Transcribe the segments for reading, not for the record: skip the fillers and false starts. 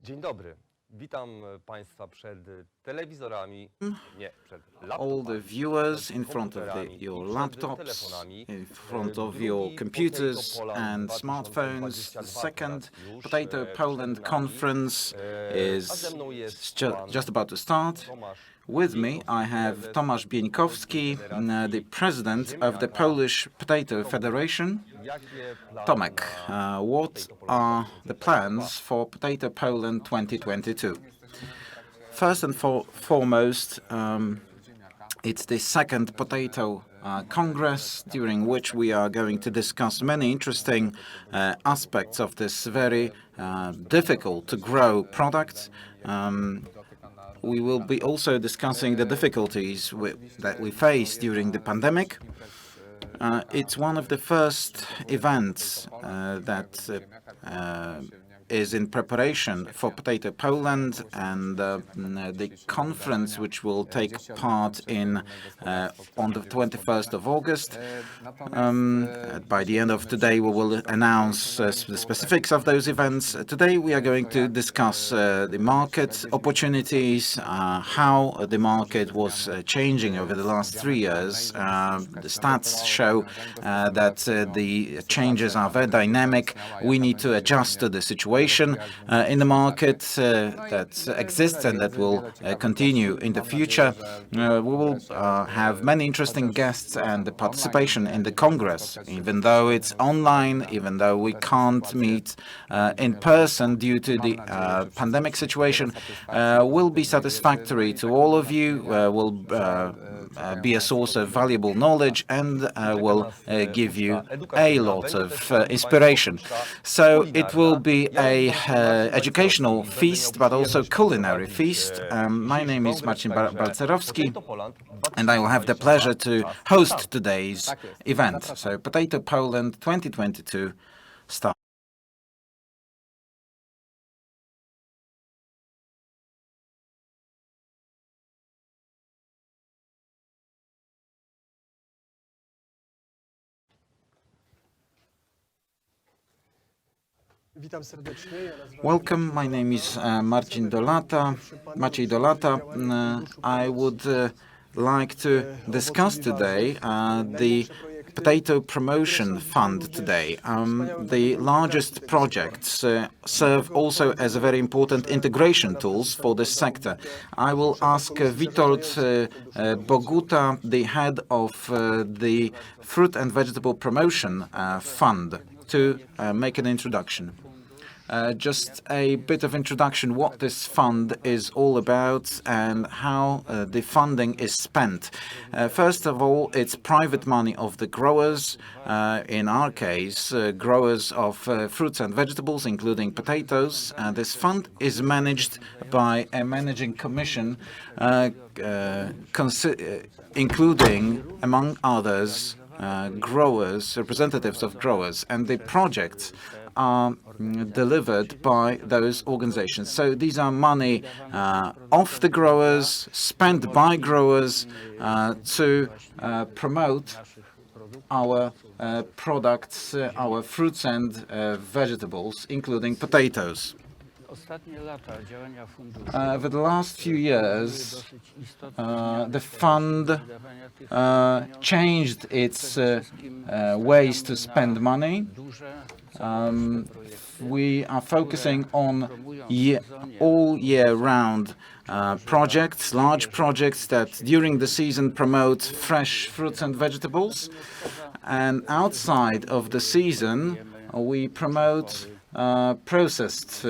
Dzień dobry. Witam Państwa przed telewizorami, nie, przed All the laptopami, viewers in przed front of komputerami your i przed laptops, telefonami. in front of your Drugi computers Potato Poland and smartphones. The 2022 second teraz już Potato przed Poland nami. Conference A ze is mną jest pan just about to start. Tomasz With me, I have prezes Tomasz Bieńkowski, the president of the Polish Potato Federation. Jakie plany Tomek, na what Potato Poland are the 2022? plans for Potato Poland 2022? First and foremost, it's the second Potato Congress, during which we are going to discuss many interesting aspects of this very difficult to grow product. We will be also discussing the difficulties that we face during the pandemic. It's one of the first events that is in preparation for Potato Poland, and the conference which will take part in on the 21st of August. By the end of today, we will announce the specifics of those events. Today, we are going to discuss the market opportunities, how the market was changing over the last 3 years. The stats show that the changes are very dynamic. We need to adjust to the situation in the market that exists and that will continue in the future. We will have many interesting guests and the participation in the Congress, even though it's online, even though we can't meet in person due to the pandemic situation, will be satisfactory to all of you, will be a source of valuable knowledge, and will give you a lot of inspiration. So it will be a educational feast, but also culinary feast. My name is Marcin Balcerowski, and I will have the pleasure to host today's event. So Potato Poland 2022 starts. Witam serdecznie. Ja nazywam się Welcome, my name is Maciej Dolata. I would like to discuss today the Potato Promotion Fund today. The largest projects serve also as a very important integration tools for this sector. I will ask Witold Boguta, the head of the Fruit and Vegetable Promotion Fund, to make an introduction. Just a bit of introduction what this fund is all about and how the funding is spent. First of all, it's private money of the growers, in our case, growers of fruits and vegetables, including potatoes. This fund is managed by a managing commission, including, among others, growers, representatives of growers, and the projects are delivered by those organizations. So these are money of the growers, spent by growers to promote our products, our fruits and vegetables, including potatoes. Over the last few years, the fund changed its ways to spend money. We are focusing on all year round projects, large projects that during the season promote fresh fruits and vegetables. And outside of the season, we promote processed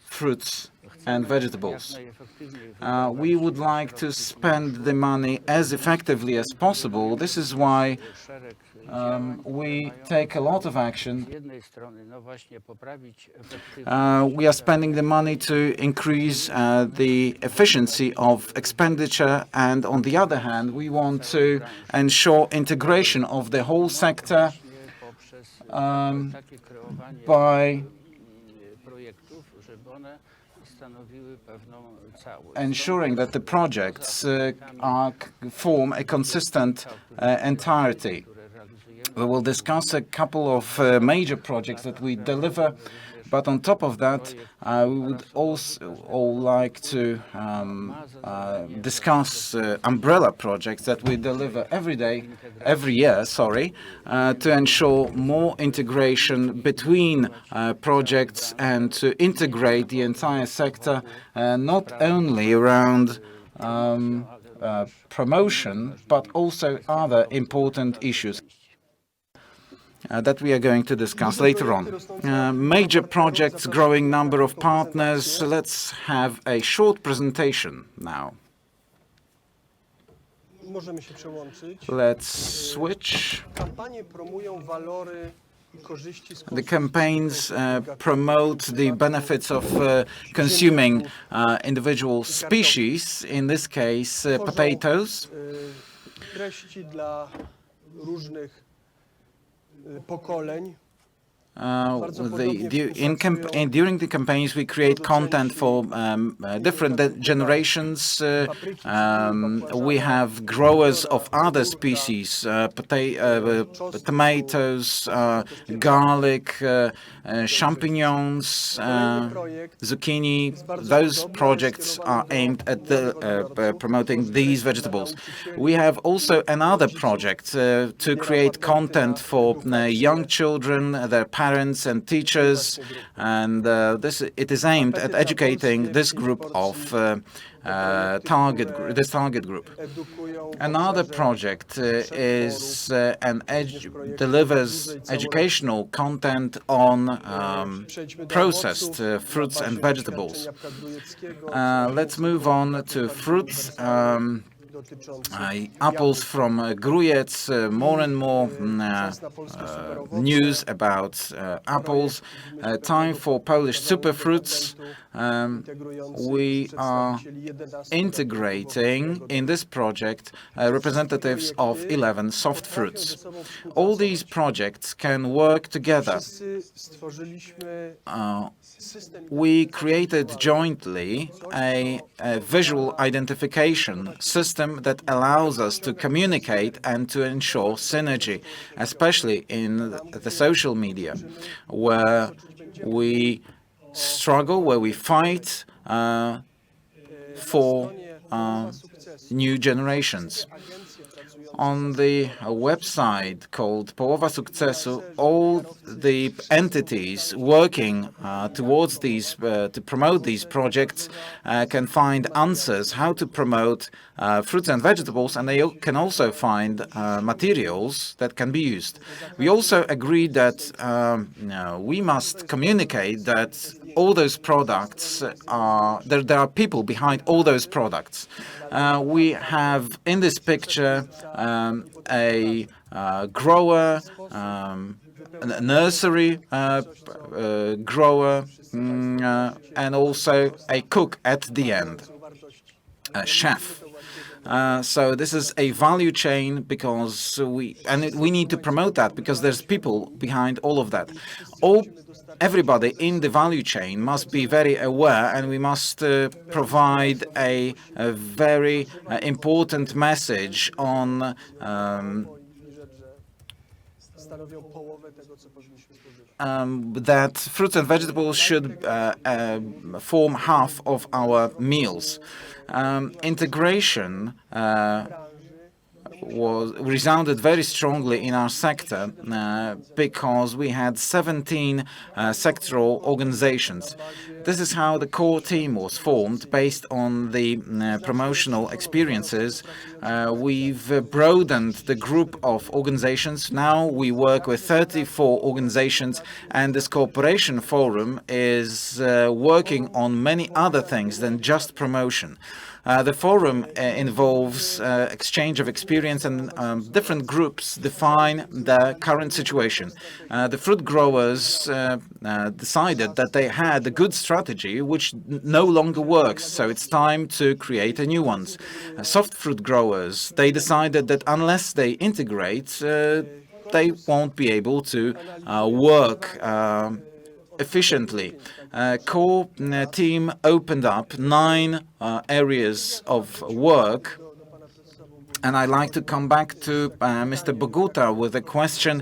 fruits and vegetables. We would like to spend the money as effectively as possible. This is why we take a lot of action. We are spending the money to increase the efficiency of expenditure, and on the other hand, we want to ensure integration of the whole sector by ensuring that the projects form a consistent entirety. We will discuss a couple of major projects that we deliver But on top of that, we would also all like to discuss umbrella projects that we deliver every year, to ensure more integration between projects and to integrate the entire sector, not only around promotion, but also other important issues that we are going to discuss later on. Major projects, growing number of partners. Let's have a short presentation now. Możemy się przełączyć. Let's switch. Kampanie promują walory i korzyści z The campaigns promote the benefits of consuming individual species, in this case potatoes. treści dla różnych pokoleń. During the campaigns, we create content for different generations. We have growers of other species, tomatoes, garlic, champignons, zucchini. Those projects are aimed at promoting these vegetables. We have also another project to create content for young children, their parents and teachers, and it is aimed at educating this group of target group. Another project delivers educational content on processed fruits and vegetables. Let's move on to fruits. Apples from Grujec, more and more news about apples. Time for Polish superfruits. We are integrating in this project representatives of 11 soft fruits. All these projects can work together. We created jointly a visual identification system that allows us to communicate and to ensure synergy, especially in the social media, where we struggle, where we fight for new generations. On the website called Połowa Sukcesu, all the entities working towards these, to promote these projects can find answers how to promote fruits and vegetables, and they can also find materials that can be used. We also agreed that we must communicate that all those products there are people behind all those products. We have in this picture a grower, a nursery grower, and also a cook at the end, a chef. So this is a value chain because we need to promote that because there's people behind all of that. Everybody in the value chain must be very aware, and we must provide a very important message on that fruits and vegetables should form half of our meals. Integration resounded very strongly in our sector because we had 17 sectoral organizations. This is how the core team was formed based on the promotional experiences. We've broadened the group of organizations. Now we work with 34 organizations, and this cooperation forum is working on many other things than just promotion. The forum involves exchange of experience, and different groups define the current situation. The fruit growers decided that they had a good strategy which no longer works, so it's time to create a new one. Soft fruit growers, they decided that unless they integrate, they won't be able to work efficiently. Core team opened up 9 areas of work, and I'd like to come back to Mr. Boguta with a question.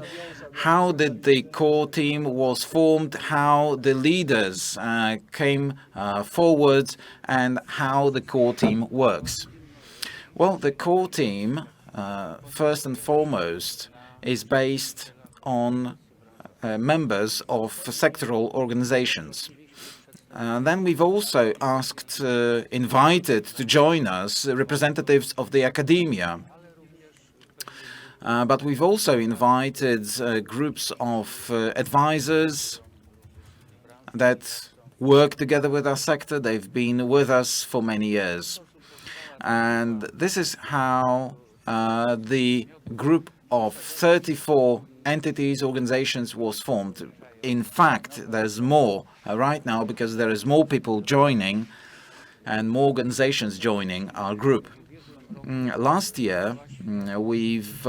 how did the core team was formed, how the leaders came forward, and how the core team works. Well, the core team, first and foremost, is based on members of sectoral organizations. Then we've also invited to join us representatives of the academia. But we've also invited groups of advisors that work together with our sector. They've been with us for many years. And this is how the group of 34 entities, organizations was formed. In fact, there's more right now because there is more people joining and more organizations joining our group. Last year, we've,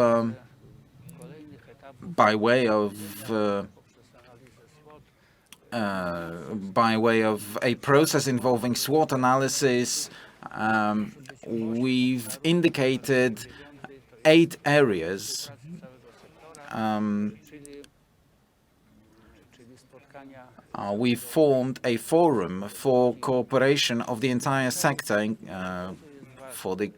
by way of a process involving SWOT analysis, we've indicated 8 areas we formed a forum for cooperation of the entire sector for the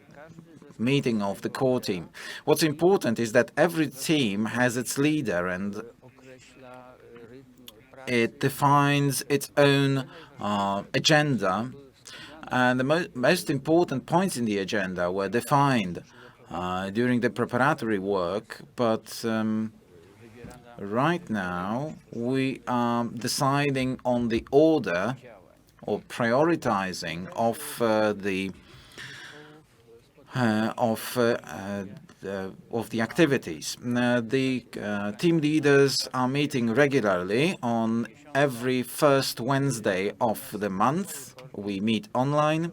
meeting of the core team. What's important is that every team has its leader and it defines its own agenda. And the most important points in the agenda were defined during the preparatory work, but right now we are deciding on the order or prioritizing of the activities. The team leaders are meeting regularly on every first Wednesday of the month. We meet online,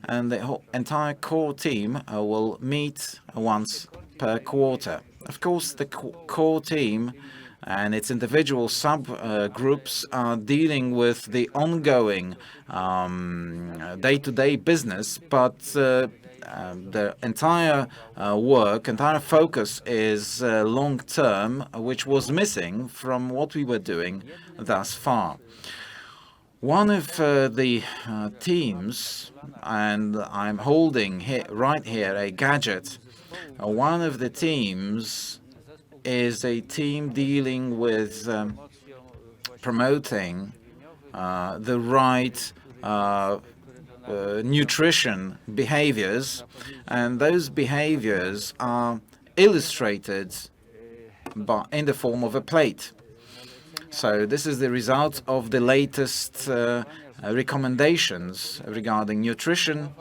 and the entire core team will meet once per quarter. Of course, the core team and its individual subgroups are dealing with the ongoing day-to-day business, but the entire entire focus is long-term, which was missing from what we were doing thus far. One of the teams, and I'm holding right here a gadget, one of the teams is a team dealing with promoting the right nutrition behaviors, and those behaviors are illustrated in the form of a plate. So this is the result of the latest recommendations regarding nutrition.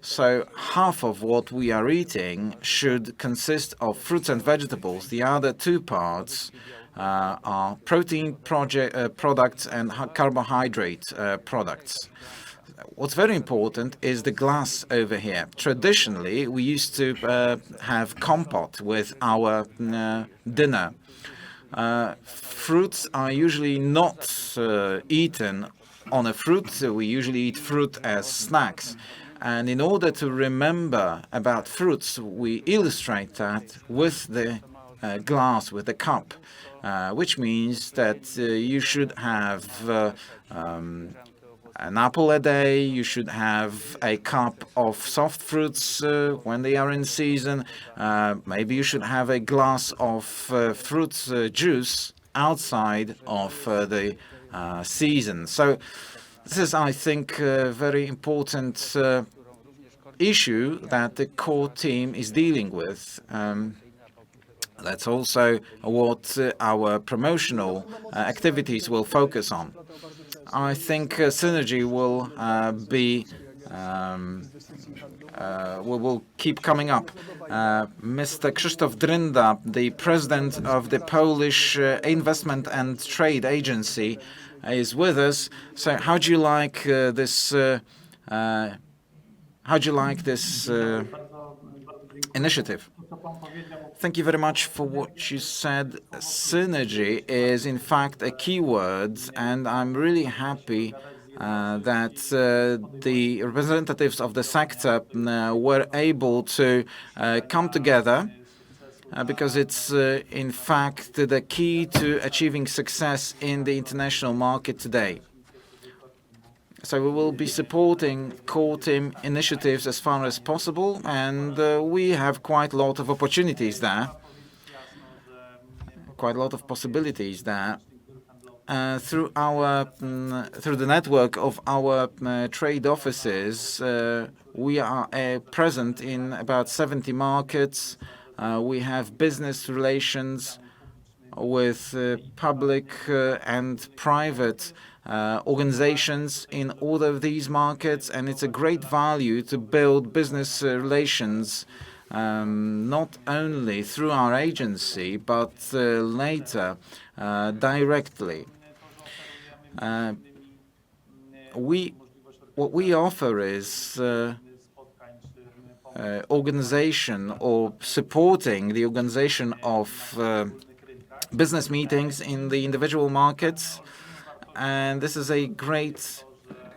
So half of what we are eating should consist of fruits and vegetables. The other 2 parts are protein products and carbohydrate products. What's very important is the glass over here. Traditionally, we used to have compote with our dinner. Fruits are usually not eaten on a fruit. We usually eat fruit as snacks. And in order to remember about fruits, we illustrate that with the glass, with the cup, which means that you should have an apple a day, you should have a cup of soft fruits when they are in season, maybe you should have a glass of fruit juice outside of the season. So this is, I think, a very important issue that the core team is dealing with. That's also what our promotional activities will focus on. I think synergy will will keep coming up. Mr. Krzysztof Drinda, the president of the Polish Investment and Trade Agency, is with us. So how do you like this? How do you like this initiative? Thank you very much for what you said. Synergy is, in fact, a key word, and I'm really happy that the representatives of the sector were able to come together because it's in fact the key to achieving success in the international market today. So we will be supporting core team initiatives as far as possible, and we have quite a lot of opportunities there, quite a lot of possibilities there. Through the network of our trade offices, we are present in about 70 markets. We have business relations with public and private organizations in all of these markets, and it's a great value to build business relations not only through our agency, but later directly. What we offer is organization or supporting the organization of business meetings in the individual markets, and this is a great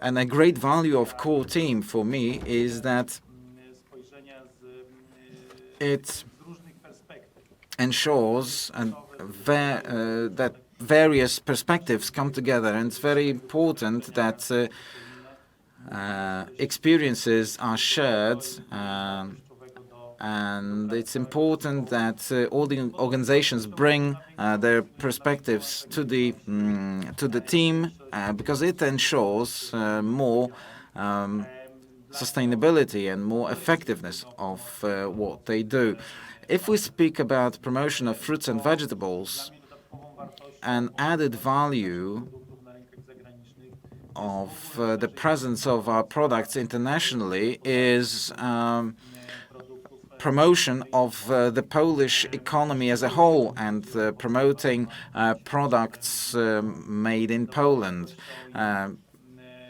value of core team for me is that it ensures that various perspectives come together, and it's very important that experiences are shared, and it's important that all the organizations bring their perspectives to the team, because it ensures more sustainability and more effectiveness of what they do. If we speak about promotion of fruits and vegetables, an added value of the presence of our products internationally is promotion of the Polish economy as a whole, and promoting products made in Poland.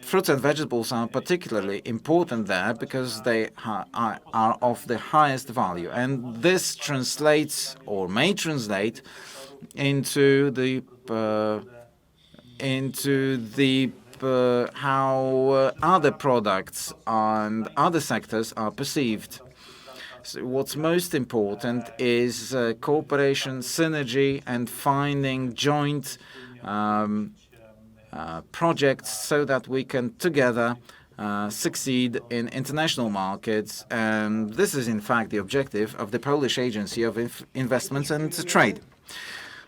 Fruits and vegetables are particularly important there because they are of the highest value, and this translates or may translate into the how other products and other sectors are perceived. So what's most important is cooperation, synergy, and finding joint projects so that we can together succeed in international markets. And this is in fact the objective of the Polish Agency of Investments and Trade.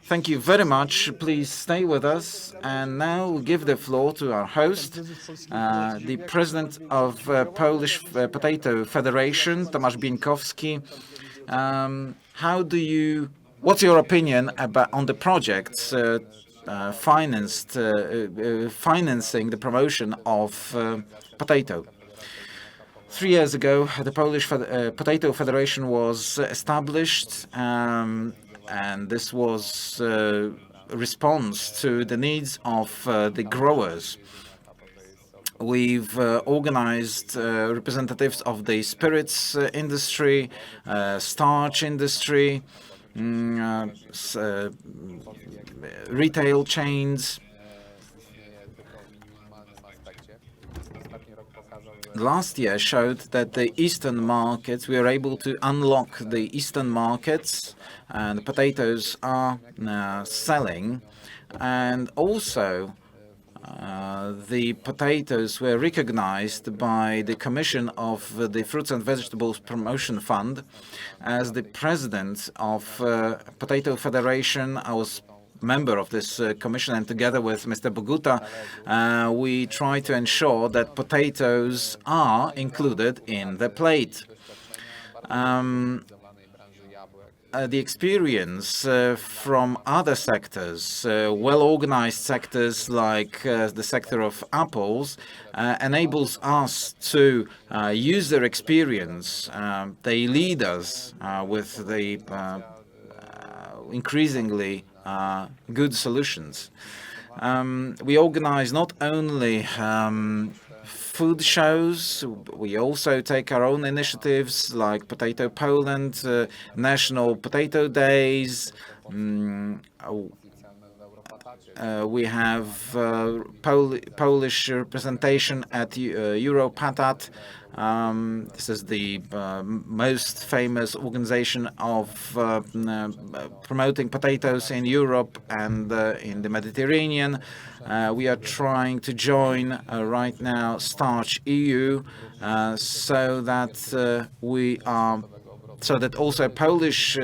Thank you very much. Please stay with us. And now we'll give the floor to our host, the president of Polish Potato Federation, Tomasz Bieńkowski. What's your opinion on the projects financing the promotion of potato? 3 years ago, the Polish Potato Federation was established, and this was a response to the needs of the growers. We've organized representatives of the spirits industry, starch industry, retail chains. Last year showed that the eastern markets, we were able to unlock the eastern markets, and potatoes are selling. And also, the potatoes were recognized by the Commission of the Fruits and Vegetables Promotion Fund. As the president of Potato Federation, I was member of this commission, and together with Mr. Boguta, we try to ensure that potatoes are included in the plate. The experience from other sectors, well-organized sectors like the sector of apples, enables us to use their experience. They lead us with the increasingly good solutions. We organize not only food shows, we also take our own initiatives like Potato Poland, National Potato Days. we have Polish representation at Europatat. This is the most famous organization of promoting potatoes in Europe and in the Mediterranean. We are trying to join right now Starch EU, so that also Polish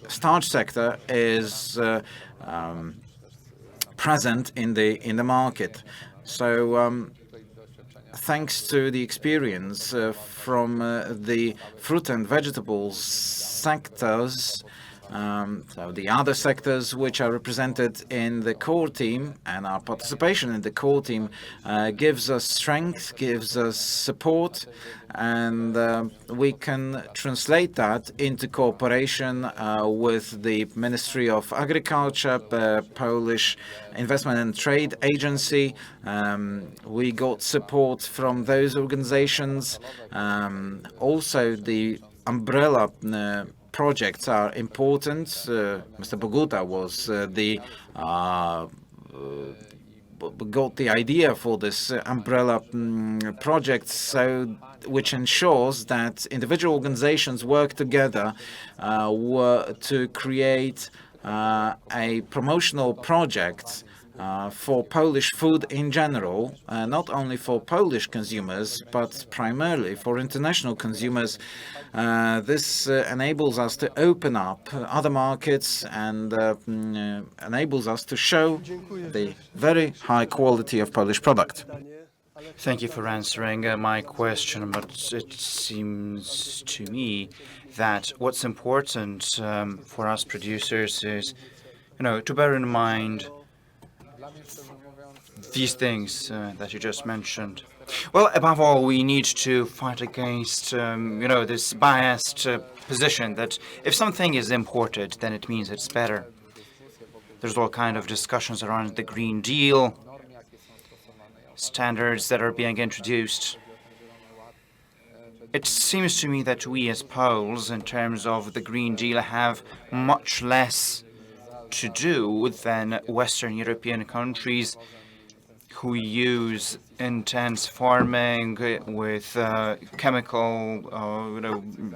starch sector is present in the market. So thanks to the experience from the fruit and vegetables sectors, so the other sectors which are represented in the core team, and our participation in the core team gives us strength, gives us support, and we can translate that into cooperation with the Ministry of Agriculture, Polish Investment and Trade Agency. We got support from those organizations. Also, the umbrella projects are important. Mr. Boguta was got the idea for this umbrella project, which ensures that individual organizations work together to create a promotional project for Polish food in general, not only for Polish consumers, but primarily for international consumers. This enables us to open up other markets and enables us to show the very high quality of Polish product. Thank you for answering my question, but it seems to me that what's important for us producers is, to bear in mind these things that you just mentioned. Well, above all, we need to fight against, this biased position that if something is imported, then it means it's better. There's all kind of discussions around the Green Deal, standards that are being introduced. It seems to me that we as Poles, in terms of the Green Deal, have much less to do than Western European countries who use intense farming with chemical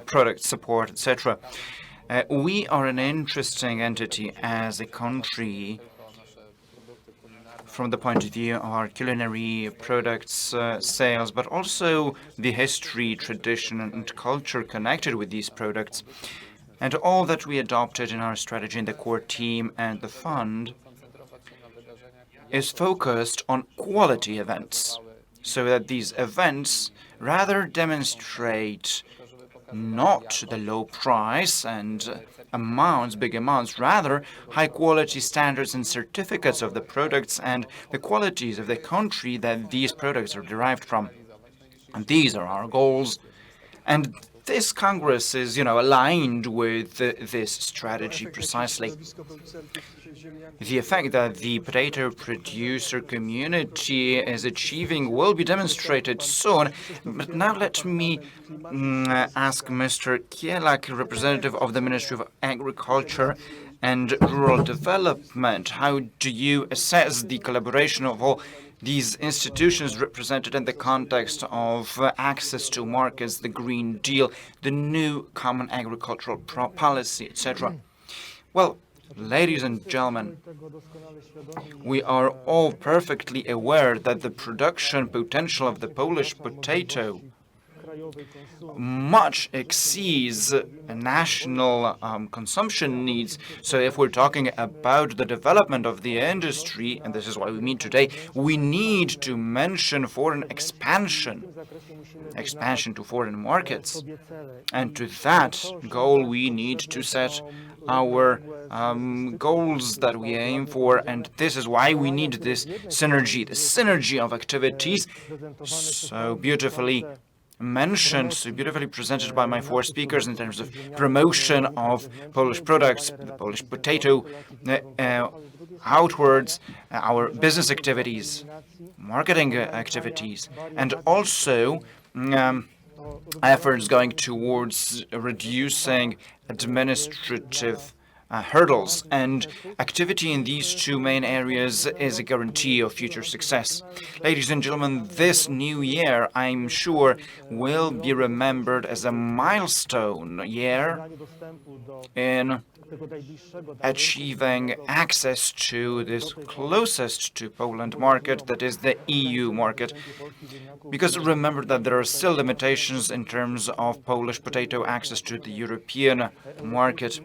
product support, etc. We are an interesting entity as a country from the point of view of our culinary products sales, but also the history, tradition, and culture connected with these products. And all that we adopted in our strategy in the core team and the fund is focused on quality events, so that these events rather demonstrate not the low price and big amounts, rather high-quality standards and certificates of the products and the qualities of the country that these products are derived from. And these are our goals. And this Congress is, aligned with this strategy precisely. The effect that the potato producer community is achieving will be demonstrated soon. But now let me ask Mr. Kielak, representative of the Ministry of Agriculture and Rural Development, how do you assess the collaboration of all these institutions represented in the context of access to markets, the Green Deal, the new Common Agricultural Policy, etc.? Well, ladies and gentlemen, we are all perfectly aware that the production potential of the Polish potato much exceeds national consumption needs. So if we're talking about the development of the industry, and this is why we meet today, we need to mention foreign expansion to foreign markets. And to that goal, we need to set our goals that we aim for, and this is why we need this synergy of activities, so beautifully mentioned, so beautifully presented by my four speakers in terms of promotion of Polish products, the Polish potato, outwards, our business activities, marketing activities, and also efforts going towards reducing administrative hurdles, and activity in these two main areas is a guarantee of future success. Ladies and gentlemen, this new year, I'm sure, will be remembered as a milestone year in achieving access to this closest to Poland market, that is the EU market. Because remember that there are still limitations in terms of Polish potato access to the European market.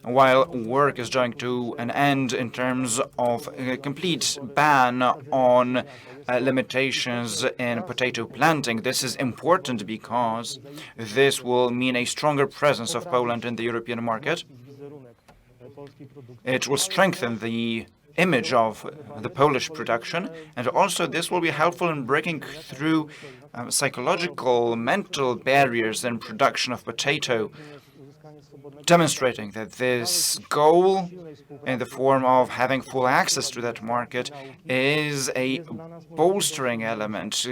While work is drawing to an end in terms of a complete ban on limitations in potato planting, this is important because this will mean a stronger presence of Poland in the European market. It will strengthen the image of the Polish production, and also this will be helpful in breaking through psychological, mental barriers in production of potato, demonstrating that this goal in the form of having full access to that market is a bolstering element,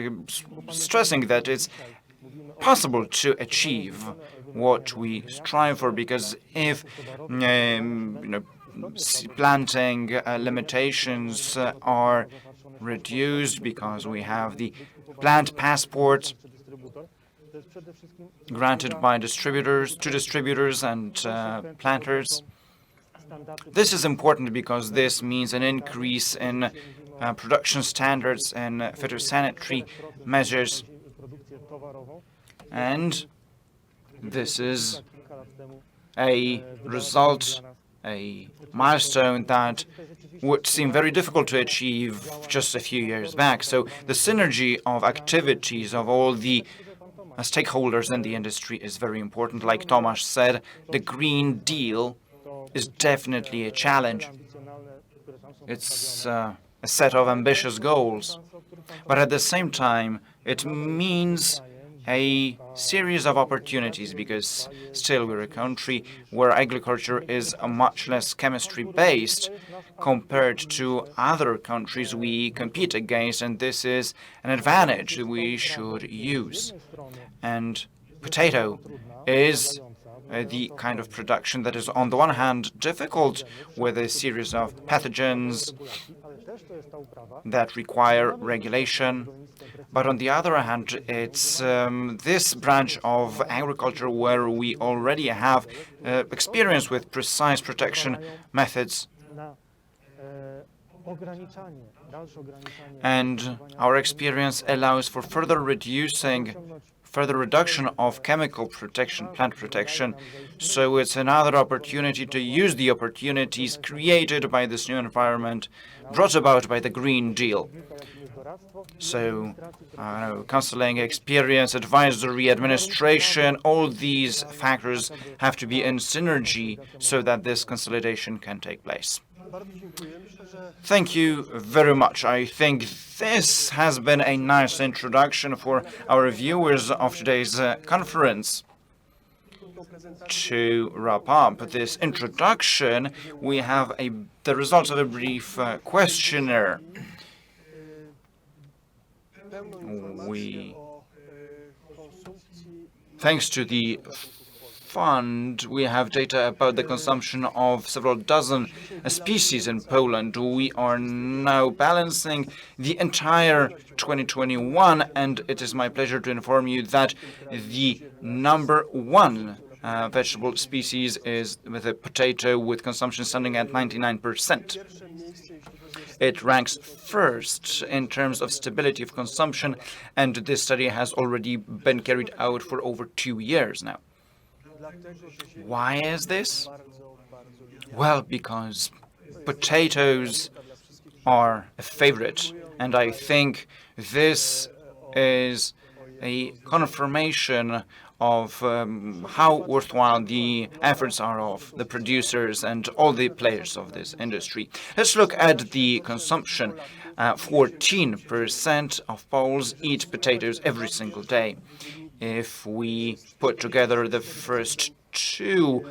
stressing that it's possible to achieve what we strive for, because if planting limitations are reduced because we have the plant passport granted by distributors to distributors and planters. This is important because this means an increase in production standards and phytosanitary measures, and this is a result, a milestone that would seem very difficult to achieve just a few years back. So the synergy of activities of all the stakeholders in the industry is very important. Like Tomasz said, the Green Deal is definitely a challenge. It's a set of ambitious goals, but at the same time, it means a series of opportunities, because still we're a country where agriculture is much less chemistry-based compared to other countries we compete against, and this is an advantage that we should use. And potato is the kind of production that is, on the one hand, difficult, with a series of pathogens that require regulation, but on the other hand, it's this branch of agriculture where we already have experience with precise protection methods, and our experience allows for further reduction of chemical protection, plant protection. So it's another opportunity to use the opportunities created by this new environment brought about by the Green Deal. So, counseling, experience, advisory, administration, all these factors have to be in synergy so that this consolidation can take place. Thank you very much. I think this has been a nice introduction for our viewers of today's conference. To wrap up this introduction, we have the results of a brief questionnaire. Thanks to the fund, we have data about the consumption of several dozen species in Poland. We are now balancing the entire 2021, and it is my pleasure to inform you that the number one vegetable species is the potato, with consumption standing at 99%. It ranks first in terms of stability of consumption, and this study has already been carried out for over 2 years now. Why is this? Well, because potatoes are a favorite, and I think this is a confirmation of how worthwhile the efforts are of the producers and all the players of this industry. Let's look at the consumption. 14% of Poles eat potatoes every single day. If we put together the first two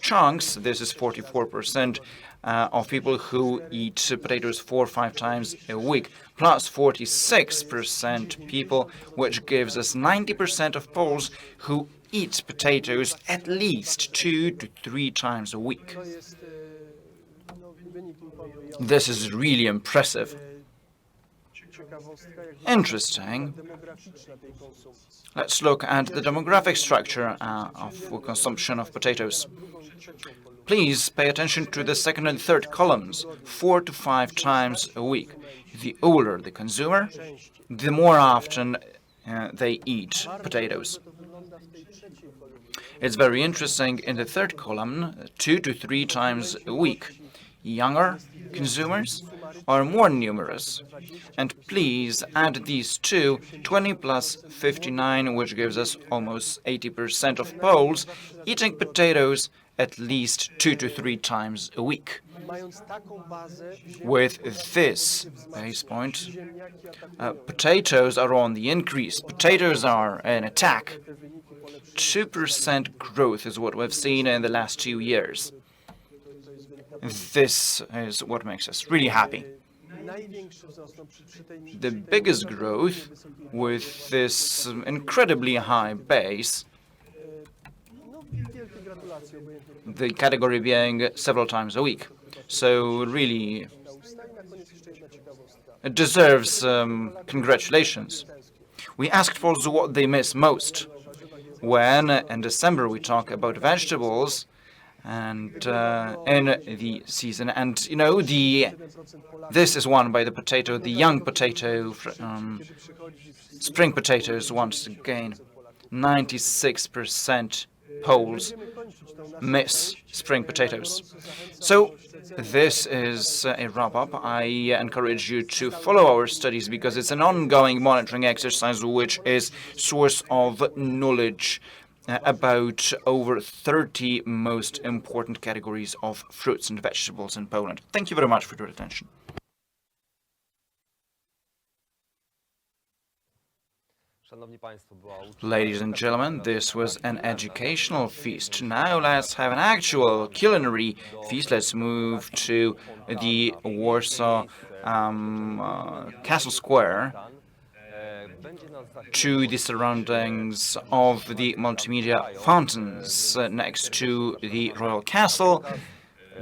chunks, this is 44% of people who eat potatoes 4 or 5 times a week, plus 46% people, which gives us 90% of Poles who eat potatoes at least 2 to 3 times a week. To jest no, wynik imponujący. This is really impressive. Ciekawostka, jak Interesting. demograficzna tej konsumpcji. Let's look at the demographic structure of consumption of potatoes. Please pay attention to the second and third columns, 4 to 5 times a week. The older the consumer, the more often they eat potatoes. To wygląda w tej trzeciej kolumnie. It's very interesting in the third column, 2 to 3 times a week. Younger consumers are more numerous. And please add these two, 20 plus 59, which gives us almost 80% of Poles eating potatoes at least 2 to 3 times a week. Mając taką bazę, With this base point, ziemniaki atakują potatoes are on the increase. Potatoes are an attack. te wyniki polepszyły. 2% growth is what we've seen in the last 2 years. This is what makes us really happy. Największy wzrost no, przy tej The biggest growth with this incredibly high base, no, wielkie gratulacje obojętnie. the category being several times a week. So really Na usta i na koniec jeszcze jedna ciekawostka. it deserves congratulations. We asked Poles what they miss most. When in December we talk about vegetables and in the season, and you know this is won by the potato, the young potato, spring potatoes once again. 96% Poles miss spring potatoes. So this is a wrap-up. I encourage you to follow our studies because it's an ongoing monitoring exercise which is source of knowledge about over 30 most important categories of fruits and vegetables in Poland. Thank you very much for your attention. Szanowni Państwo, była Ladies and gentlemen, this was an educational feast. Now let's have an actual culinary feast. Let's move to the Warsaw Castle Square, będzie nas za to the surroundings of the multimedia fountains next to the Royal Castle,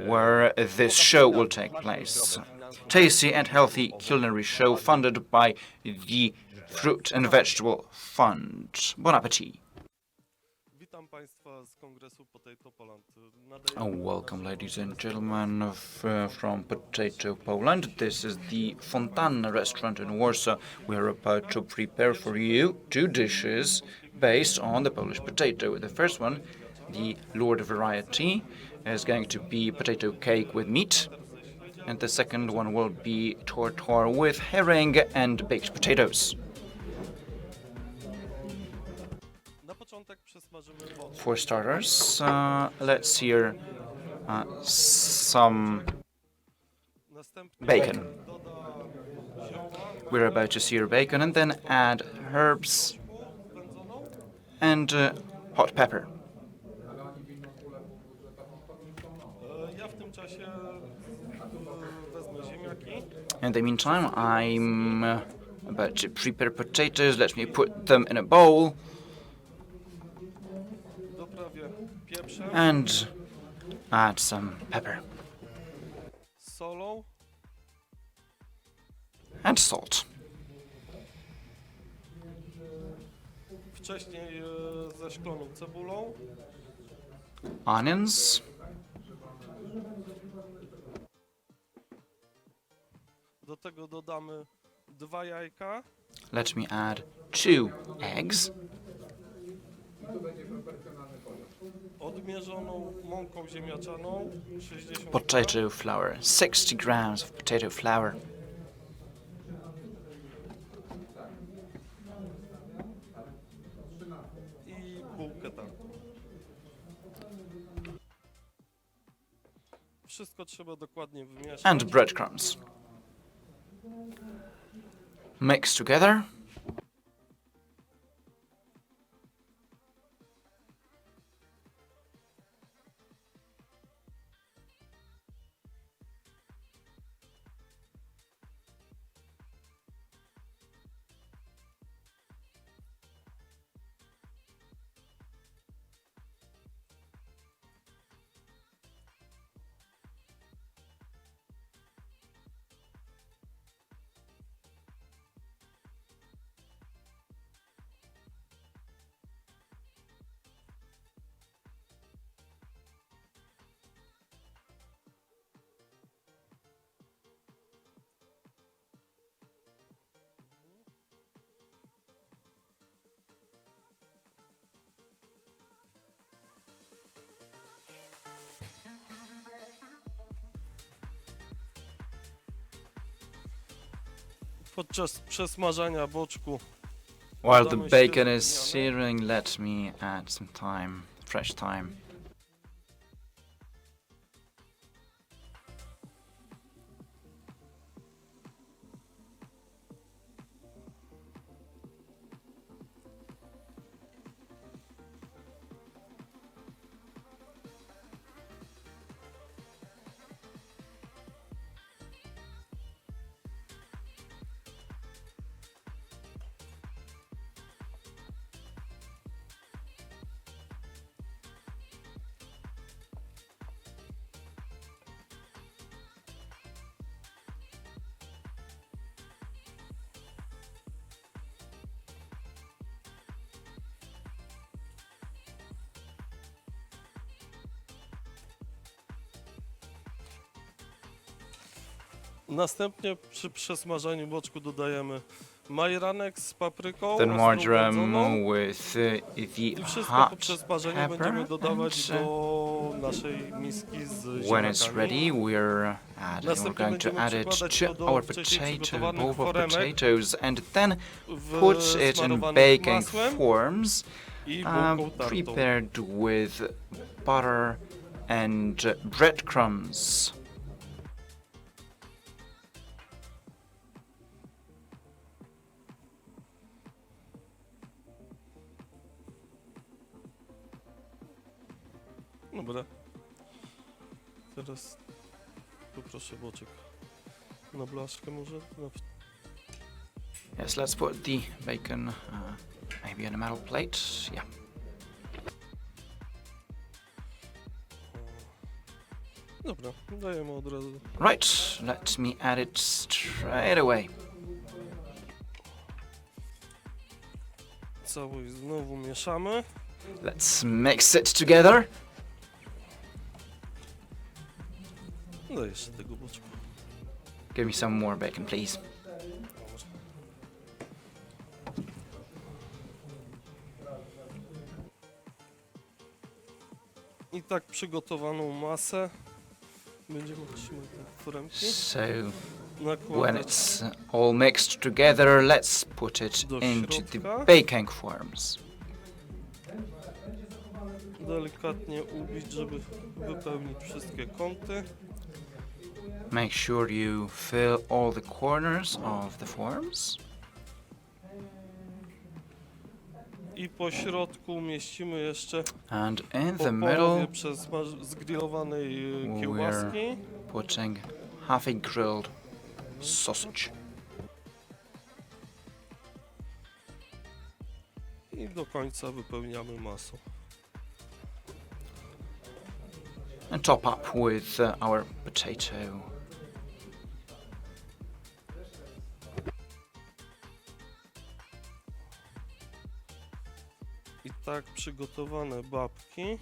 where this show will take place. Tasty and healthy culinary show funded by the Fruit and Vegetable Fund. Bon appetit. Witam Państwa z Kongresu Potato Poland. Welcome, ladies and gentlemen, from Potato Poland. This is the Fontanna restaurant in Warsaw. We are about to prepare for you 2 dishes based on the Polish potato. The first one, the Lord variety, is going to be potato cake with meat. And the second one will be tartar with herring and baked potatoes. Na początek przesmażymy wąż. For starters, let's sear some Następnie bacon. doda zioła We're about to sear bacon and then add herbs wędzoną. and hot pepper. Ja w tym czasie wezmę ziemniaki. In the meantime, I'm about to prepare potatoes. Let me put them in a bowl Doprawię pieprzem, and add some pepper solą, and salt. wcześniej zeszkloną cebulą, Onions, do tego dodamy 2 jajka, let me add 2 eggs, odmierzoną mąką ziemniaczaną 60 gram potato flour, 60 grams of potato flour, i bułkę tam. Wszystko trzeba dokładnie wymieszać. and breadcrumbs. Mix together. Podczas przesmażania boczku While the dodamy bacon świeże is searing, let me add some thyme, fresh thyme. Następnie przy przesmażaniu boczku dodajemy majeranek z papryką Then ostro marjoram władzoną. with I the wszystko po hot przesmażeniu pepper. będziemy dodawać And do naszej miski z when it's ziemniakami. ready, we're Następnie going to będziemy add it przykładać to to do our wcześniej potato przygotowanych bowl of foremek potatoes and then put it in wsmarowanych baking masłem forms, i bułką tartą. prepared with butter and breadcrumbs. Dobra. Teraz poproszę boczek na blaszkę może. Yes, let's put the bacon maybe in a metal plate. Yeah. Dobra, dajemy od razu. Right, let me add it straight away. Całość znowu mieszamy. Let's mix it together. No jeszcze tego boczku. Give me some more bacon, please. I tak przygotowaną masę będziemy trzymać te foremki. So when Nakładać it's all mixed together, let's put it Do into środka. the baking forms. delikatnie ubić, żeby wypełnić wszystkie kąty. Make sure you fill all the corners of the forms. I po środku umieścimy jeszcze And in po the połowie middle, zgrillowanej We're- kiełbaski. putting half a grilled sausage. I do końca wypełniamy masą. And top up with our potato. I tak przygotowane babki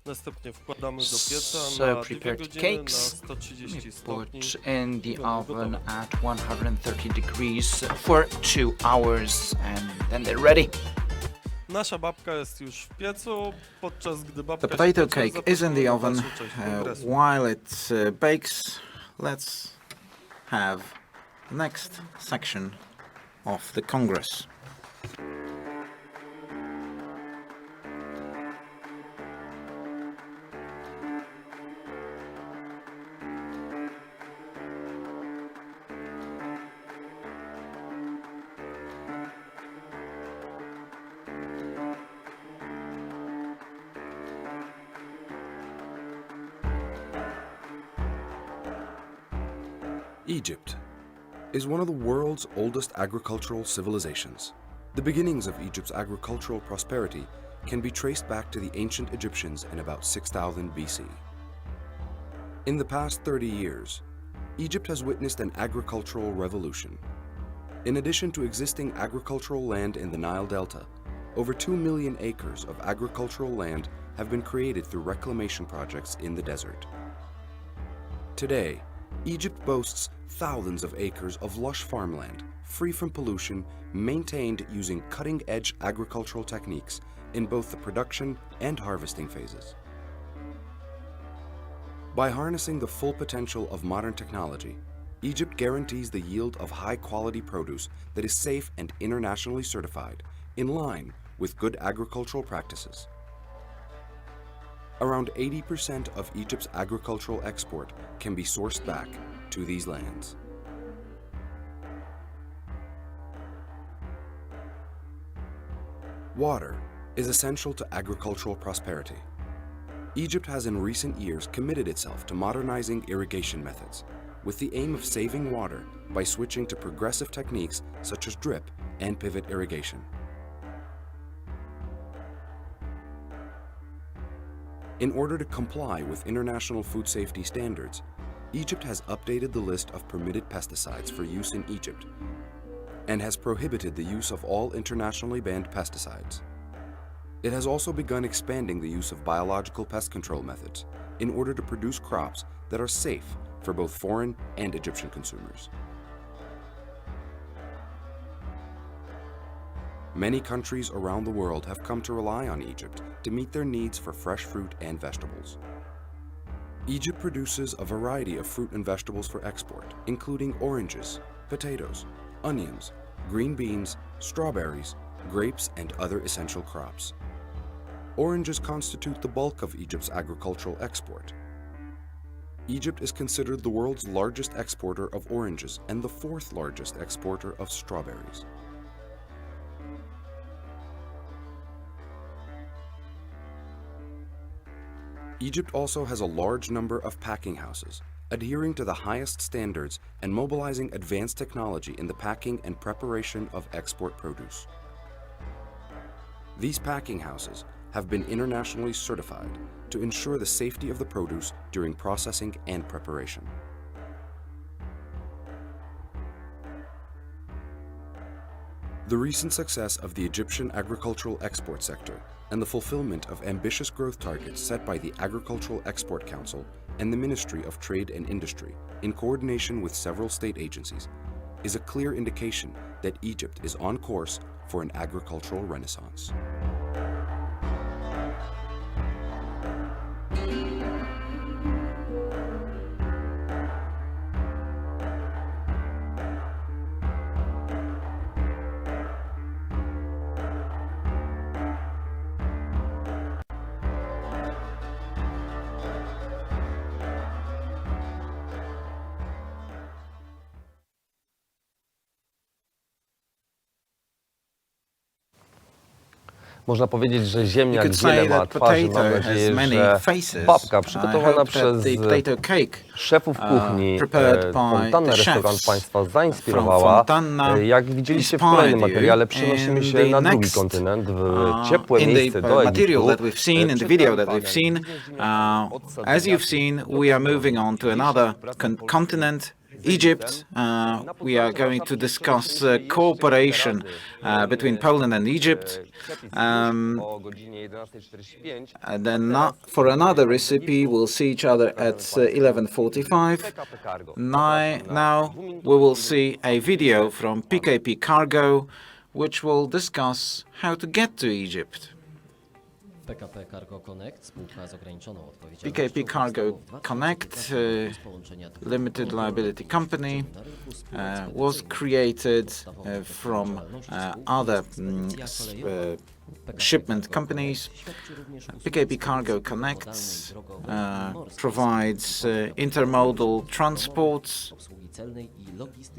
następnie wkładamy do pieca So na 2 prepared godziny na cakes 130 We stopni. put in the Będą oven gotowe. at 130 degrees for 2 hours and then they're ready. Nasza babka jest już w piecu, podczas gdy babka The się potato piecze, cake is in zapraszamy the na oven. dalszą część kongresu. While it bakes, let's have the next section of the Congress. Egypt is one of the world's oldest agricultural civilizations. The beginnings of Egypt's agricultural prosperity can be traced back to the ancient Egyptians in about 6000 BC. In the past 30 years, Egypt has witnessed an agricultural revolution. In addition to existing agricultural land in the Nile Delta, over 2 million acres of agricultural land have been created through reclamation projects in the desert. Today, Egypt boasts thousands of acres of lush farmland, free from pollution, maintained using cutting-edge agricultural techniques in both the production and harvesting phases. By harnessing the full potential of modern technology, Egypt guarantees the yield of high-quality produce that is safe and internationally certified, in line with good agricultural practices. Around 80% of Egypt's agricultural export can be sourced back to these lands. Water is essential to agricultural prosperity. Egypt has in recent years committed itself to modernizing irrigation methods, with the aim of saving water by switching to progressive techniques such as drip and pivot irrigation. In order to comply with international food safety standards, Egypt has updated the list of permitted pesticides for use in Egypt and has prohibited the use of all internationally banned pesticides. It has also begun expanding the use of biological pest control methods in order to produce crops that are safe for both foreign and Egyptian consumers. Many countries around the world have come to rely on Egypt to meet their needs for fresh fruit and vegetables. Egypt produces a variety of fruit and vegetables for export, including oranges, potatoes, onions, green beans, strawberries, grapes, and other essential crops. Oranges constitute the bulk of Egypt's agricultural export. Egypt is considered the world's largest exporter of oranges and the fourth largest exporter of strawberries. Egypt also has a large number of packing houses, adhering to the highest standards and mobilizing advanced technology in the packing and preparation of export produce. These packing houses have been internationally certified to ensure the safety of the produce during processing and preparation. The recent success of the Egyptian agricultural export sector and the fulfillment of ambitious growth targets set by the Agricultural Export Council and the Ministry of Trade and Industry in coordination with several state agencies is a clear indication that Egypt is on course for an agricultural renaissance. Można powiedzieć, że You ziemniak could wiele say ma that twarzy. Mam potato has nadzieję, many że faces. babka I przygotowana hope przez that the potato cake szefów kuchni prepared by Fontanna the Restaurant chefs Państwa from zainspirowała. Fontana Jak widzieliście w inspired kolejnym you. materiale, przenosimy się In na the drugi next, kontynent, w ciepłe in miejsce the do material Egiptu. that we've seen, in the video that we've seen, as you've seen, we are moving on to another continent, Egypt. We are going to discuss cooperation between Poland and Egypt. And then for another recipe, we'll see each other at 11:45. Now we will see a video from PKP Cargo, which will discuss how to get to Egypt. PKP Cargo Connect, spółka z ograniczoną odpowiedzialnością, PKP Cargo Connect, limited liability company, was created from other shipment companies. PKP Cargo Connect provides intermodal transports.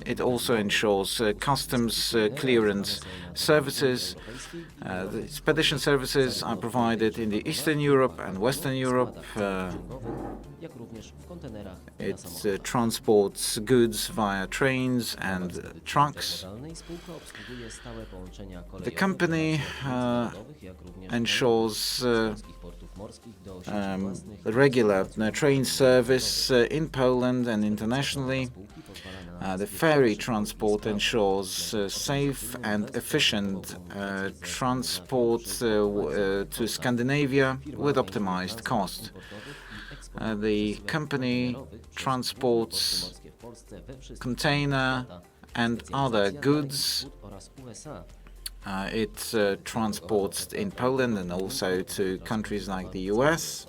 It also ensures customs clearance services. The expedition services are provided in the Eastern Europe and Western Europe. It transports goods via trains and trucks. The company ensures regular train service in Poland and internationally. The ferry transport ensures safe and efficient transport to Scandinavia with optimized cost. The company transports container and other goods. It transports in Poland and also to countries like the US.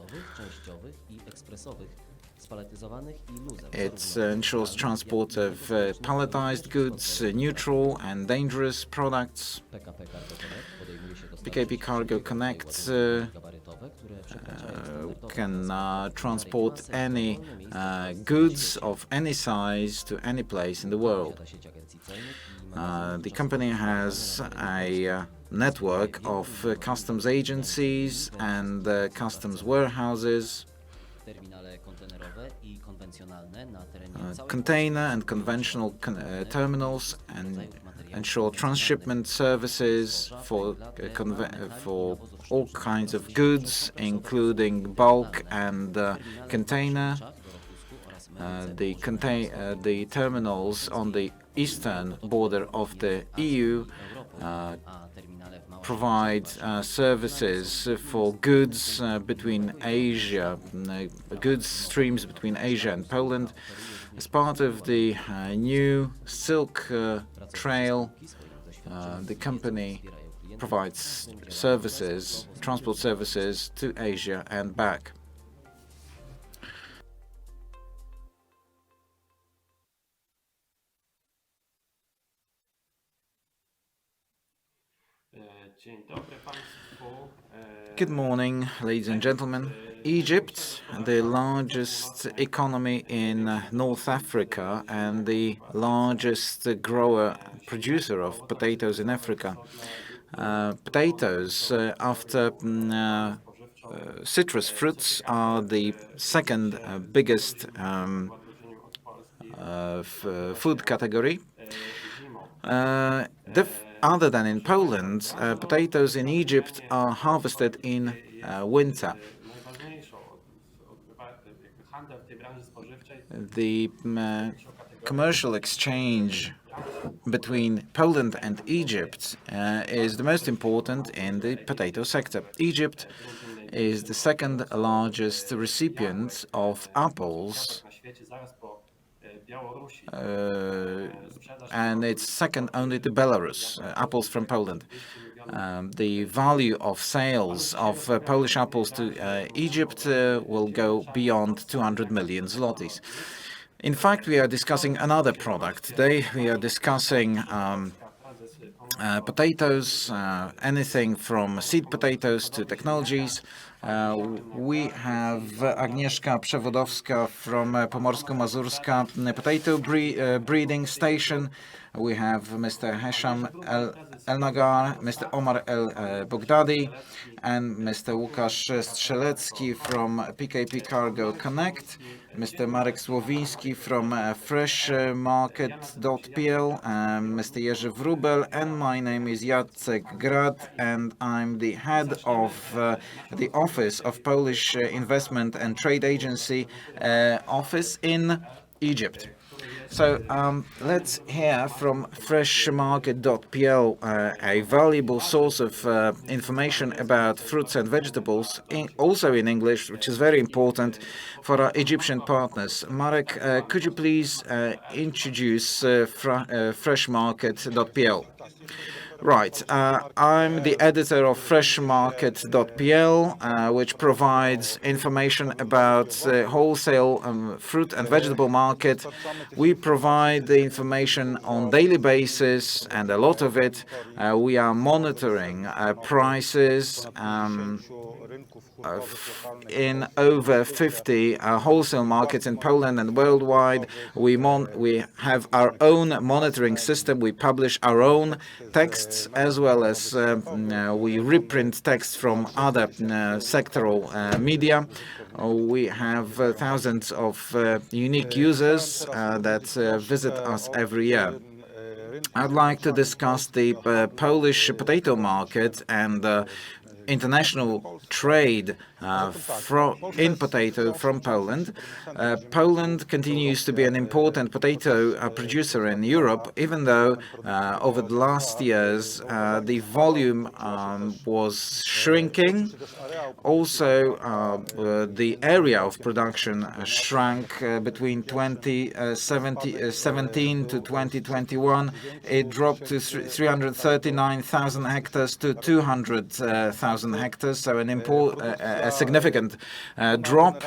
spaletyzowanych i luzem. It ensures transport of palletized goods, neutral and dangerous products. PKP Cargo Connect podejmuje się dostarczyć PKP Cargo Connect gabarytowe, które przekraczają standardowe can klasy, transport masy any dozwolone miejsca goods of any size to any place in the world. posiada sieć agencji celnych i magazynów The company has a network of customs agencies and customs warehouses, terminale kontenerowe i konwencjonalne na terenie całej container and conventional terminals, and ensure transshipment services for for all kinds of goods, including bulk and container. The terminals on the eastern border of the EU a terminale w małych provide services for goods between Asia, goods streams between Asia and Poland. As part of the new Silk Trail, the company provides services, transport services to Asia and back. Good morning, ladies and gentlemen. Egypt, the largest economy in North Africa and the largest producer of potatoes in Africa. Potatoes, after citrus fruits, are the second biggest food category. Other than in Poland, potatoes in Egypt are harvested in winter. The commercial exchange between Poland and Egypt is the most important in the potato sector. Egypt is the second largest recipient of apples, and it's second only to Belarus, apples from Poland. The value of sales of Polish apples to Egypt will go beyond 200 million zlotys. In fact, we are discussing another product. Today we are discussing potatoes, anything from seed potatoes to technologies. We have Agnieszka Przewodowska from Pomorsko-Mazurska Potato Breeding Station. We have Mr. Hesham El-Nagar, Mr. Omar El-Bogdadi, and Mr. Łukasz Strzelecki from PKP Cargo Connect, Mr. Marek Słowiński from freshmarket.pl, Mr. Jerzy Wróbel, and my name is Jacek Grad, and I'm the head of the Office of Polish Investment and Trade Agency office in Egypt. So let's hear from freshmarket.pl, a valuable source of information about fruits and vegetables, also in English, which is very important for our Egyptian partners. Marek, could you please introduce freshmarket.pl? Right. I'm the editor of freshmarket.pl, which provides information about wholesale fruit and vegetable market. We provide the information on daily basis, and a lot of it. We are monitoring prices in over 50 wholesale markets in Poland and worldwide. We have our own monitoring system. We publish our own texts, as well as we reprint texts from other sectoral media. We have thousands of unique users that visit us every year. I'd like to discuss the Polish potato market and international trade in potato from Poland. Poland continues to be an important potato producer in Europe, even though over the last years the volume was shrinking. Also, the area of production shrank between 2017 to 2021. It dropped to 339,000 hectares to 200,000 hectares, so a a significant drop.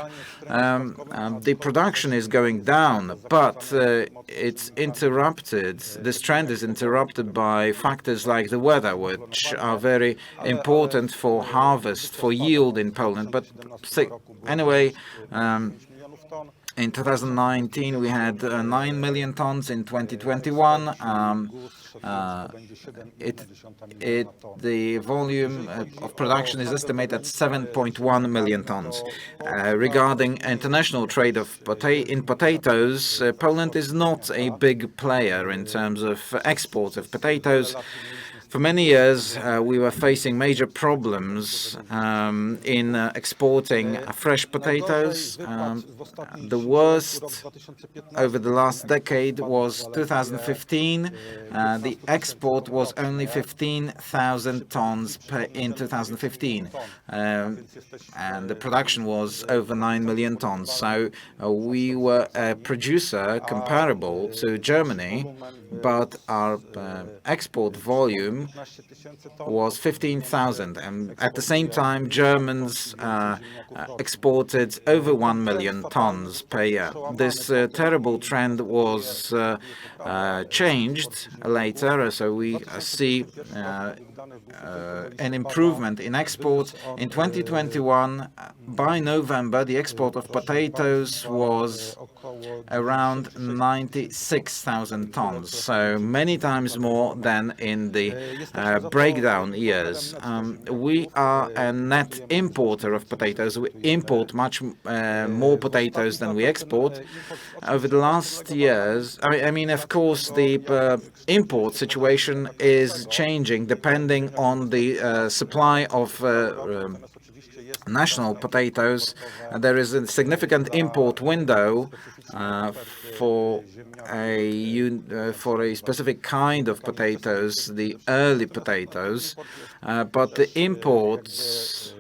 The production is going down, but it's interrupted. This trend is interrupted by factors like the weather, which are very important for harvest, for yield in Poland. But anyway, in 2019, we had 9 million tons. In 2021, the volume of production is estimated at 7.1 million tons. Regarding international trade in potatoes, Poland is not a big player in terms of exports of potatoes. For many years, we were facing major problems in exporting fresh potatoes. The worst over the last decade was 2015. The export was only 15,000 tons in 2015, and the production was over 9 million tons. So we were a producer comparable to Germany, but our export volume was 15,000, and at the same time Germans exported over 1 million tons per year. This terrible trend was changed later, so we see an improvement in export. In 2021, by November, the export of potatoes was around 96,000 tons, so many times more than in the breakdown years. We are a net importer of potatoes. We import much more potatoes than we export. Over the last years, I mean, of course, the import situation is changing depending on the supply of national potatoes. There is a significant import window for a specific kind of potatoes, the early potatoes, but the imports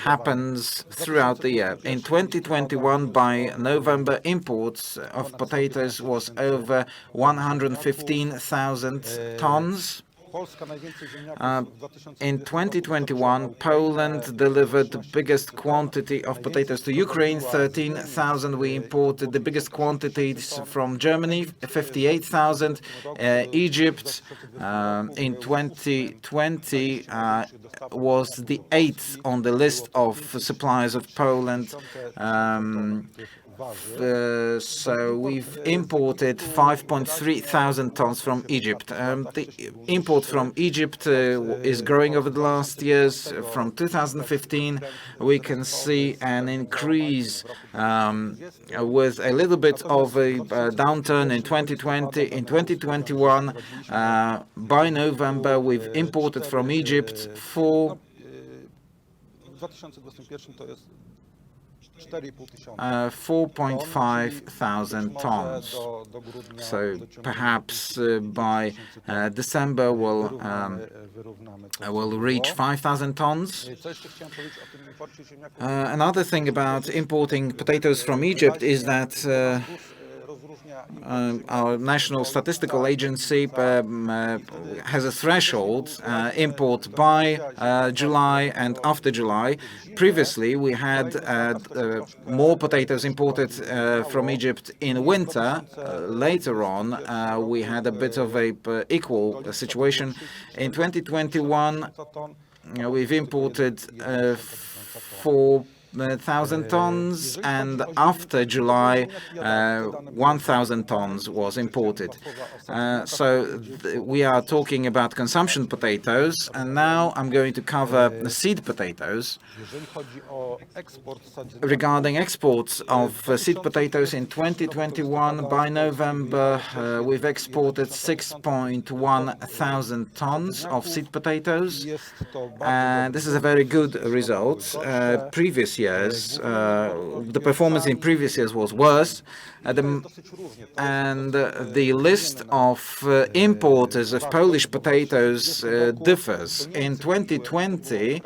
happens throughout the year. In 2021, by November, imports of potatoes was over 115,000 tons. In 2021, Poland delivered the biggest quantity of potatoes to Ukraine, 13,000. We imported the biggest quantities from Germany, 58,000. Egypt in 2020 was the 8th on the list of suppliers of Poland. So we've imported 5.3 thousand tons from Egypt. The import from Egypt is growing over the last years. From 2015, we can see an increase with a little bit of a downturn in 2020. In 2021, by November, we've imported from Egypt 4.5 thousand tons. So perhaps by December we'll reach 5,000 tons. Another thing about importing potatoes from Egypt is that our National Statistical Agency has a threshold, import by July and after July. Previously, we had more potatoes imported from Egypt in winter. Later on, we had a bit of a equal situation. In 2021, we've imported 4,000 tons, and after July, 1,000 tons was imported. So we are talking about consumption potatoes, and now I'm going to cover the seed potatoes. Regarding exports of seed potatoes in 2021, by November, we've exported 6.1 thousand tons of seed potatoes, and this is a very good result. Previous years, the performance in previous years was worse, and the list of importers of Polish potatoes differs. In 2020,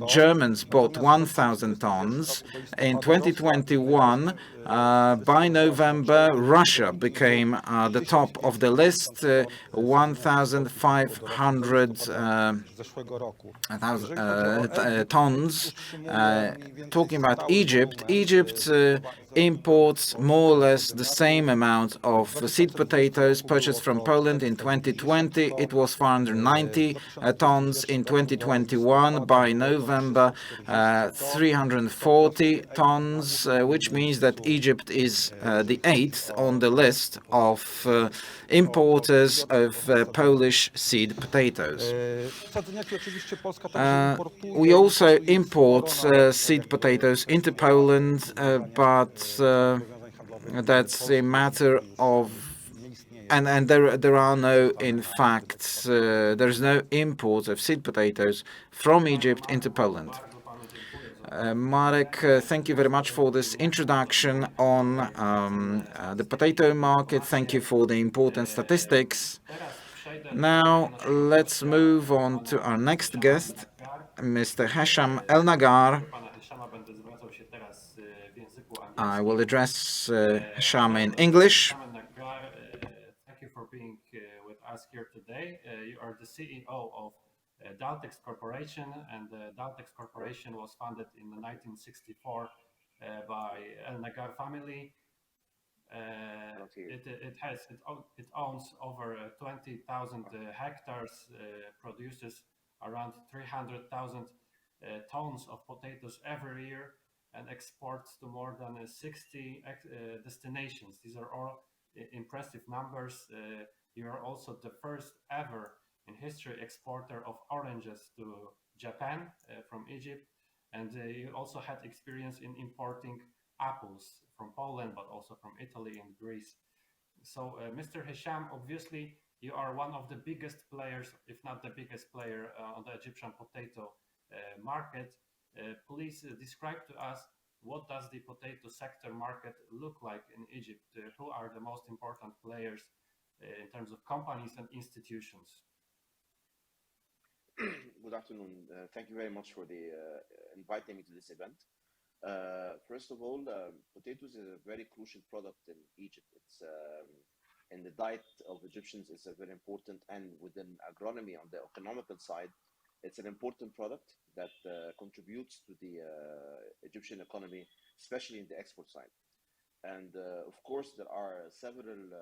Germans bought 1,000 tons. In 2021, By November, Russia became the top of the list, 1,500 zeszłego roku. tons. Talking about Egypt, Egypt imports more or less the same amount of seed potatoes purchased from Poland in 2020. It was 490 tons in 2021. By November, 340 tons, which means that Egypt is the 8th on the list of importers of Polish seed potatoes. Sadzeniaki oczywiście Polska także importuje. We also import seed potatoes into Poland, but that's a matter of, and there are no, in fact, there is no import of seed potatoes from Egypt into Poland. Marek, thank you very much for this introduction on the potato market. Thank you for the important statistics. Now let's move on to our next guest, Mr. Hesham El-Nagar. I will address Hesham in English. Thank you for being with us here today. You are the CEO of Daltex Corporation, and Daltex Corporation was founded in 1964 by El-Nagar family. It owns over 20,000 hectares, produces around 300,000 tons of potatoes every year, and exports to more than 60 destinations. These are all impressive numbers. You are also the first ever in history exporter of oranges to Japan from Egypt, and you also had experience in importing apples from Poland, but also from Italy and Greece. So, Mr. Hesham, obviously you are one of the biggest players, if not the biggest player on the Egyptian potato market. Please describe to us, what does the potato sector market look like in Egypt? Who are the most important players in terms of companies and institutions? Good afternoon. Thank you very much for inviting me to this event. First of all, potatoes is a very crucial product in Egypt. It's in the diet of Egyptians. It's a very important, and within agronomy on the economical side, it's an important product that contributes to the Egyptian economy, especially in the export side. And of course, there are several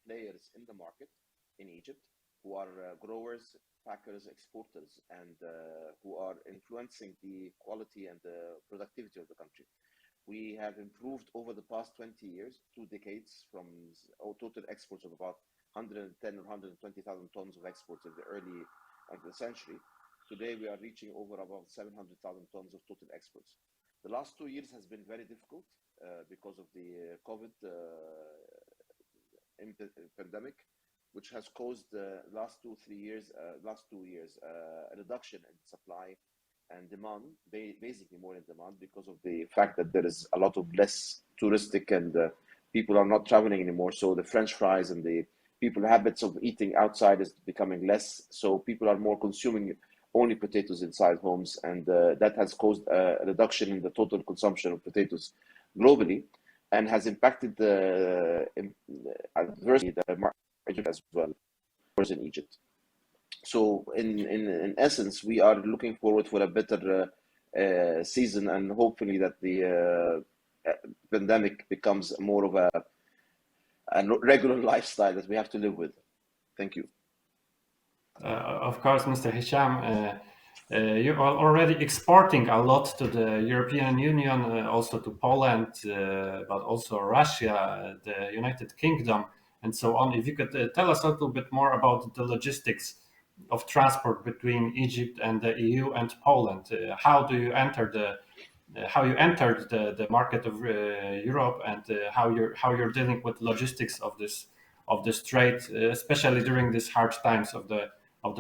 players in the market in Egypt who are growers, packers, exporters, and who are influencing the quality and the productivity of the country. We have improved over the past 20 years, 2 decades, from total exports of about 110 or 120,000 tons of exports in the early of the century. Today, we are reaching over about 700,000 tons of total exports. The last 2 years has been very difficult because of the COVID pandemic, which has caused the last 2 years a reduction in supply and demand, basically more in demand, because of the fact that there is a lot of less touristic and people are not traveling anymore. So the French fries and the people habits of eating outside is becoming less. So people are more consuming only potatoes inside homes, and that has caused a reduction in the total consumption of potatoes globally, and has impacted adversely the market as well, in Egypt. So in essence, we are looking forward for a better season, and hopefully that the pandemic becomes more of a regular lifestyle that we have to live with. Thank you. Of course, Mr. Hesham, you are already exporting a lot to the European Union, also to Poland, but also Russia, the United Kingdom, and so on. If you could tell us a little bit more about the logistics of transport between Egypt and the EU and Poland. How you entered the market of Europe, and how you're dealing with logistics of this trade, especially during these hard times of the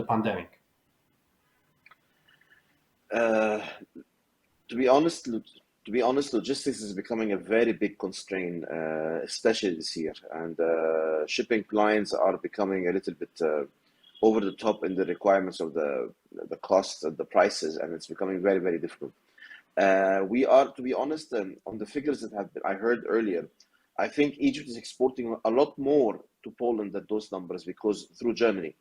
pandemic. To be honest, logistics is becoming a very big constraint, especially this year, and shipping lines are becoming a little bit over the top in the requirements of the costs and the prices, and it's becoming very, very difficult. We are, to be honest, on the figures that I heard earlier, I think Egypt is exporting a lot more to Poland than those numbers because through Germany,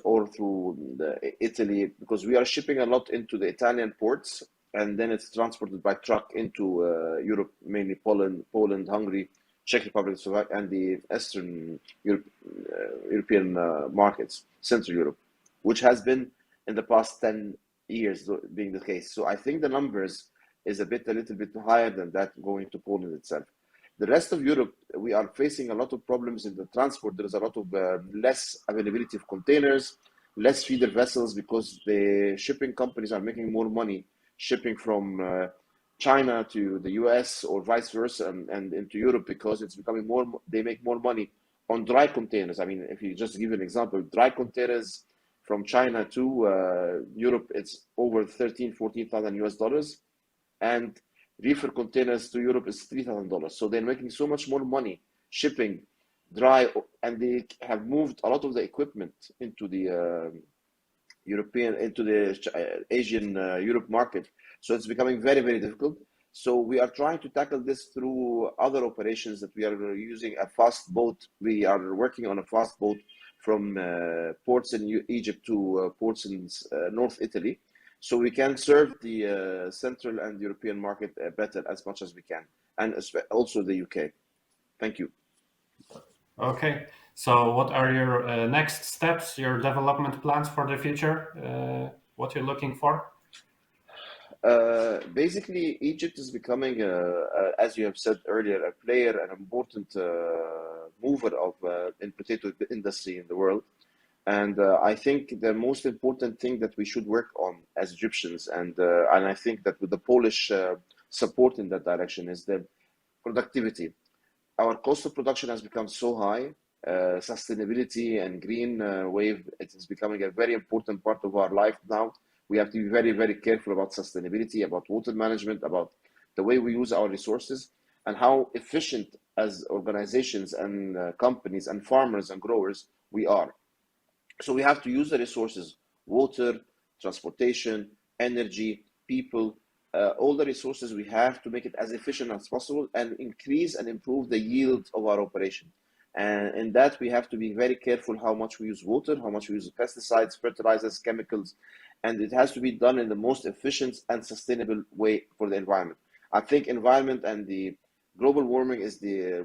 or through Italy, because we are shipping a lot into the Italian ports, and then it's transported by truck into Europe, mainly Poland, Hungary, Czech Republic, Slovakia, and the Eastern European markets, Central Europe, which has been in the past 10 years being the case. So I think the numbers is a little bit higher than that going to Poland itself. The rest of Europe, we are facing a lot of problems in the transport. There is a lot of less availability of containers, less feeder vessels, because the shipping companies are making more money shipping from China to the US or vice versa and into Europe, because it's becoming they make more money on dry containers. I mean, if you just give an example, dry containers from China to Europe, it's over 14,000 US dollars. And reefer containers to Europe is $3,000. So they're making so much more money shipping dry, and they have moved a lot of the equipment into the Asian Europe market. So it's becoming very, very difficult. So we are trying to tackle this through other operations that we are using a fast boat. We are working on a fast boat from ports in Egypt to ports in North Italy, so we can serve the Central and European market better as much as we can, and also the UK. Thank you. Okay, so what are your next steps, your development plans for the future? What you're looking for? Basically, Egypt is becoming, as you have said earlier, a player, an important mover of in potato industry in the world. And I think the most important thing that we should work on as Egyptians, and I think that with the Polish support in that direction, is the productivity. Our cost of production has become so high. Sustainability and green wave, it is becoming a very important part of our life now. We have to be very, very careful about sustainability, about water management, about the way we use our resources, and how efficient as organizations and companies and farmers and growers we are. So we have to use the resources, water, transportation, energy, people, all the resources we have to make it as efficient as possible and increase and improve the yield of our operation. And in that, we have to be very careful how much we use water, how much we use pesticides, fertilizers, chemicals, and it has to be done in the most efficient and sustainable way for the environment. I think environment and the global warming is the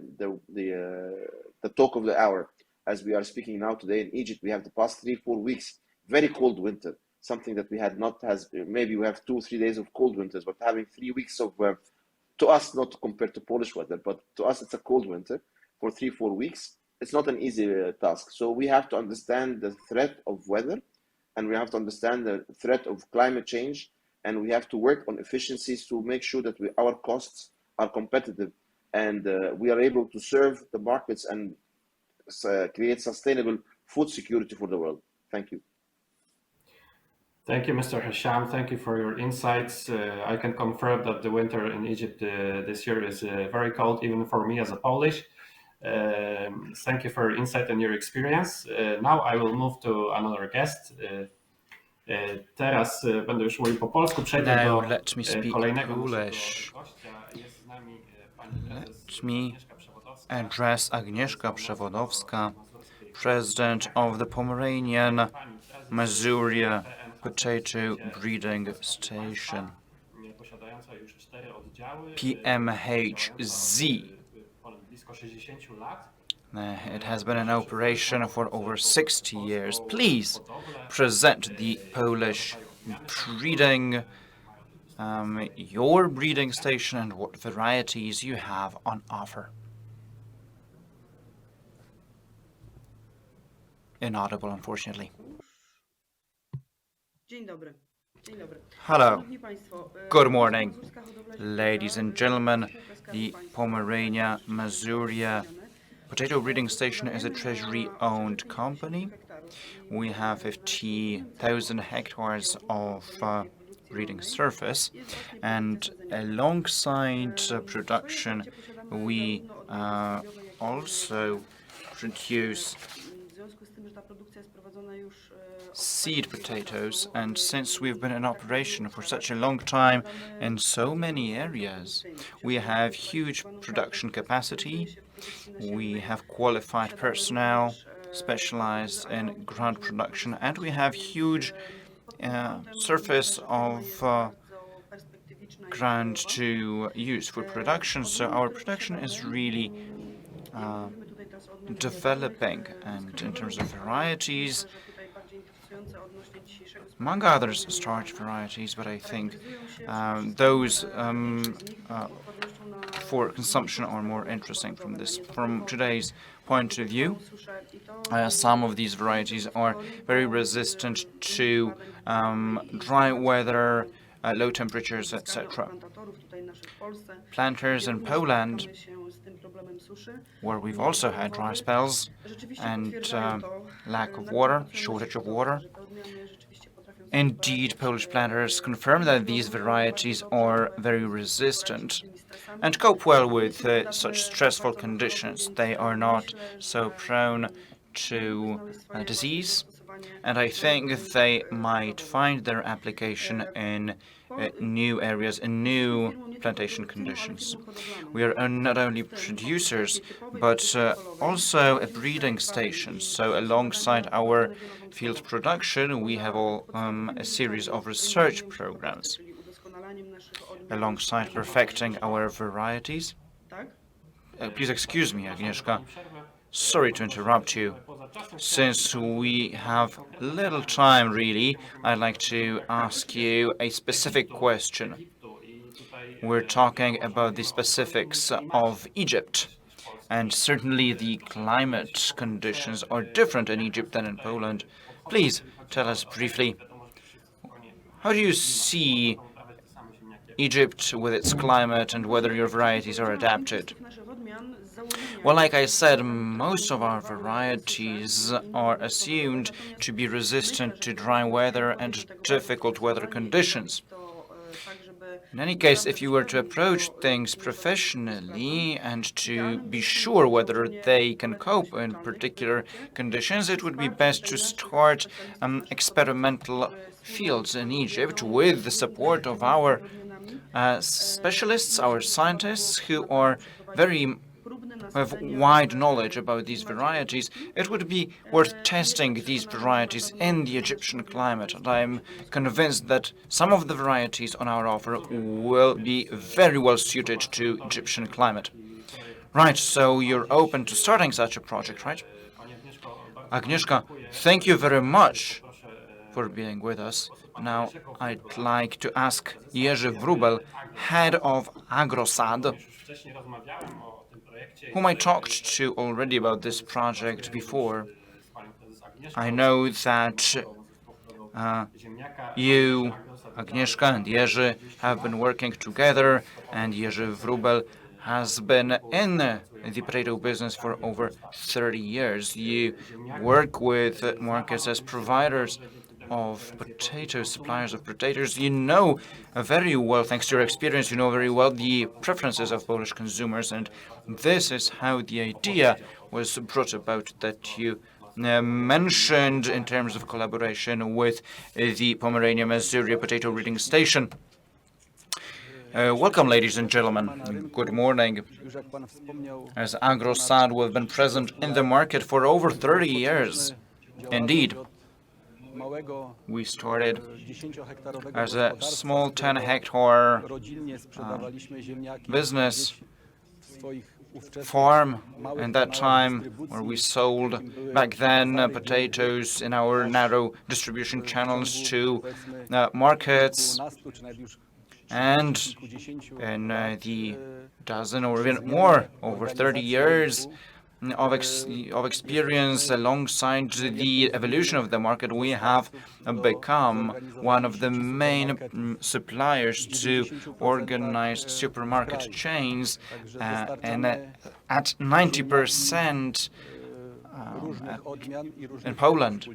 talk of the hour. As we are speaking now today in Egypt, we have the past 3-4 weeks, very cold winter, something that we had not has, maybe we have 2-3 days of cold winters, but having 3 weeks of, to us, not compared to Polish weather, but to us, it's a cold winter for 3-4 weeks. It's not an easy task. So we have to understand the threat of weather, and we have to understand the threat of climate change, and we have to work on efficiencies to make sure that our costs are competitive, and we are able to serve the markets and create sustainable food security for the world. Thank you. Thank you, Mr. Hisham. Thank you for your insights. I can confirm that the winter in Egypt this year is very cold, even for me as a Polish. Thank you for your insight and your experience. Now I will move to another guest. Teraz będę już mówił po polsku. Przejdę do let me speak kolejnego Polish. gościa. Jest z nami pani prezes Let me Agnieszka Przewodowska. address Agnieszka Przewodowska, president of the Pomeranian Masuria Potato Breeding Station, Posiadająca już 4 oddziały. PMHZ. Blisko 60 lat. It has been in operation for over 60 years. Please present the Polish breeding, your breeding station, and what varieties you have on offer. Inaudible, unfortunately. Dzień dobry. Dzień dobry. Hello. Szanowni Państwo, Good morning, Mazurska Hodowla ladies and gentlemen. The Pomerania Masuria Potato Breeding Station is a treasury-owned company. We have 50,000 hectares of breeding surface, and alongside production, we also produce seed potatoes, and since we've been in operation for such a long time in so many areas, we have huge production capacity, we have qualified personnel specialized in ground production, and we have huge surface of ground to use for production. So our production is really developing, and in terms of varieties, among others, starch varieties, but I think those for consumption are more interesting from today's point of view. Some of these varieties are very resistant to dry weather, low temperatures, etc. Planters in Poland, where we've also had dry spells and lack of water, shortage of water. Indeed, Polish planters confirm that these varieties are very resistant and cope well with such stressful conditions. They are not so prone to disease, and I think they might find their application in new areas, in new plantation conditions. We are not only producers, but also a breeding station. So alongside our field production, we have a series of research programs. Alongside perfecting our varieties. Please excuse me, Agnieszka. Sorry to interrupt you. Since we have little time, really, I'd like to ask you a specific question. We're talking about the specifics of Egypt, and certainly the climate conditions are different in Egypt than in Poland. Please tell us briefly, how do you see Egypt with its climate and whether your varieties are adapted? Well, like I said, most of our varieties are assumed to be resistant to dry weather and difficult weather conditions. In any case, if you were to approach things professionally and to be sure whether they can cope in particular conditions, it would be best to start experimental fields in Egypt with the support of our specialists, our scientists, who have wide knowledge about these varieties. It would be worth testing these varieties in the Egyptian climate, and I'm convinced that some of the varieties on our offer will be very well suited to Egyptian climate. Right, so you're open to starting such a project, right? Agnieszka, thank you very much for being with us. Now, I'd like to ask Jerzy Wróbel, head of AgroSad, whom I talked to already about this project before. I know that you, Agnieszka and Jerzy, have been working together, and Jerzy Wróbel has been in the potato business for over 30 years. You work with markets as providers of potatoes, suppliers of potatoes. You know very well, thanks to your experience, you know very well the preferences of Polish consumers, and this is how the idea was brought about that you mentioned in terms of collaboration with the Pomerania Mazurian Potato Breeding Station. Welcome, ladies and gentlemen. Good morning. As AgroSad, we've been present in the market for over 30 years. Indeed. We started as a small 10-hectare business farm in that time, where we sold back then potatoes in our narrow distribution channels to markets, and in the dozen or even more, over 30 years of experience alongside the evolution of the market, we have become one of the main suppliers to organized supermarket chains, and at 90% in Poland.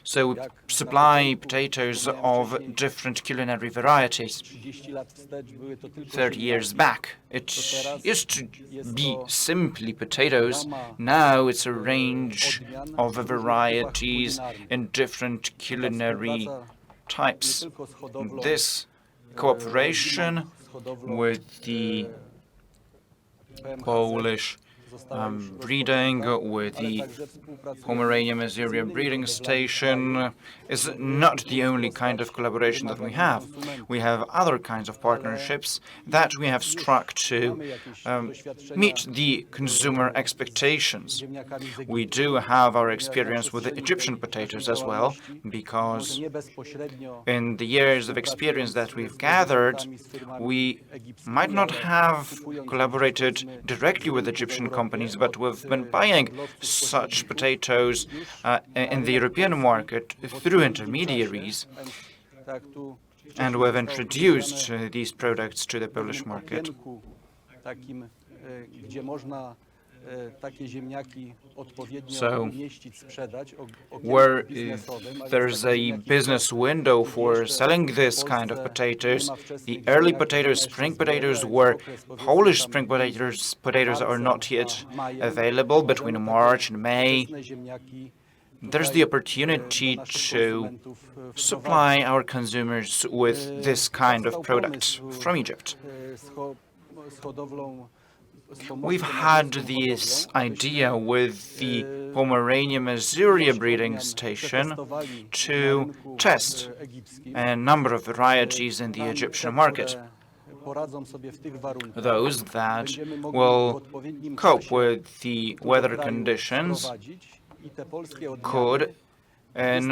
So we supply potatoes of different culinary varieties. 30 years back, it used to be simply potatoes. Now it's a range of varieties in different culinary types. This cooperation with the Polish breeding, with the Pomerania Mazuria breeding station, is not the only kind of collaboration that we have. We have other kinds of partnerships that we have struck to meet the consumer expectations. We do have our experience with the Egyptian potatoes as well, because in the years of experience that we've gathered, we might not have collaborated directly with Egyptian companies, but we've been buying such potatoes in the European market through intermediaries, and we've introduced these products to the Polish market. So, where there's a business window for selling this kind of potatoes, the early potatoes, spring potatoes, where Polish spring potatoes are not yet available between March and May, there's the opportunity to supply our consumers with this kind of product from Egypt. We've had this idea with the Pomerania Mazuria breeding station to test a number of varieties in the Egyptian market. Those that will cope with the weather conditions could in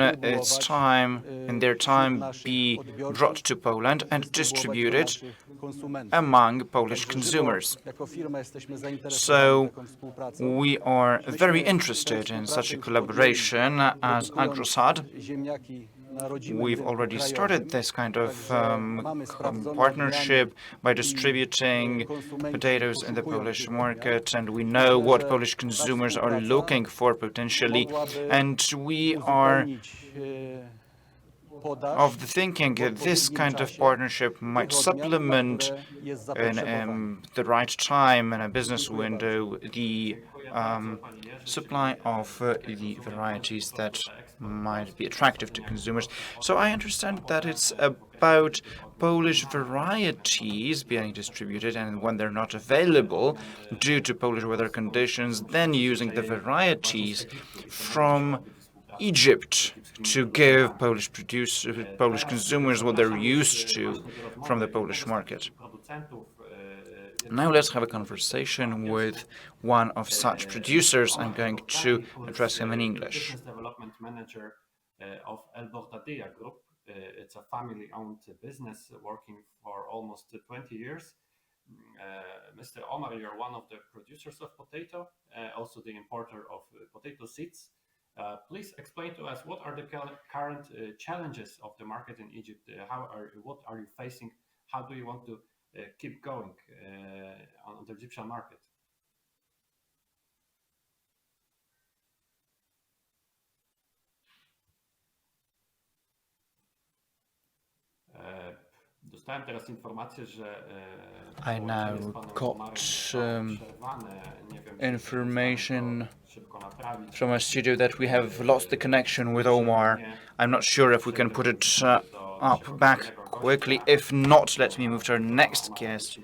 their time be brought to Poland and distributed among Polish consumers. So we are very interested in such a collaboration as Agrosad. We've already started this kind of partnership by distributing potatoes in the Polish market, and we know what Polish consumers are looking for potentially, and we are of the thinking that this kind of partnership might supplement in the right time and a business window the supply of the varieties that might be attractive to consumers. So I understand that it's about Polish varieties being distributed, and when they're not available due to Polish weather conditions, then using the varieties from Egypt to give Polish consumers what they're used to from the Polish market. Now let's have a conversation with one of such producers. I'm going to address him in English. Business development manager of El Bordadilla Group. It's a family-owned business working for almost 20 years. Mr. Omar, you're one of the producers of potato, also the importer of potato seeds. Please explain to us what are the current challenges of the market in Egypt. What are you facing? How do you want to keep going on the Egyptian market? Dostałem teraz informację, że I now got information from our studio that we have lost the connection with Omar. I'm not sure if we can put it up back quickly. If not, let me move to our next guest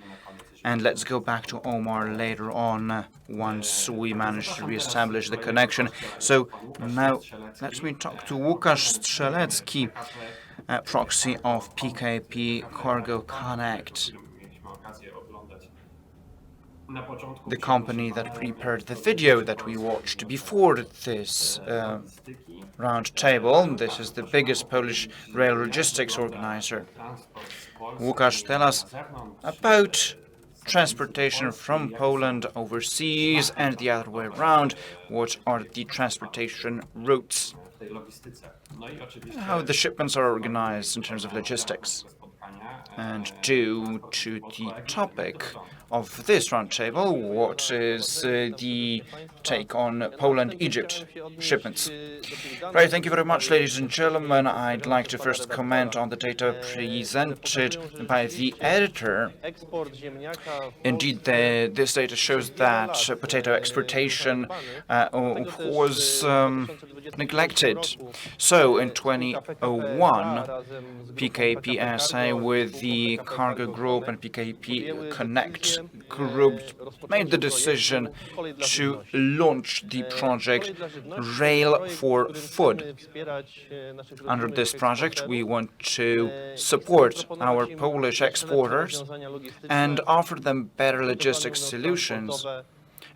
and let's go back to Omar later on once we manage to reestablish the connection. So now let me talk to Łukasz Strzelecki, proxy of PKP Cargo Connect, the company that prepared the video that we watched before this round table. This is the biggest Polish rail logistics organizer. Łukasz, tell us about transportation from Poland overseas and the other way around. What are the transportation routes? How the shipments are organized in terms of logistics. And due to the topic of this roundtable. What is the take on Poland-Egypt shipments? Right, thank you very much, ladies and gentlemen. I'd like to first comment on the data presented by the editor. Indeed, this data shows that potato exportation was neglected. So in 2001, PKP SA with the Cargo Group and PKP Connect Group made the decision to launch the project Rail for Food. Under this project, we want to support our Polish exporters and offer them better logistics solutions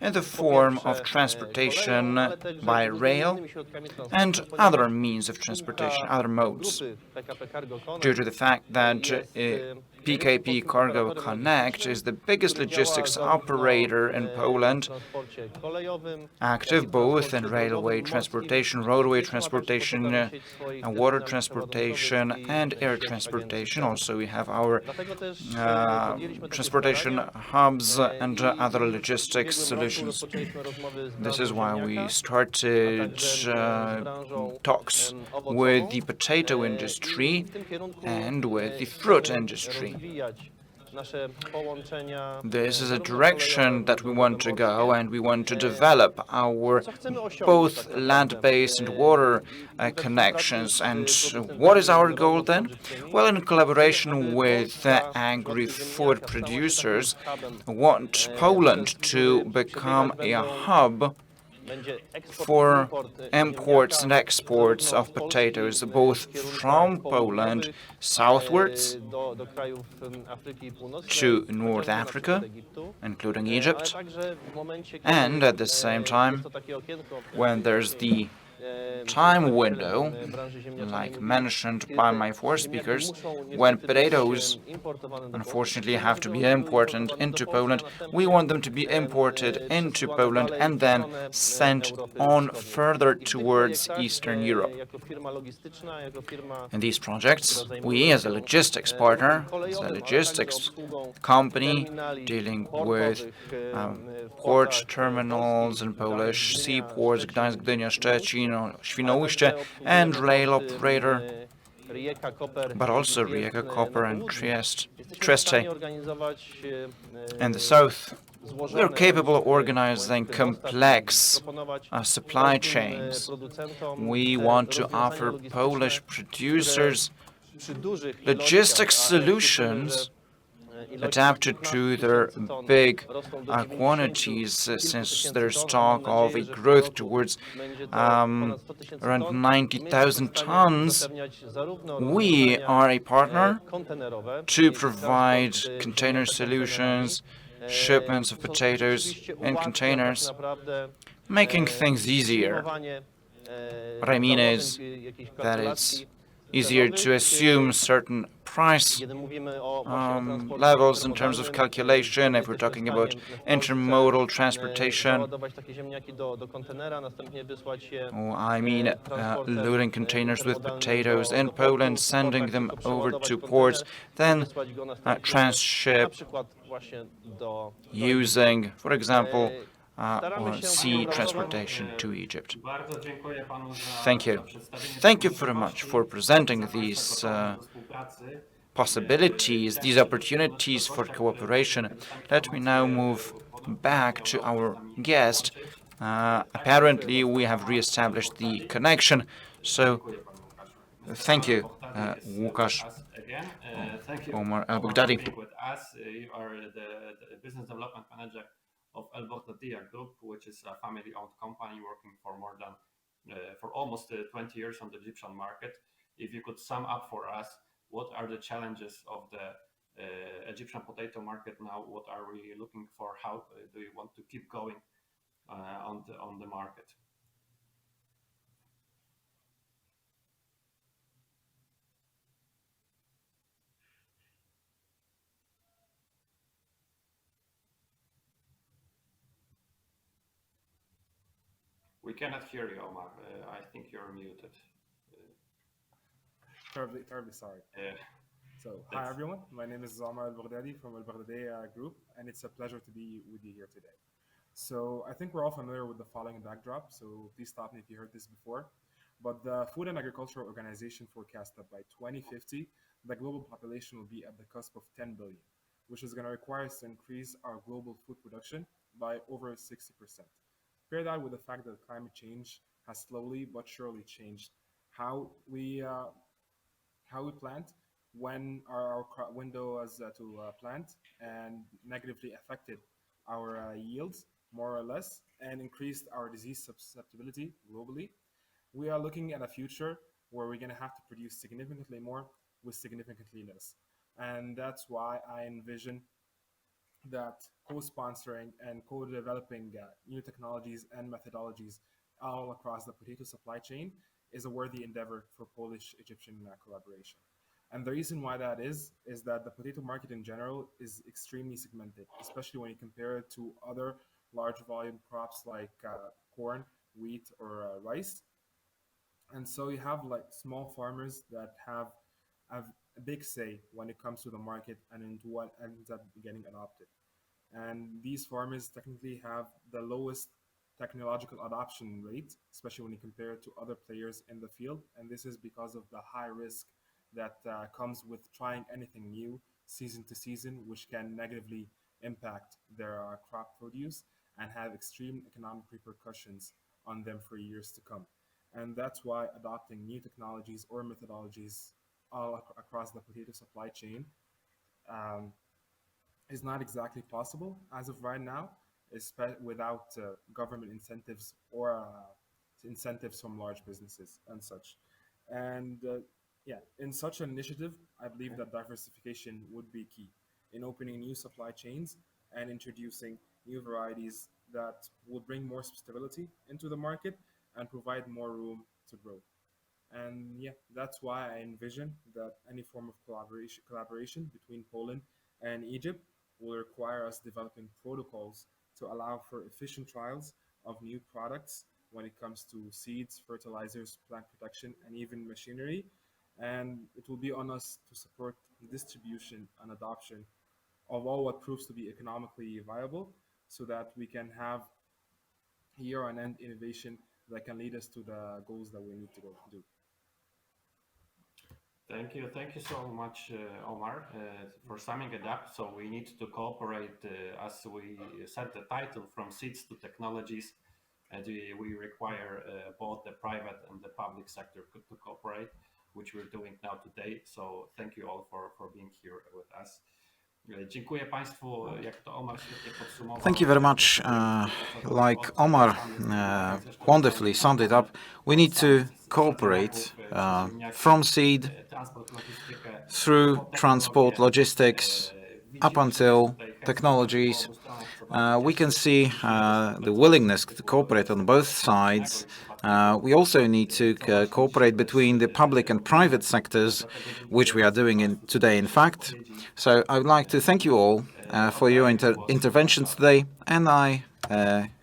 in the form of transportation by rail and other means of transportation, other modes. Due to the fact that PKP Cargo Connect is the biggest logistics operator in Poland, active both in railway transportation, roadway transportation, water transportation, and air transportation. Also, we have our transportation hubs and other logistics solutions. This is why we started talks with the potato industry and with the fruit industry. This is a direction that we want to go, and we want to develop our both land-based and water connections. And what is our goal then? Well, in collaboration with agri-food producers, we want Poland to become a hub for imports and exports of potatoes, both from Poland southwards to North Africa, including Egypt, and at the same time, when there's the time window, like mentioned by my four speakers, when potatoes unfortunately have to be imported into Poland, we want them to be imported into Poland and then sent on further towards Eastern Europe. In these projects, we as a logistics partner, as a logistics company dealing with port terminals and Polish seaports, Gdańsk, Gdynia, Szczecin, Świnoujście, and rail operator, but also Rijeka Copper and Trieste. In the south, we are capable of organizing complex supply chains. We want to offer Polish producers logistics solutions adapted to their big quantities, since there's talk of a growth towards around 90,000 tons. We are a partner to provide container solutions, shipments of potatoes in containers, making things easier. What I mean is that it's easier to assume certain price levels in terms of calculation if we're talking about intermodal transportation. I mean loading containers with potatoes in Poland, sending them over to ports, then transship using, for example, sea transportation to Egypt. Thank you. Thank you very much for presenting these possibilities, these opportunities for cooperation. Let me now move back to our guest. Apparently, we have re-established the connection, so thank you, Łukasz Omar al-Baghdadi. You are the business development manager of El Baghdadiya Group, which is a family-owned company working for more than for almost 20 years on the Egyptian market. If you could sum up for us, what are the challenges of the Egyptian potato market now? What are we looking for? How do you want to keep going on the market? We cannot hear you, Omar. I think you're muted. Terribly sorry. So, hi everyone. My name is Omar Al Baghdadi from Al Baghdadi Group, and it's a pleasure to be with you here today. So, I think we're all familiar with the following backdrop, so please stop me if you heard this before. But the Food and Agriculture Organization forecasts that by 2050, the global population will be at the cusp of 10 billion, which is going to require us to increase our global food production by over 60%. Pair that with the fact that climate change has slowly but surely changed how we uh, how we plant, when our window is to plant, and negatively affected our yields more or less, and increased our disease susceptibility globally. We are looking at a future where we're going to have to produce significantly more with significantly less. And that's why I envision that co-sponsoring and co-developing new technologies and methodologies all across the potato supply chain is a worthy endeavor for Polish-Egyptian collaboration. And the reason why that is that the potato market in general is extremely segmented, especially when you compare it to other large volume crops like corn, wheat, or rice. And so you have like small farmers that have a big say when it comes to the market and into what ends up getting adopted. And these farmers technically have the lowest technological adoption rate, especially when you compare it to other players in the field. And this is because of the high risk that comes with trying anything new season to season, which can negatively impact their crop produce and have extreme economic repercussions on them for years to come. And that's why adopting new technologies or methodologies across the potato supply chain um, is not exactly possible as of right now, without government incentives or incentives from large businesses and such. And yeah, in such an initiative, I believe that diversification would be key in opening new supply chains and introducing new varieties that will bring more stability into the market and provide more room to grow. And yeah, that's why I envision that any form of collaboration between Poland and Egypt will require us developing protocols to allow for efficient trials of new products when it comes to seeds, fertilizers, plant protection, and even machinery. And it will be on us to support distribution and adoption of all what proves to be economically viable so that we can have year on end innovation that can lead us to the goals that we need to go do. Thank you so much, Omar, for summing it up. So we need to cooperate, as we set the title, from seeds to technologies, and we require both the private and the public sector to cooperate, which we're doing now today. So thank you all for being here with us. Dziękuję Państwu, jak to Omar świetnie podsumował. Thank you very much. Like Omar wonderfully summed it up, we need to cooperate from seed through transport, logistics, up until technologies. We can see the willingness to cooperate on both sides. We also need to cooperate between the public and private sectors, which we are doing today, in fact. So I would like to thank you all for your interventions today, and I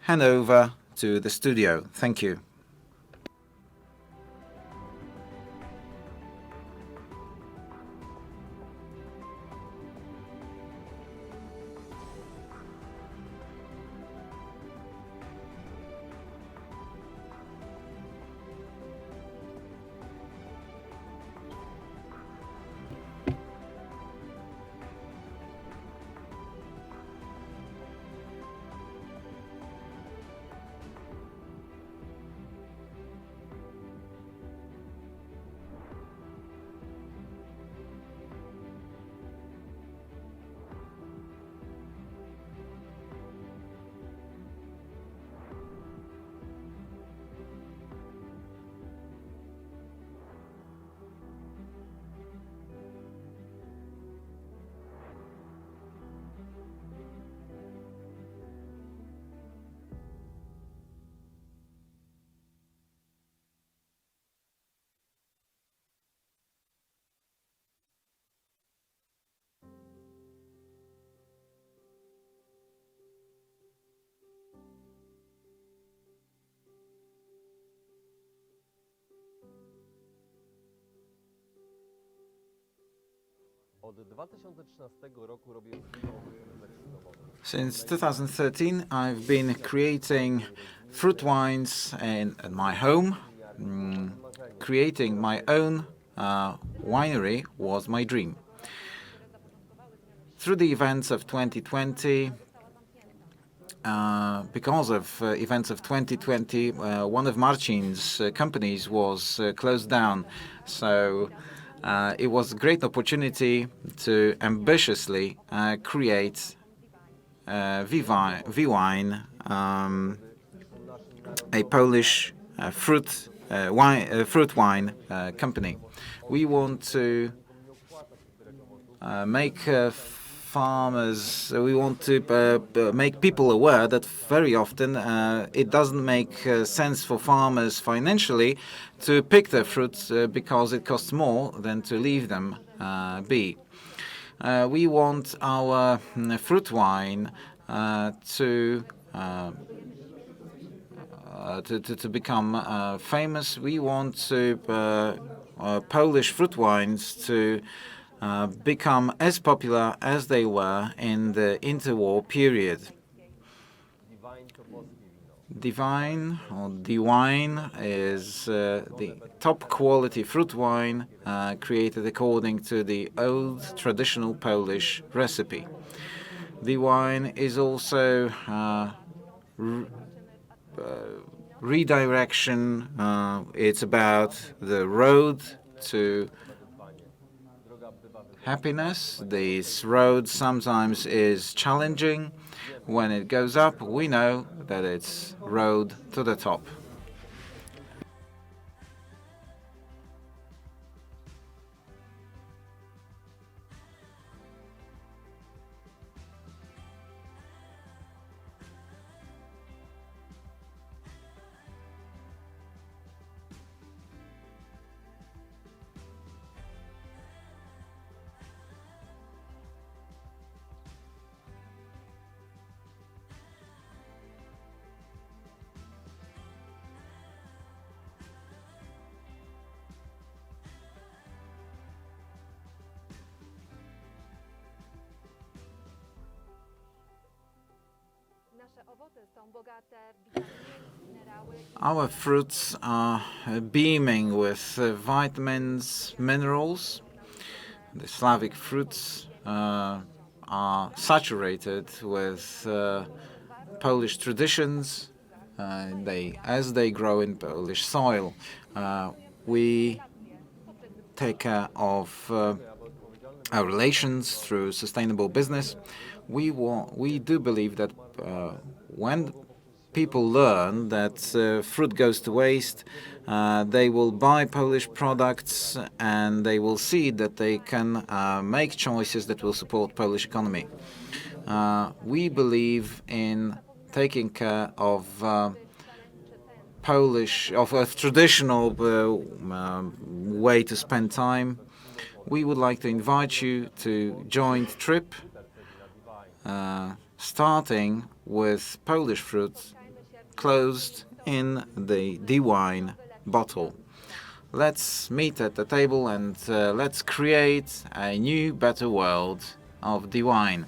hand over to the studio. Thank you. Od 2013 roku robię winowy zaczynkowy. Since 2013, I've been creating fruit wines at my home. Creating my own winery was my dream. Through the events of 2020, because of events of 2020, one of Marcin's companies was closed down. So it was a great opportunity to ambitiously create V-Wine, a Polish fruit wine company. We want to make farmers, we want to make people aware that very often it doesn't make sense for farmers financially to pick their fruits because it costs more than to leave them be. We want our fruit wine to become famous. We want Polish fruit wines to become as popular as they were in the interwar period. Divine or D-Wine is the top quality fruit wine created according to the old traditional Polish recipe. D-Wine is also redirection. It's about the road to happiness. This road sometimes is challenging. When it goes up, we know that it's road to the top. Our fruits are beaming with vitamins, minerals. The Slavic fruits are saturated with Polish traditions. As they grow in Polish soil, we take care of our relations through sustainable business. We do believe that when people learn that fruit goes to waste, they will buy Polish products and they will see that they can make choices that will support Polish economy. We believe in taking care of a traditional way to spend time. We would like to invite you to joint trip, starting with Polish fruit closed in the D-Wine bottle. Let's meet at the table and let's create a new, better world of D-Wine.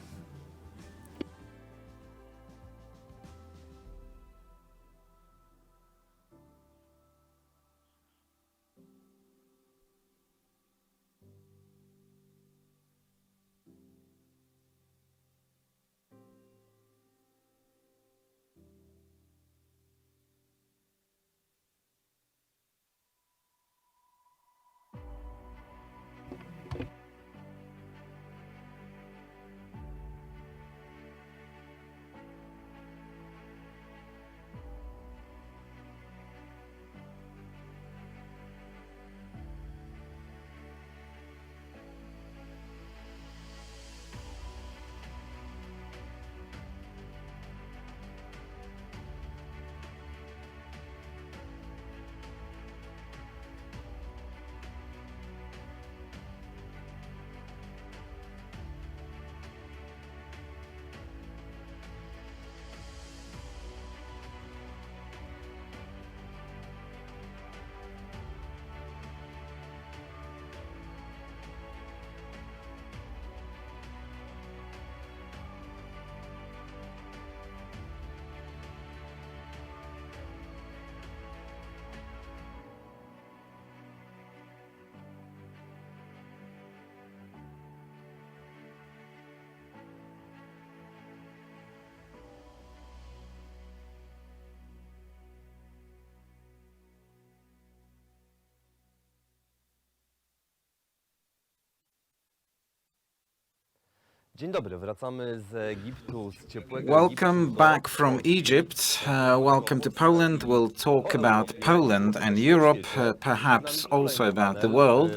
Dzień dobry, wracamy z Egiptu, z ciepłego Welcome Egiptu back from Egypt. Welcome to Poland. We'll talk about Poland and Europe, perhaps also about the world.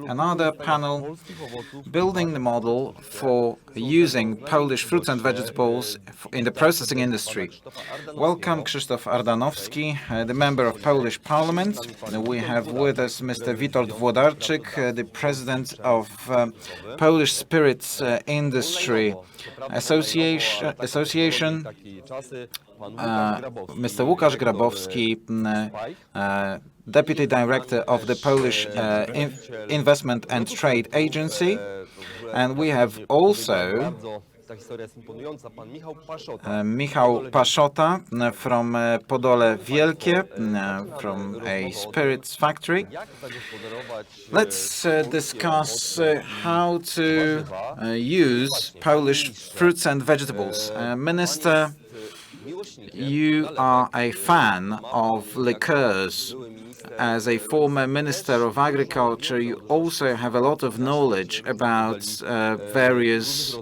Another panel, building the model for using Polish fruits and vegetables in the processing industry. Welcome Krzysztof Ardanowski, the member of Polish Parliament. We have with us Mr. Witold Włodarczyk, the president of Polish Spirits Industry Association, Mr. Łukasz Grabowski, Deputy Director of the Polish Investment and Trade Agency, and we have also Michał Paszota from Podole Wielkie, from a spirits factory. Let's discuss how to use Polish fruits and vegetables. Minister, you are a fan of liqueurs. As a former Minister of Agriculture, you also have a lot of knowledge about various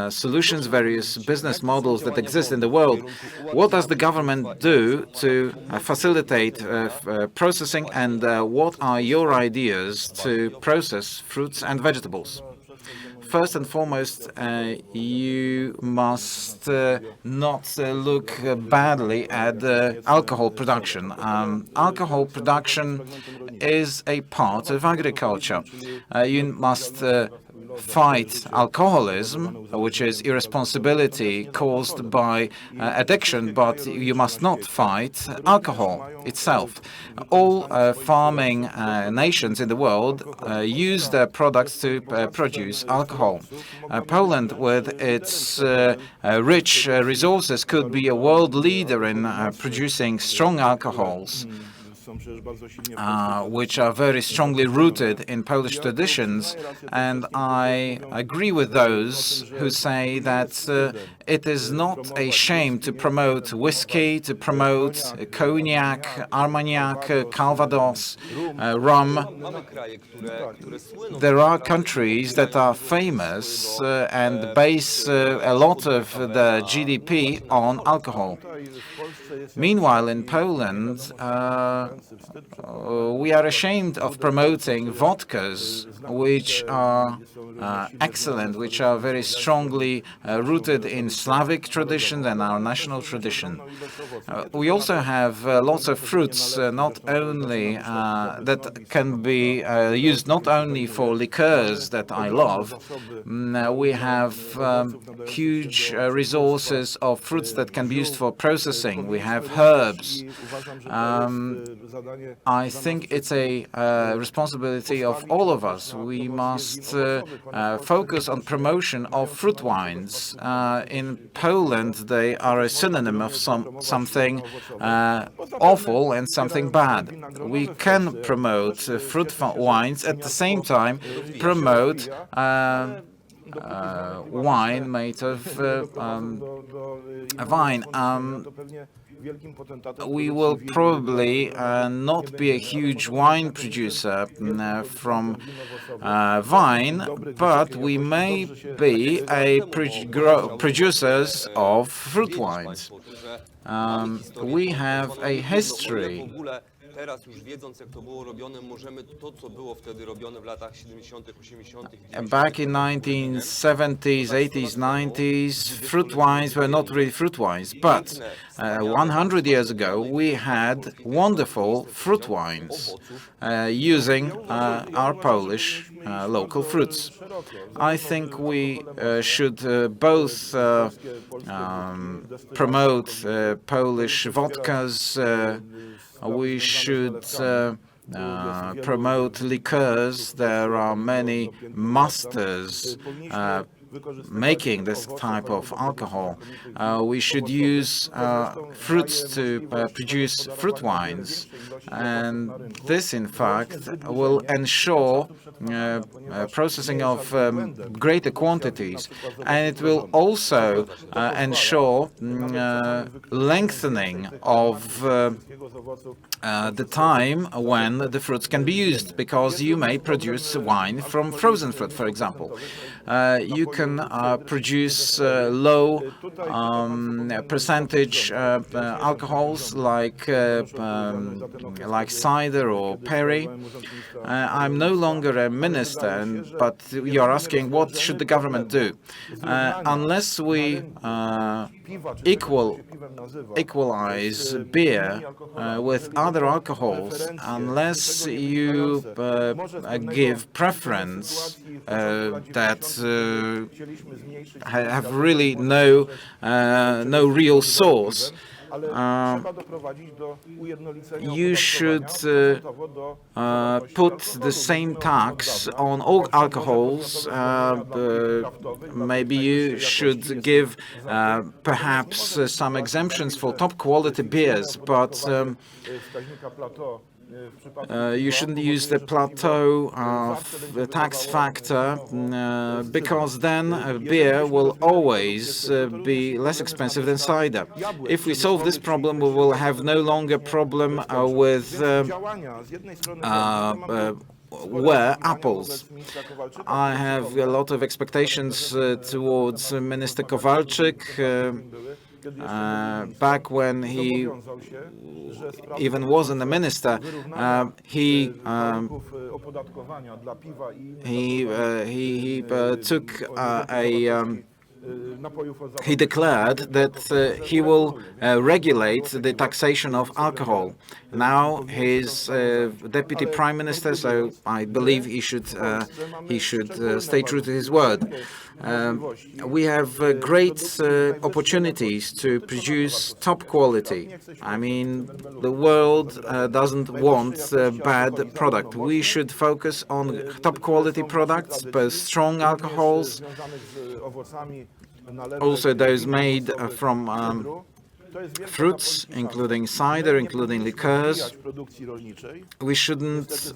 solutions, various business models that exist in the world. What does the government do to facilitate processing, and what are your ideas to process fruits and vegetables? First and foremost, you must not look badly at alcohol production. Alcohol production is a part of agriculture. You must fight alcoholism, which is irresponsibility caused by addiction, but you must not fight alcohol itself. All farming nations in the world use their products to produce alcohol. Poland, with its rich resources, could be a world leader in producing strong alcohols, which are very strongly rooted in Polish traditions, and I agree with those who say that it is not a shame to promote whiskey, to promote cognac, Armagnac, Calvados, rum. There are countries that are famous and base a lot of the GDP on alcohol. Meanwhile, in Poland, we are ashamed of promoting vodkas, which are excellent, which are very strongly rooted in Slavic tradition and our national tradition. We also have lots of fruits, not only that can be used not only for liqueurs that I love. We have huge resources of fruits that can be used for processing. We have herbs. I think it's a responsibility of all of us. We must focus on promotion of fruit wines. In Poland, they are a synonym of something awful and something bad. We can promote fruit wines, at the same time promote wine made of vine. We will probably not be a huge wine producer from vine, but we may be a producers of fruit wines. We have a history. Back in 1970s, 80s, 90s, fruit wines were not really fruit wines, but 100 years ago we had wonderful fruit wines using our Polish local fruits. I think we should both promote Polish vodkas. We should promote liqueurs. There are many masters making this type of alcohol. We should use fruits to produce fruit wines, and this, in fact, will ensure processing of greater quantities, and it will also ensure lengthening of the time when the fruits can be used, because you may produce wine from frozen fruit, for example. You can produce low percentage alcohols like cider or perry. I'm no longer a minister, but you're asking what should the government do? Unless we equalize beer with other alcohols, unless you give preference that have really no real source, you should put the same tax on all alcohols. Maybe you should give perhaps some exemptions for top quality beers, but you shouldn't use the plateau the tax factor because then beer will always be less expensive than cider. If we solve this problem, we will have no longer problem with were apples. I have a lot of expectations towards Minister Kowalczyk. Back when he even wasn't a minister, he took he declared that he will regulate the taxation of alcohol. Now he's deputy prime minister, so I believe he should stay true to his word. We have great opportunities to produce top quality. I mean, the world doesn't want a bad product. We should focus on top quality products, both strong alcohols, also those made from fruits, including cider, including liqueurs. We shouldn't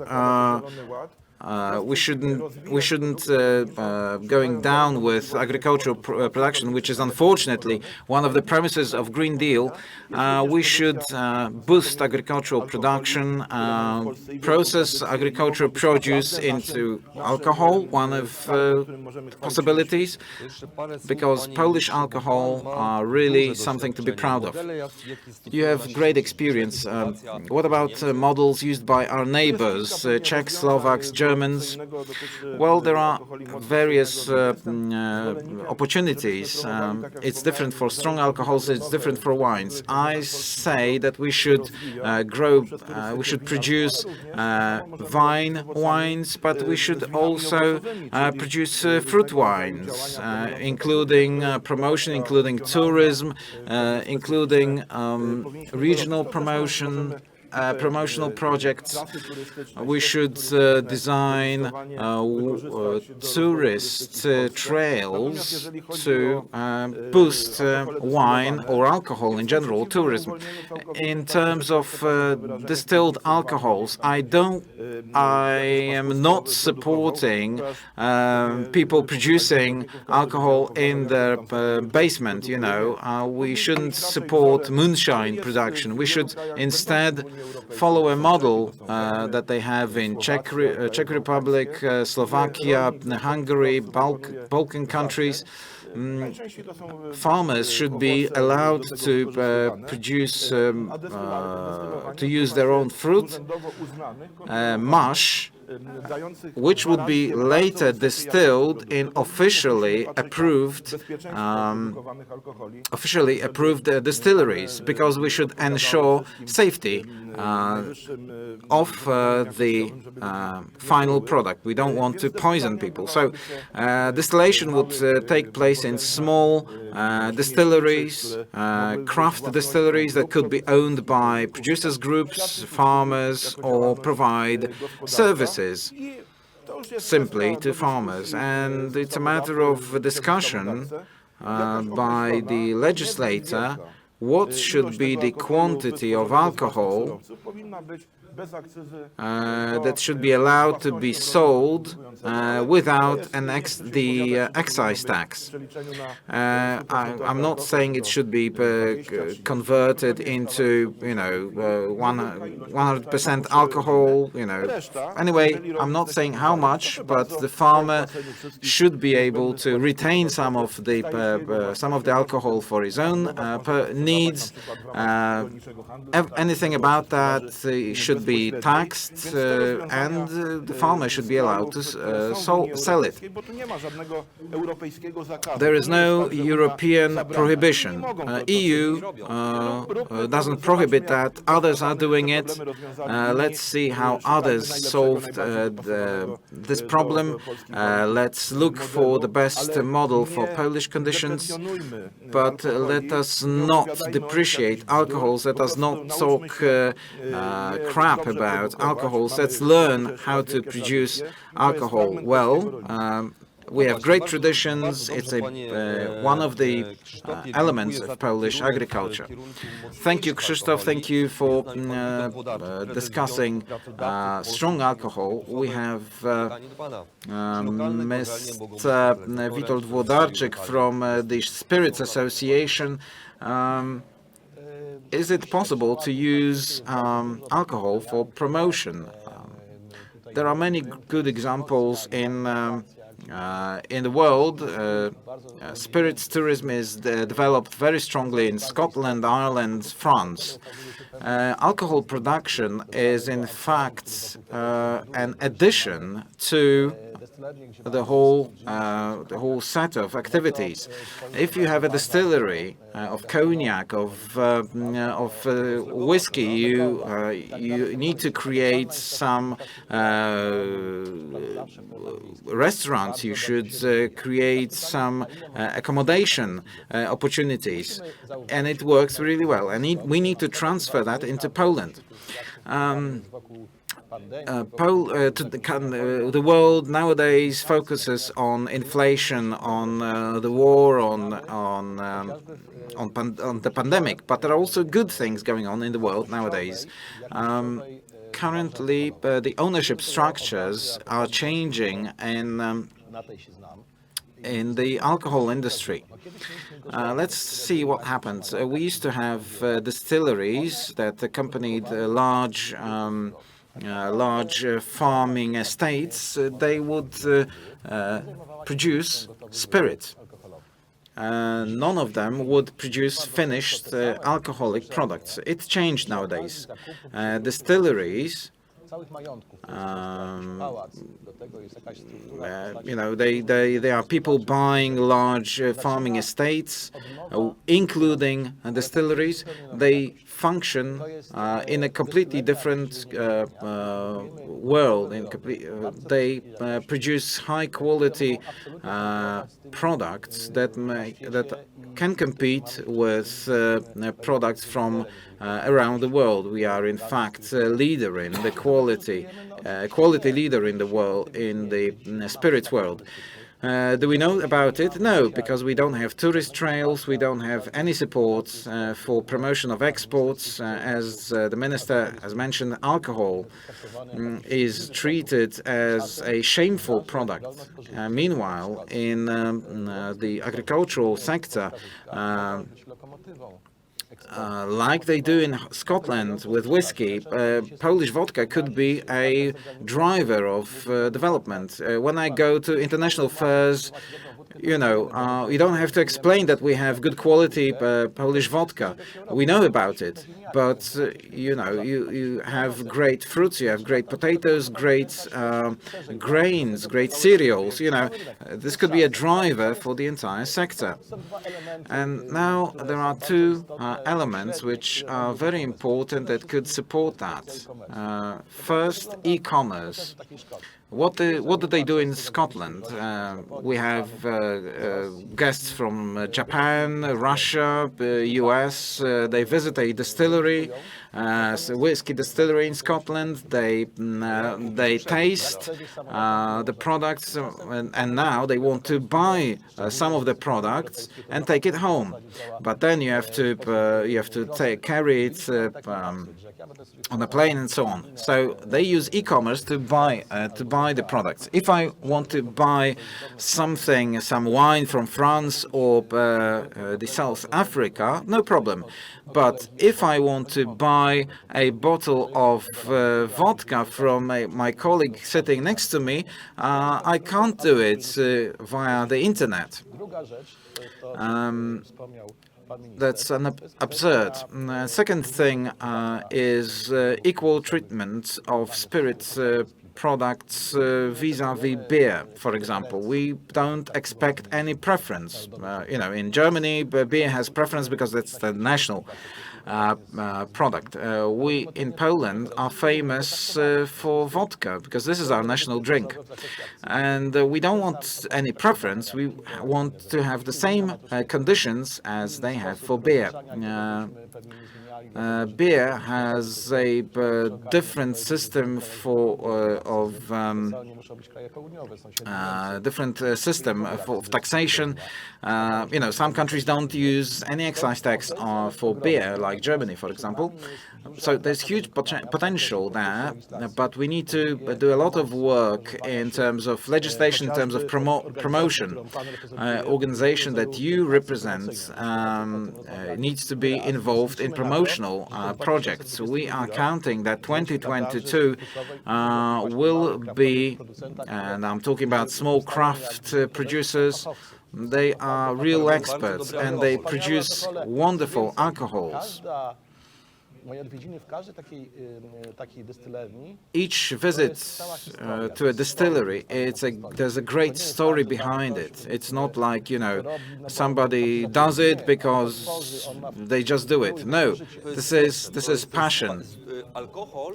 going down with agricultural production, which is unfortunately one of the premises of Green Deal. We should boost agricultural production, process agricultural produce into alcohol, one of possibilities, because Polish alcohol are really something to be proud of. You have great experience. What about models used by our neighbors, Czechs, Slovaks, Germans? Well, there are various opportunities. It's different for strong alcohols, it's different for wines. I say that we should produce wines, but we should also produce fruit wines, including promotion, including tourism, including regional promotion, promotional projects. We should design tourist trails to boost wine or alcohol in general, tourism. In terms of distilled alcohols, I am not supporting people producing alcohol in their basement, you know. We shouldn't support moonshine production. We should instead follow a model that they have in Czech Republic, Slovakia, Hungary, Balkan countries. Farmers should be allowed to produce, to use their own fruit, mash, which would be later distilled in officially approved distilleries, because we should ensure safety of the final product. We don't want to poison people. So distillation would take place in small distilleries, craft distilleries that could be owned by producers groups, farmers, or provide services simply to farmers. And it's a matter of discussion by the legislator what should be the quantity of alcohol that should be allowed to be sold without the excise tax. I'm not saying it should be converted into, 100% alcohol, Anyway, I'm not saying how much, but the farmer should be able to retain some of the alcohol for his own needs. Anything about that should be taxed, and the farmer should be allowed to sell it. There is no European prohibition. EU doesn't prohibit that. Others are doing it. Let's see how others solved this problem. Let's look for the best model for Polish conditions. But let us not depreciate alcohols. Let us not talk crap about alcohols. Let's learn how to produce alcohol well. We have great traditions. It's one of the elements of Polish agriculture. Thank you, Krzysztof. Thank you for discussing strong alcohol. We have Mr. Witold Włodarczyk from the Spirits Association. Is it possible to use alcohol for promotion? There are many good examples in the world. Spirits tourism is developed very strongly in Scotland, Ireland, France. Alcohol production is in fact an addition to the whole set of activities. If you have a distillery of cognac, of whiskey, you need to create some restaurants. You should create some accommodation opportunities, and it works really well. And we need to transfer that into Poland. The world nowadays focuses on inflation, on the war, on the pandemic, but there are also good things going on in the world nowadays. Currently, the ownership structures are changing in the alcohol industry. Let's see what happens. We used to have distilleries that accompanied large farming estates. They would produce spirit. None of them would produce finished alcoholic products. It's changed nowadays. Distilleries, they are people buying large farming estates, including distilleries. They function in a completely different world. They produce high-quality products that can compete with products from around the world. We are, in fact, a leader in the quality leader in the world, in the spirits world. Do we know about it? No, because we don't have tourist trails, we don't have any support for promotion of exports. As the minister has mentioned, alcohol is treated as a shameful product. Meanwhile, in the agricultural sector, like they do in Scotland with whiskey, Polish vodka could be a driver of development. When I go to international fairs, you don't have to explain that we have good quality Polish vodka. We know about it, but you have great fruits, you have great potatoes, great grains, great cereals. This could be a driver for the entire sector. And now there are two elements which are very important that could support that. First, e-commerce. What do they do in Scotland? We have guests from Japan, Russia, US. They visit a distillery distillery, whiskey distillery in Scotland. They taste the products, and now they want to buy some of the products and take it home. But then you have to carry it on a plane and so on. So they use e-commerce to buy the products. If I want to buy something, some wine from France or the South Africa, no problem. But if I want to buy a bottle of vodka from my colleague sitting next to me, I can't do it via the internet. That's absurd. Second thing is equal treatment of spirit products vis-à-vis beer, for example. We don't expect any preference. In Germany, beer has preference because it's the national product. We in Poland are famous for vodka because this is our national drink. And we don't want any preference. We want to have the same conditions as they have for beer. Beer has a different system of taxation. Some countries don't use any excise tax for beer, like Germany, for example. So there's huge potential there, but we need to do a lot of work in terms of legislation, in terms of promotion. Organization that you represent needs to be involved in promotional projects. We are counting that 2022 will be, and I'm talking about small craft producers. They are real experts and they produce wonderful alcohols. Each visit to a distillery, there's a great story behind it. It's not like, somebody does it because they just do it. No, this is passion.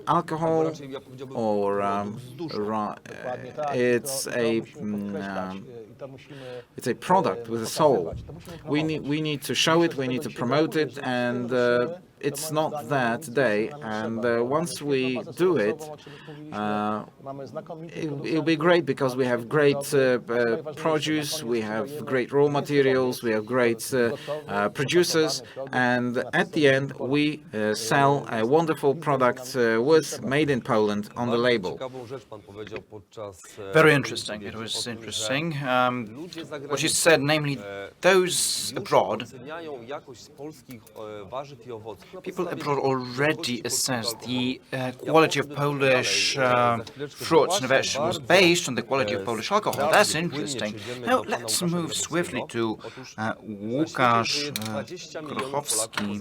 Alcohol, or it's a product with a soul. We need to show it, we need to promote it, and it's not there today. And once we do it, it'll be great because we have great produce, we have great raw materials, we have great producers, and at the end we sell a wonderful product with Made in Poland on the label. Very interesting. It was interesting. What you said, namely, those abroad, people abroad already assess the quality of Polish fruits and vegetables based on the quality of Polish alcohol. That's interesting. Now, let's move swiftly to Łukasz Grochowski.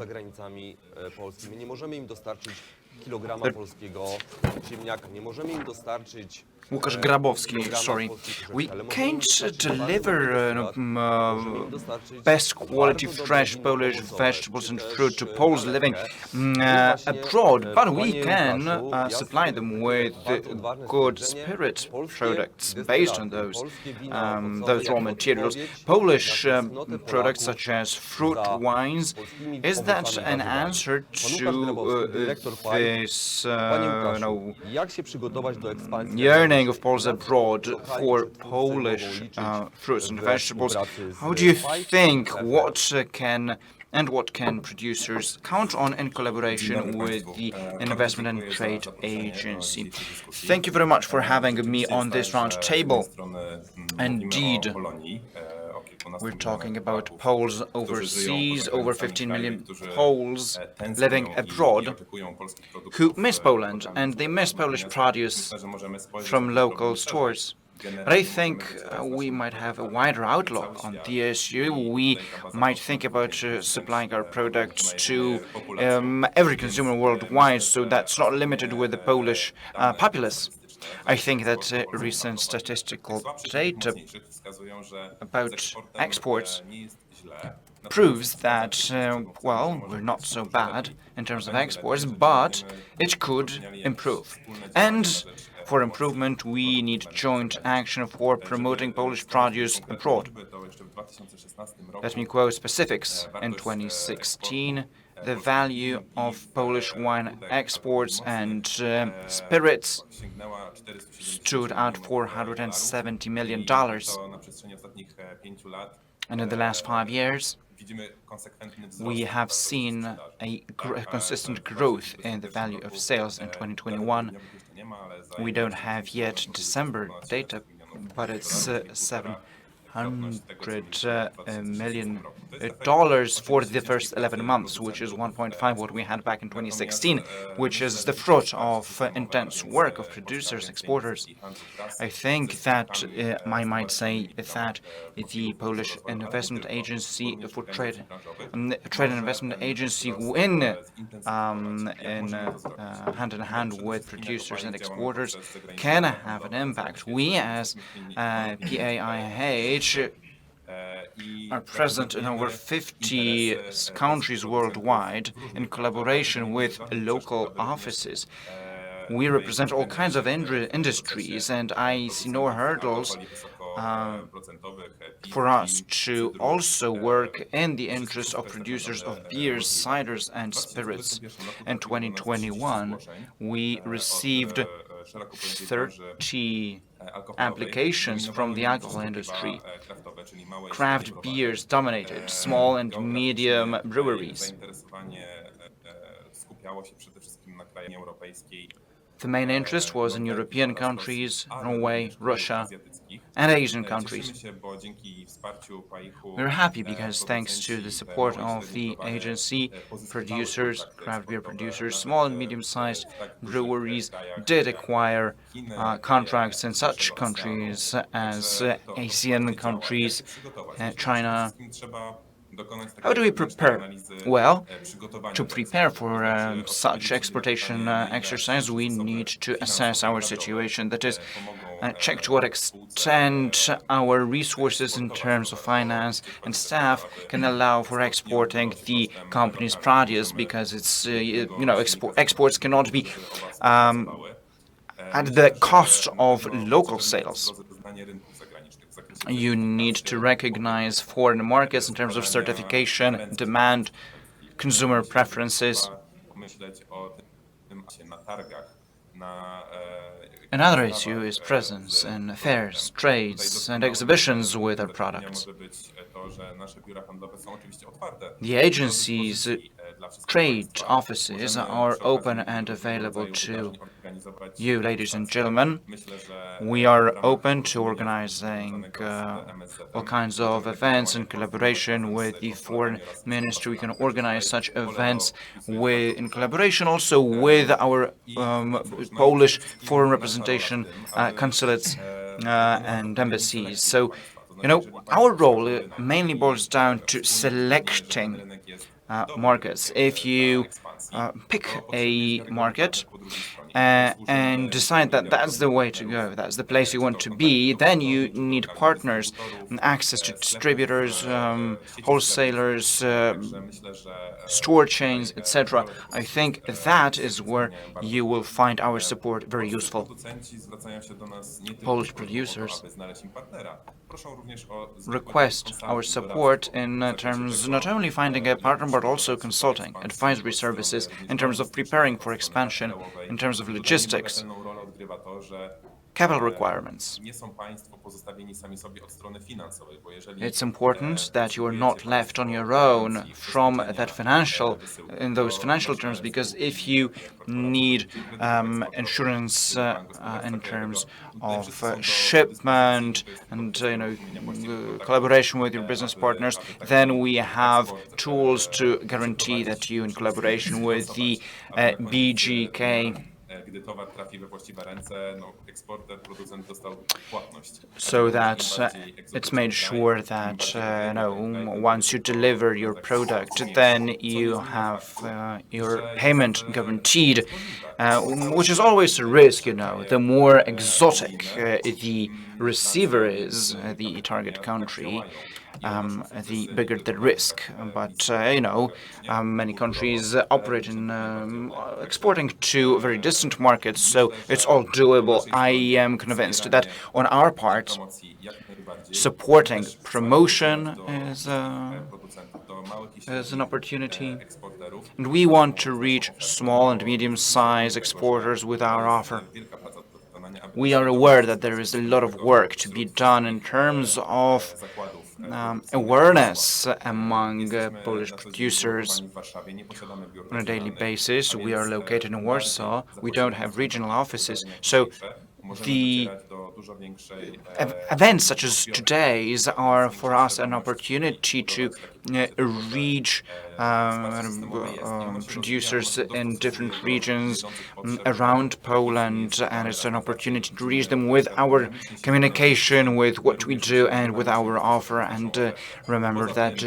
Łukasz Grabowski, sorry. We can't deliver best quality fresh Polish vegetables and fruit to Poles living abroad, but we can supply them with good spirit products based on those raw materials. Polish products such as fruit wines, is that an answer to this yearning of Poles abroad for Polish fruits and vegetables? How do you think what can producers count on in collaboration with the Investment and Trade Agency? Thank you very much for having me on this round table. Indeed, we're talking about Poles overseas, over 15 million Poles living abroad who miss Poland, and they miss Polish produce from local stores. But I think we might have a wider outlook on the issue. We might think about supplying our products to every consumer worldwide, so that's not limited with the Polish populace. I think that recent statistical data about exports proves that, well, we're not so bad in terms of exports, but it could improve. And for improvement, we need joint action for promoting Polish produce abroad. Let me quote specifics. In 2016, the value of Polish wine exports and spirits stood at $470 million. And in the last 5 years, we have seen a consistent growth in the value of sales in 2021. We don't have yet December data, but it's $700 million for the first 11 months, which is 1.5 what we had back in 2016, which is the fruit of intense work of producers, exporters. I think that I might say that the Polish Investment Agency for Trade and Investment Agency hand in hand with producers and exporters can have an impact. We as PAIH are present in over 50 countries worldwide in collaboration with local offices. We represent all kinds of industries, and I see no hurdles for us to also work in the interest of producers of beers, ciders, and spirits. In 2021, we received 30 applications from the alcohol industry. Craft beers dominated small and medium breweries. The main interest was in European countries, Norway, Russia, and Asian countries. We're happy because thanks to the support of the agency, producers, craft beer producers, small and medium-sized breweries did acquire contracts in such countries as Asian countries, China. How do we prepare? Well, to prepare for such exportation exercise, we need to assess our situation. That is, check to what extent our resources in terms of finance and staff can allow for exporting the company's produce, because it's exports cannot be at the cost of local sales. You need to recognize foreign markets in terms of certification, demand, consumer preferences. Another issue is presence in fairs, trades, and exhibitions with our products. The agency's trade offices are open and available to you, ladies and gentlemen. We are open to organizing all kinds of events in collaboration with the Foreign Ministry. We can organize such events in collaboration also with our Polish foreign representation consulates and embassies. So, our role mainly boils down to selecting markets. If you pick a market and decide that that's the way to go, that's the place you want to be, then you need partners, access to distributors, wholesalers, store chains, etc. I think that is where you will find our support very useful. Polish producers request our support in terms not only finding a partner, but also consulting, advisory services, in terms of preparing for expansion, in terms of logistics, capital requirements. It's important that you are not left on your own from that in those financial terms, because if you need insurance in terms of shipment and collaboration with your business partners, then we have tools to guarantee that you, in collaboration with the BGK, so that it's made sure that once you deliver your product, then you have your payment guaranteed, which is always a risk. The more exotic the receiver is, the target country, the bigger the risk. But many countries operate in exporting to very distant markets, so it's all doable. I am convinced that on our part, supporting promotion is as an opportunity, and we want to reach small and medium-sized exporters with our offer. We are aware that there is a lot of work to be done in terms of awareness among Polish producers on a daily basis. We are located in Warsaw. We don't have regional offices, so the events such as today's are for us an opportunity to reach producers in different regions around Poland, and it's an opportunity to reach them with our communication, with what we do, and with our offer. And remember that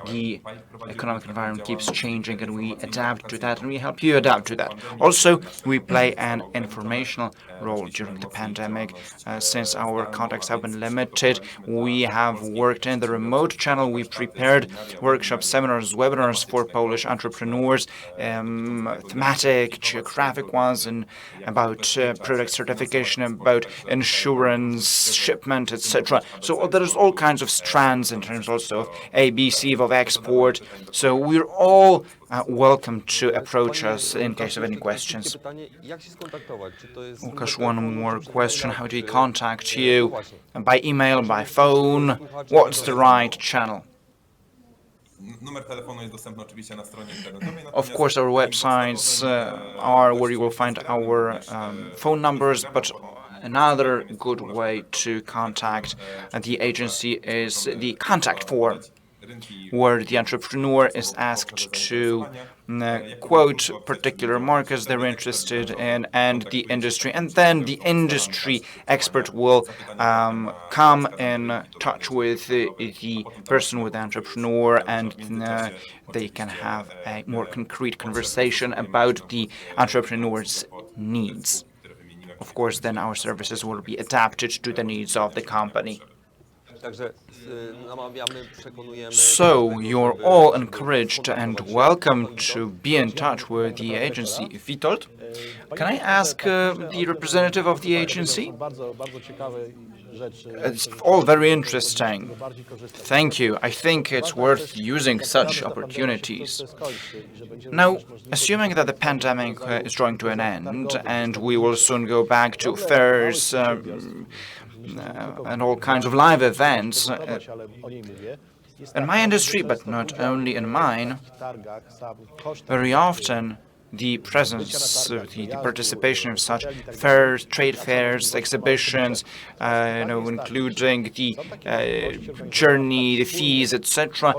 the economic environment keeps changing, and we adapt to that, and we help you adapt to that. Also, we play an informational role during the pandemic. Since our contacts have been limited, we have worked in the remote channel. We prepared workshops, seminars, webinars for Polish entrepreneurs, thematic, geographic ones, and about product certification, about insurance, shipment, etc. So there's all kinds of strands in terms also of ABC, of export. So we're all welcome to approach us in case of any questions. Łukasz, one more question. How do we contact you? By email, by phone? What's the right channel? Of course, our websites are where you will find our phone numbers, but another good way to contact the agency is the contact form, where the entrepreneur is asked to quote particular markets they're interested in and the industry, and then the industry expert will come in touch with the person, with the entrepreneur, and they can have a more concrete conversation about the entrepreneur's needs. Of course, then our services will be adapted to the needs of the company. So you're all encouraged and welcome to be in touch with the agency. Witold, can I ask the representative of the agency? It's all very interesting. Thank you. I think it's worth using such opportunities. Now, assuming that the pandemic is drawing to an end and we will soon go back to fairs, and all kinds of live events. In my industry, but not only in mine, very often the presence, the participation of such fairs, trade fairs, exhibitions, including the journey, the fees, etc.,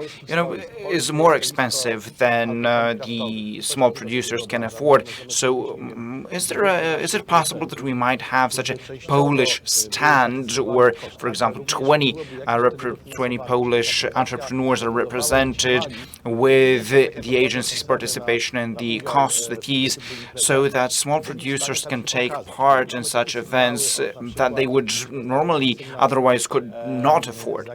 is more expensive than the small producers can afford. So, is it possible that we might have such a Polish stand where, for example, 20 Polish entrepreneurs are represented with the agency's participation and the costs, the fees, so that small producers can take part in such events that they would normally otherwise could not afford?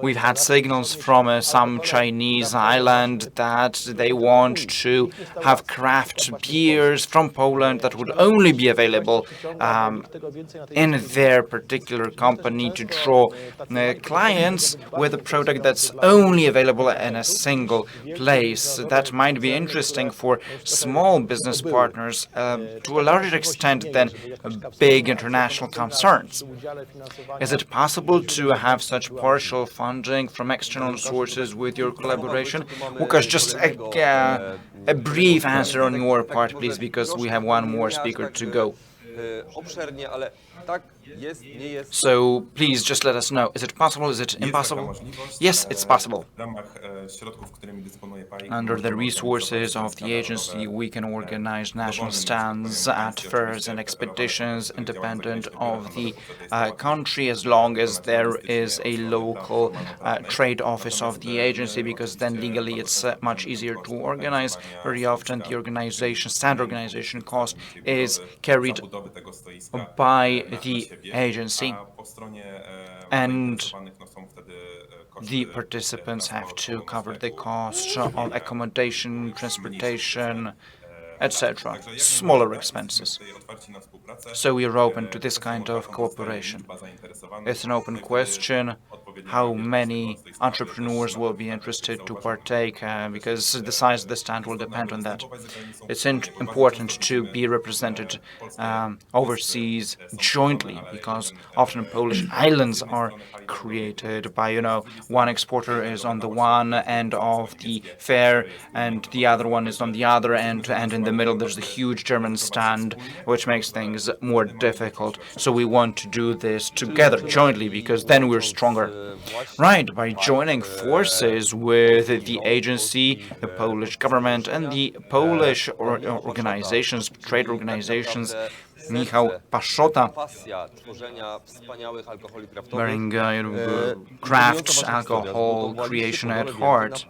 We've had signals from some Chinese island that they want to have craft beers from Poland that would only be available in their particular company to draw clients with a product that's only available in a single place. That might be interesting for small business partners to a larger extent than big international concerns. Is it possible to have such partial funding from external sources with your collaboration? Łukasz, just a brief answer on your part, please, because we have one more speaker to go. So please just let us know. Is it possible? Is it impossible? Yes, it's possible. Under the resources of the agency, we can organize national stands at fairs and expeditions independent of the country, as long as there is a local trade office of the agency, because then legally it's much easier to organize. Very often the stand organization cost is carried by the agency, and the participants have to cover the cost of accommodation, transportation, etc., smaller expenses. So we are open to this kind of cooperation. It's an open question. how many entrepreneurs will be interested to partake, because the size of the stand will depend on that. It's important to be represented overseas jointly, because often Polish islands are created by, one exporter is on the one end of the fair and the other one is on the other end, and in the middle there's a huge German stand, which makes things more difficult. So we want to do this together, jointly, because then we're stronger. Right, by joining forces with the agency, the Polish government, and the Polish organizations, trade organizations, Michał Paszota, wearing crafts alcohol creation at heart,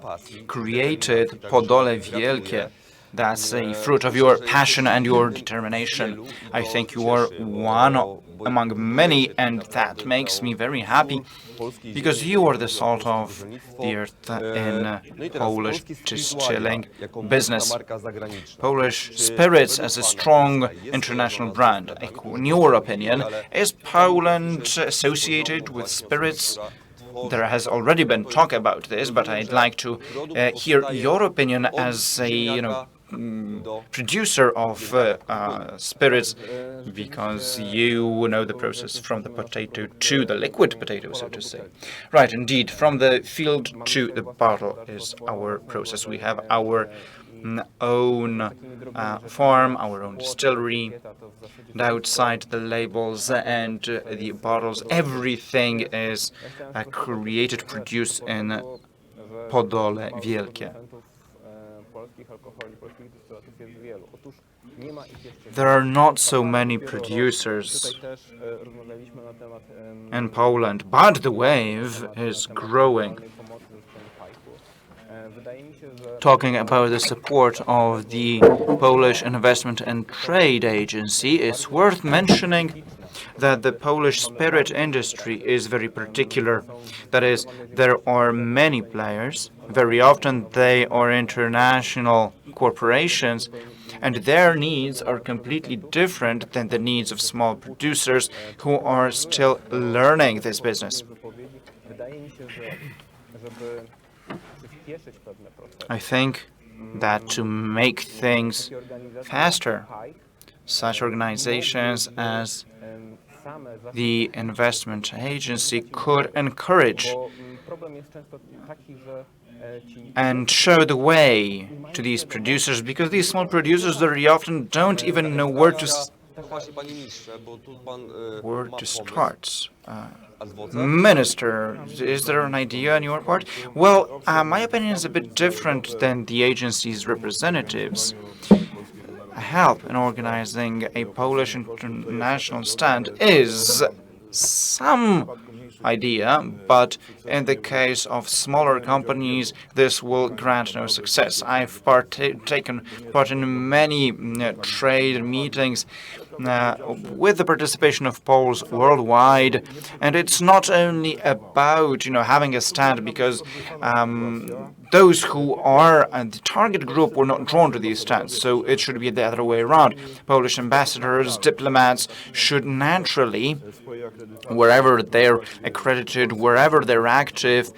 created Podole Wielkie. That's a fruit of your passion and your determination. I think you are one among many, and that makes me very happy, because you are the salt of the earth in Polish distilling business. Polish spirits as a strong international brand. In your opinion, is Poland associated with spirits? There has already been talk about this, but I'd like to hear your opinion as a producer of spirits, because you know the process from the potato to the liquid potato, so to say. Right, indeed, from the field to the bottle is our process. We have our own farm, our own distillery, and outside the labels and the bottles, everything is created, produced in Podole Wielkie. There are not so many producers in Poland, but the wave is growing. Talking about the support of the Polish Investment and Trade Agency, it's worth mentioning that the Polish spirit industry is very particular. That is, there are many players. Very often they are international corporations, and their needs are completely different than the needs of small producers who are still learning this business. I think that to make things faster, such organizations as the investment agency could encourage and show the way to these producers, because these small producers very often don't even know where to start. Minister, is there an idea on your part? Well, my opinion is a bit different than the agency's representatives. Help in organizing a Polish international stand is some idea, but in the case of smaller companies, this will grant no success. I've taken part in many trade meetings with the participation of Poles worldwide, and it's not only about having a stand, because those who are the target group were not drawn to these stands, so it should be the other way around. Polish ambassadors, diplomats should naturally, wherever they're accredited, wherever they're active,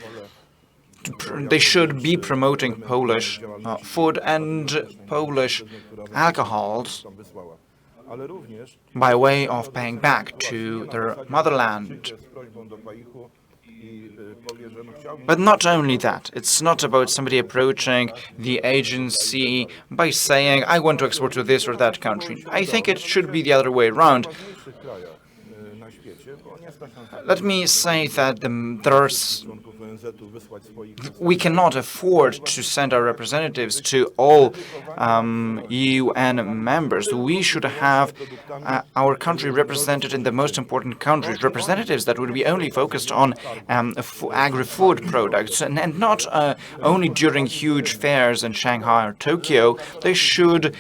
they should be promoting Polish food and Polish alcohols by way of paying back to their motherland. But not only that, it's not about somebody approaching the agency by saying, I want to export to this or that country. I think it should be the other way around. Let me say that we cannot afford to send our representatives to all UN members. We should have our country represented in the most important countries, representatives that would be only focused on agri-food products, and not only during huge fairs in Shanghai or Tokyo. They should,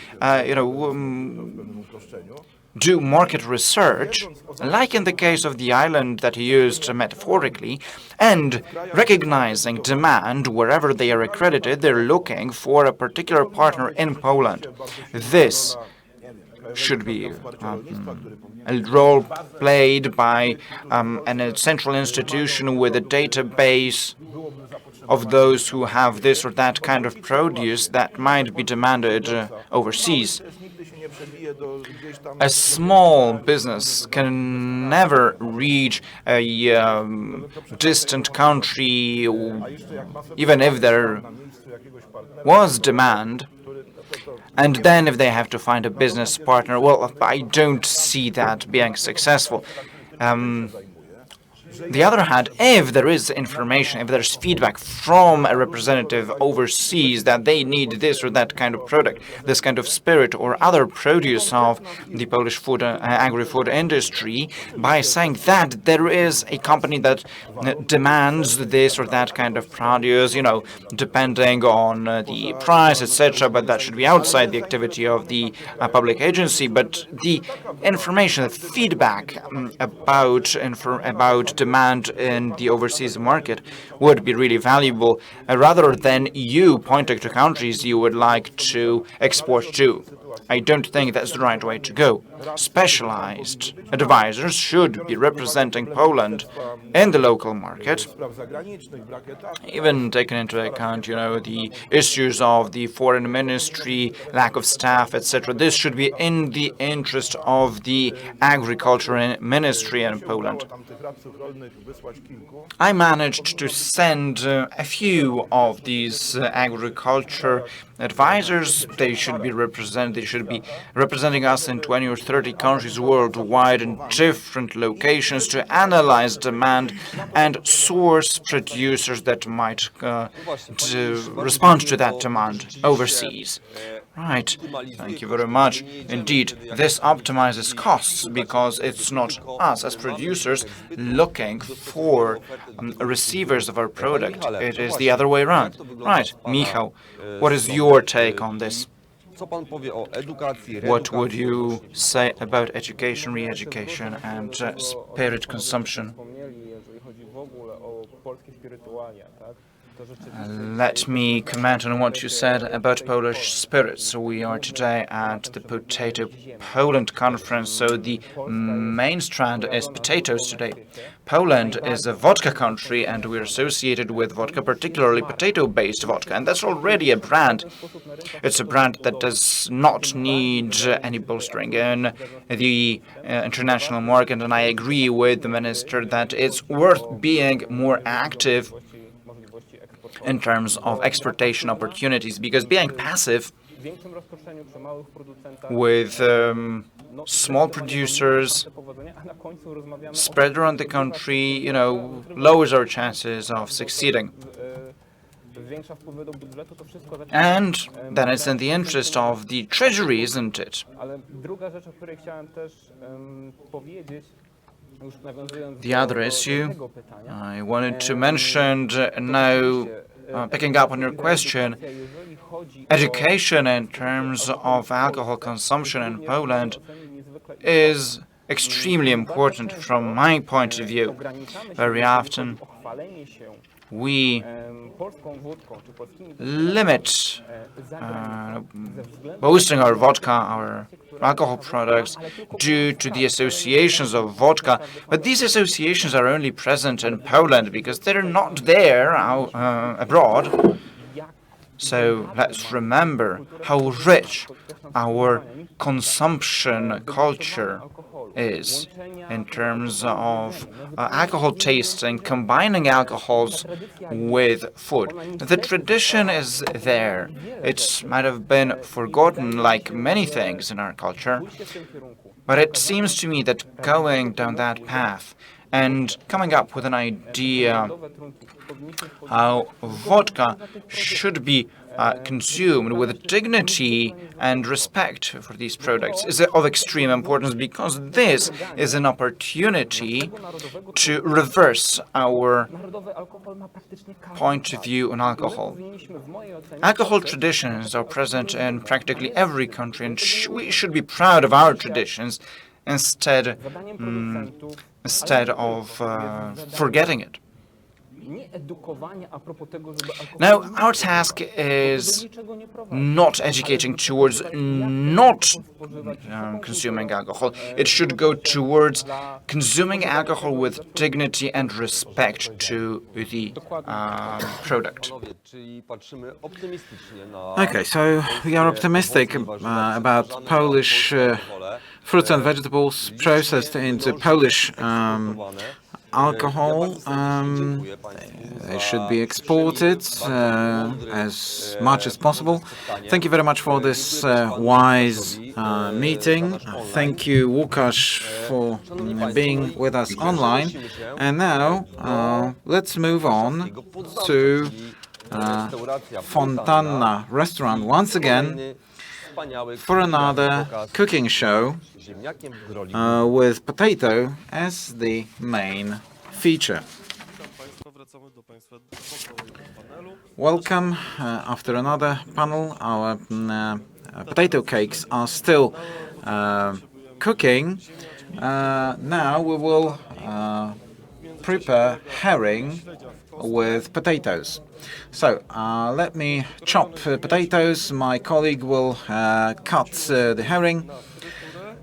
do market research, like in the case of the island that he used metaphorically, and recognizing demand wherever they are accredited, they're looking for a particular partner in Poland. This should be a role played by a central institution with a database of those who have this or that kind of produce that might be demanded overseas. A small business can never reach a distant country, even if there was demand. And then if they have to find a business partner, well, I don't see that being successful. The other hand, if there is information, if there's feedback from a representative overseas that they need this or that kind of product, this kind of spirit or other produce of the Polish food, agri-food industry, by saying that there is a company that demands this or that kind of produce, you know, depending on the price, etc., but that should be outside the activity of the public agency. But the information, the feedback about demand in the overseas market would be really valuable, rather than you pointing to countries you would like to export to. I don't think that's the right way to go. Specialized advisors should be representing Poland in the local market, even taking into account, you know, the issues of the foreign ministry, lack of staff, etc. This should be in the interest of the agriculture ministry in Poland. I managed to send a few of these agriculture advisors. They should be representing us in 20 or 30 countries worldwide in different locations to analyze demand and source producers that might respond to that demand overseas. Right, thank you very much. Indeed, this optimizes costs because it's not us as producers looking for receivers of our product. It is the other way around. Right, Michał, what is your take on this? What would you say about education, re-education, and spirit consumption? Let me comment on what you said about Polish spirits. We are today at the Potato Poland conference, so the main strand is potatoes today. Poland is a vodka country, and we're associated with vodka, particularly potato-based vodka, and that's already a brand. It's a brand that does not need any bolstering in the international market, and I agree with the minister that it's worth being more active in terms of exportation opportunities, because being passive with small producers spread around the country, you know, lowers our chances of succeeding. And then it's in the interest of the treasury, isn't it? The other issue I wanted to mention now, picking up on your question, education in terms of alcohol consumption in Poland is extremely important from my point of view. Very often we limit boasting our vodka, our alcohol products, due to the associations of vodka. But these associations are only present in Poland because they're not there abroad. So let's remember how rich our consumption culture is in terms of alcohol tasting, combining alcohols with food. The tradition is there. It might have been forgotten like many things in our culture, but it seems to me that going down that path and coming up with an idea how vodka should be consumed with dignity and respect for these products is of extreme importance, because this is an opportunity to reverse our point of view on alcohol. Alcohol traditions are present in practically every country, and we should be proud of our traditions instead of forgetting it. Now, our task is not educating towards not consuming alcohol. It should go towards consuming alcohol with dignity and respect to the product. Panowie, czyli patrzymy optymistycznie na Okay, so we are optimistic about Polish fruits and vegetables processed into Polish alcohol. They should be exported as much as possible. Thank you very much for this wise meeting. Thank you, Łukasz, for being with us online. And now let's move on to Fontanna restaurant once again for another cooking show with potato as the main feature. Welcome after another panel. Our potato cakes are still cooking. Now we will prepare herring with potatoes. So let me chop potatoes. My colleague will cut the herring.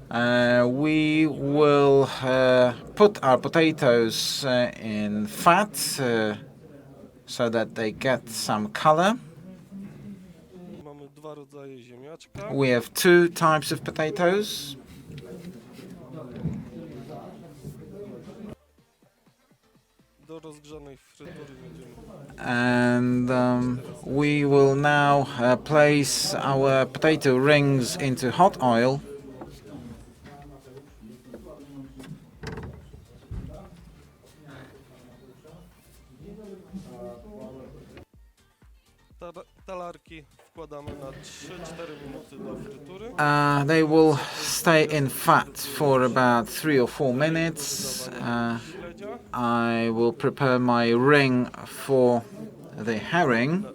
We will put our potatoes in fat so that they get some color. We have two types of potatoes. And we will now place our potato rings into hot oil. They will stay in fat for about 3 or 4 minutes. I will prepare my ring for the herring.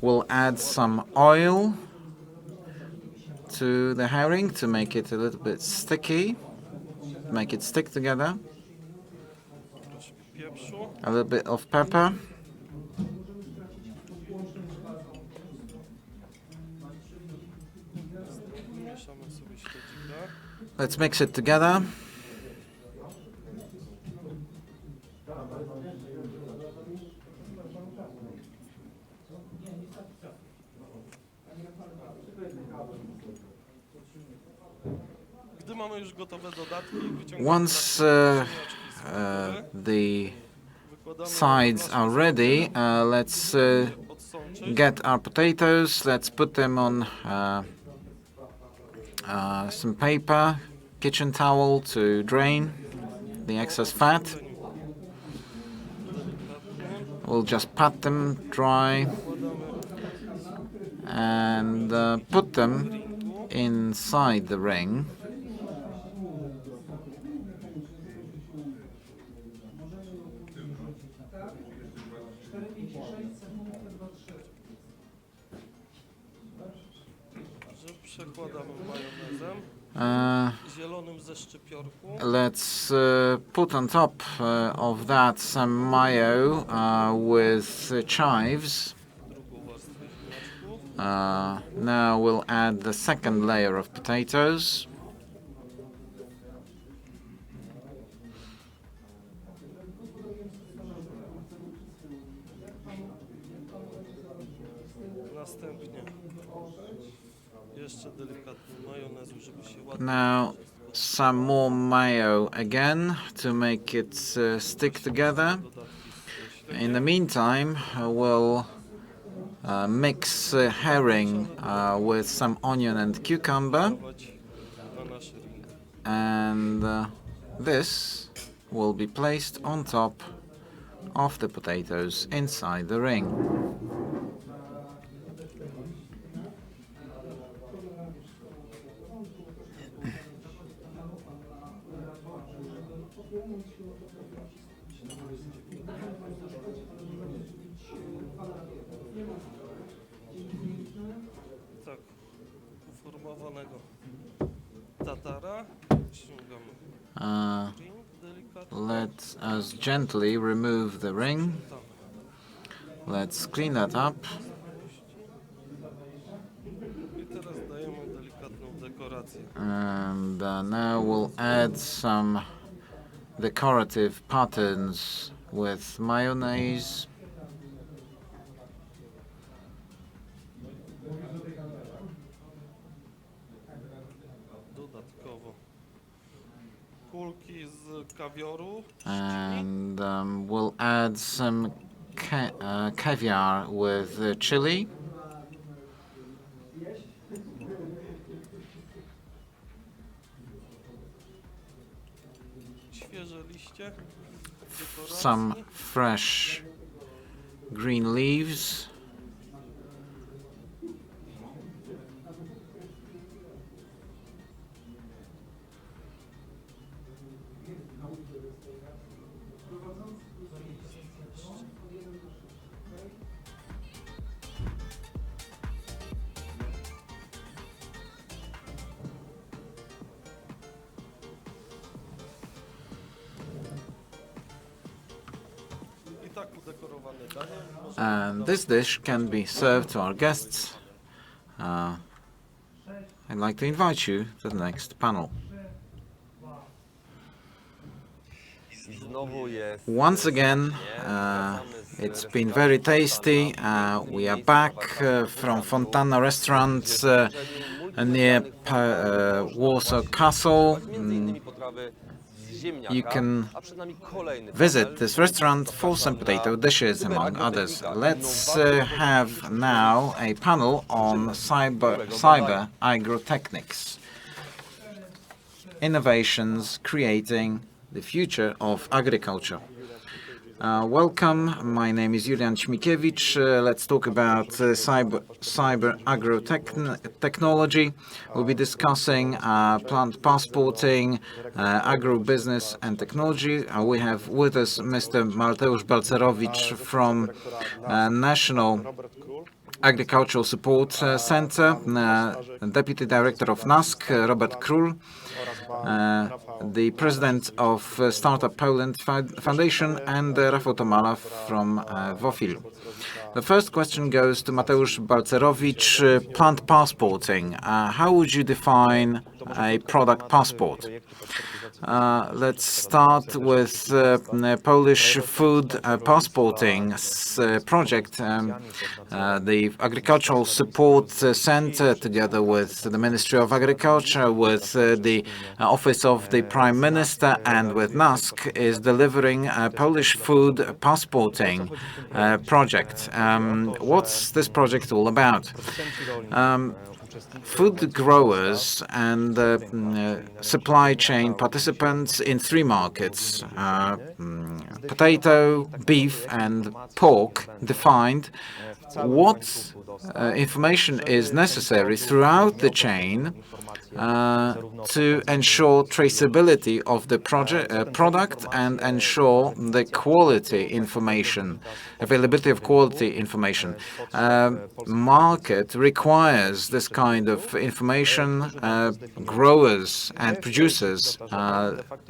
We'll add some oil to the herring to make it a little bit sticky, make it stick together. A little bit of pepper. Let's mix it together. Once the sides are ready, let's get our potatoes. Let's put them on some paper, kitchen towel to drain the excess fat. We'll just pat them dry and put them inside the ring. Let's put on top of that some mayo with chives. Now we'll add the second layer of potatoes. Now some more mayo again to make it stick together. In the meantime, we'll mix herring with some onion and cucumber, and this will be placed on top of the potatoes inside the ring. let us gently remove the ring. Let's clean that up. I teraz dajemy delikatną dekorację. And now we'll add some decorative patterns with mayonnaise. Dodatkowo kulki z kawioru. And we'll add some caviar with chili. Świeże liście. Some fresh green leaves. I tak udekorowane danie. And this dish can be served to our guests. I'd like to invite you to the next panel. Znowu jest. Once again, it's been very tasty. We are back from Fontana restaurant near Warsaw Castle. You can visit this restaurant for some potato dishes, among others. Let's have now a panel on cyber agrotechnics, innovations creating the future of agriculture. Welcome, my name is Julian Ćmikiewicz. Let's talk about cyber agrotechnology. We'll be discussing plant passporting, agro-business and technology. We have with us Mr. Mateusz Balcerowicz from National Agricultural Support Center, Deputy Director of NASK, Robert Król, the President of Startup Poland Foundation, and Rafał Tomala from WOFIL. The first question goes to Mateusz Balcerowicz, plant passporting. How would you define a product passport? Let's start with Polish food passporting project. The Agricultural Support Center, together with the Ministry of Agriculture, with the Office of the Prime Minister, and with NASK, is delivering a Polish food passporting project. What's this project all about? Food growers and supply chain participants in three markets, potato, beef and pork, defined what information is necessary throughout the chain to ensure traceability of the product and ensure the quality information, availability of quality information. Market requires this kind of information. Growers and producers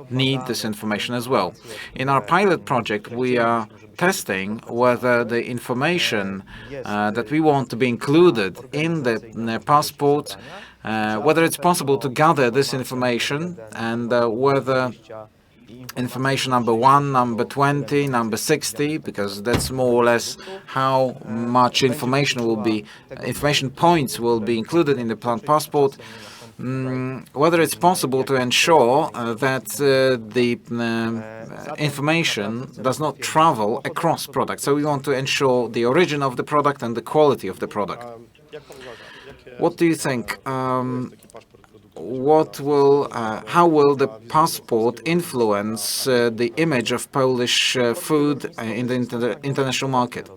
need this information as well. In our pilot project, we are testing whether the information that we want to be included in the passport, whether it's possible to gather this information, and whether information number 1, number 20, number 60, because that's more or less how much information points will be included in the plant passport, whether it's possible to ensure that the information does not travel across products. So we want to ensure the origin of the product and the quality of the product. What do you think? How will the passport influence the image of Polish food in the international market?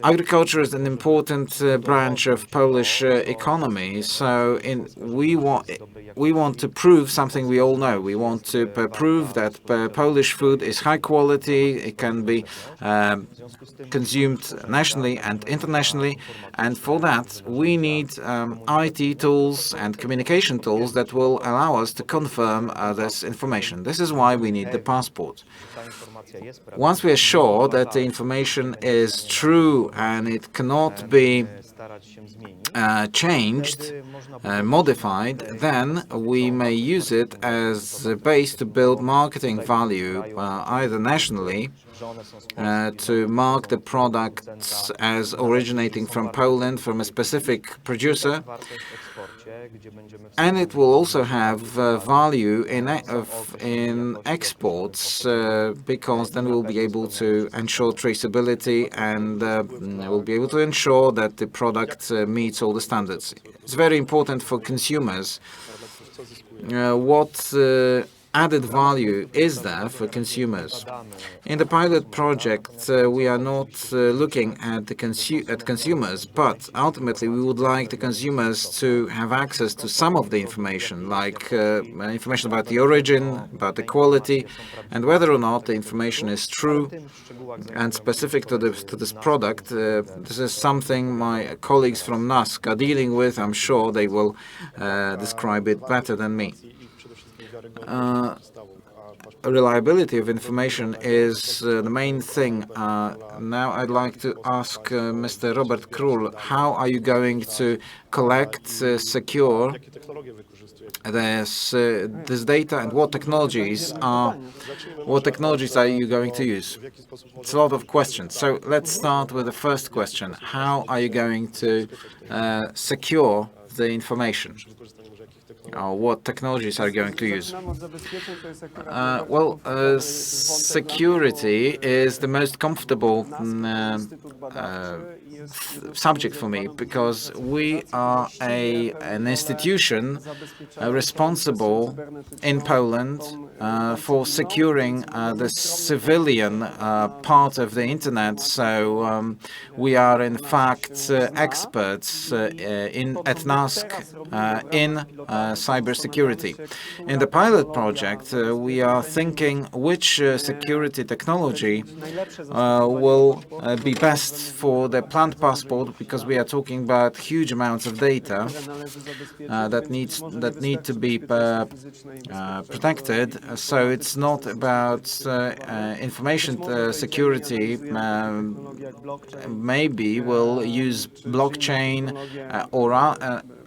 Agriculture is an important branch of Polish economy, so we want to prove something we all know. We want to prove that Polish food is high quality, it can be consumed nationally and internationally, and for that we need IT tools and communication tools that will allow us to confirm this information. This is why we need the passport. Once we are sure that the information is true and it cannot be changed, modified, then we may use it as a base to build marketing value, either nationally, to mark the products as originating from Poland, from a specific producer, and it will also have value in exports, because then we'll be able to ensure traceability and we'll be able to ensure that the product meets all the standards. It's very important for consumers. What added value is there for consumers? In the pilot project, we are not looking at consumers, but ultimately we would like the consumers to have access to some of the information, like information about the origin, about the quality, and whether or not the information is true and specific to this product. This is something my colleagues from NASK are dealing with. I'm sure they will describe it better than me. Reliability of information is the main thing. Now I'd like to ask Mr. Robert Król, how are you going to collect, secure this data, and what technologies are you going to use? It's a lot of questions. So let's start with the first question. How are you going to secure the information? What technologies are you going to use? Security is the most comfortable subject for me, because we are an institution responsible in Poland for securing the civilian part of the internet. So we are in fact experts at NASK in cybersecurity. In the pilot project, we are thinking which security technology will be best for the plant passport, because we are talking about huge amounts of data that need to be protected. So it's not about information security. Maybe we'll use blockchain or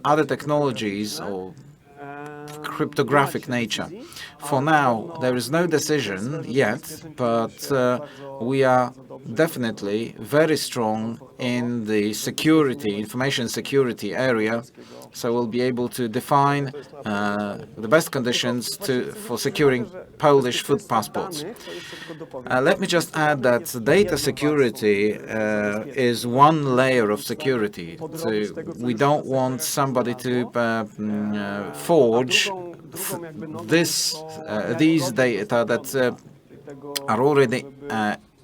other technologies or cryptographic nature. For now, there is no decision yet, but we are definitely very strong in the security, information security area, so we'll be able to define the best conditions for securing Polish food passports. Let me just add that data security is one layer of security. So we don't want somebody to forge these data that are already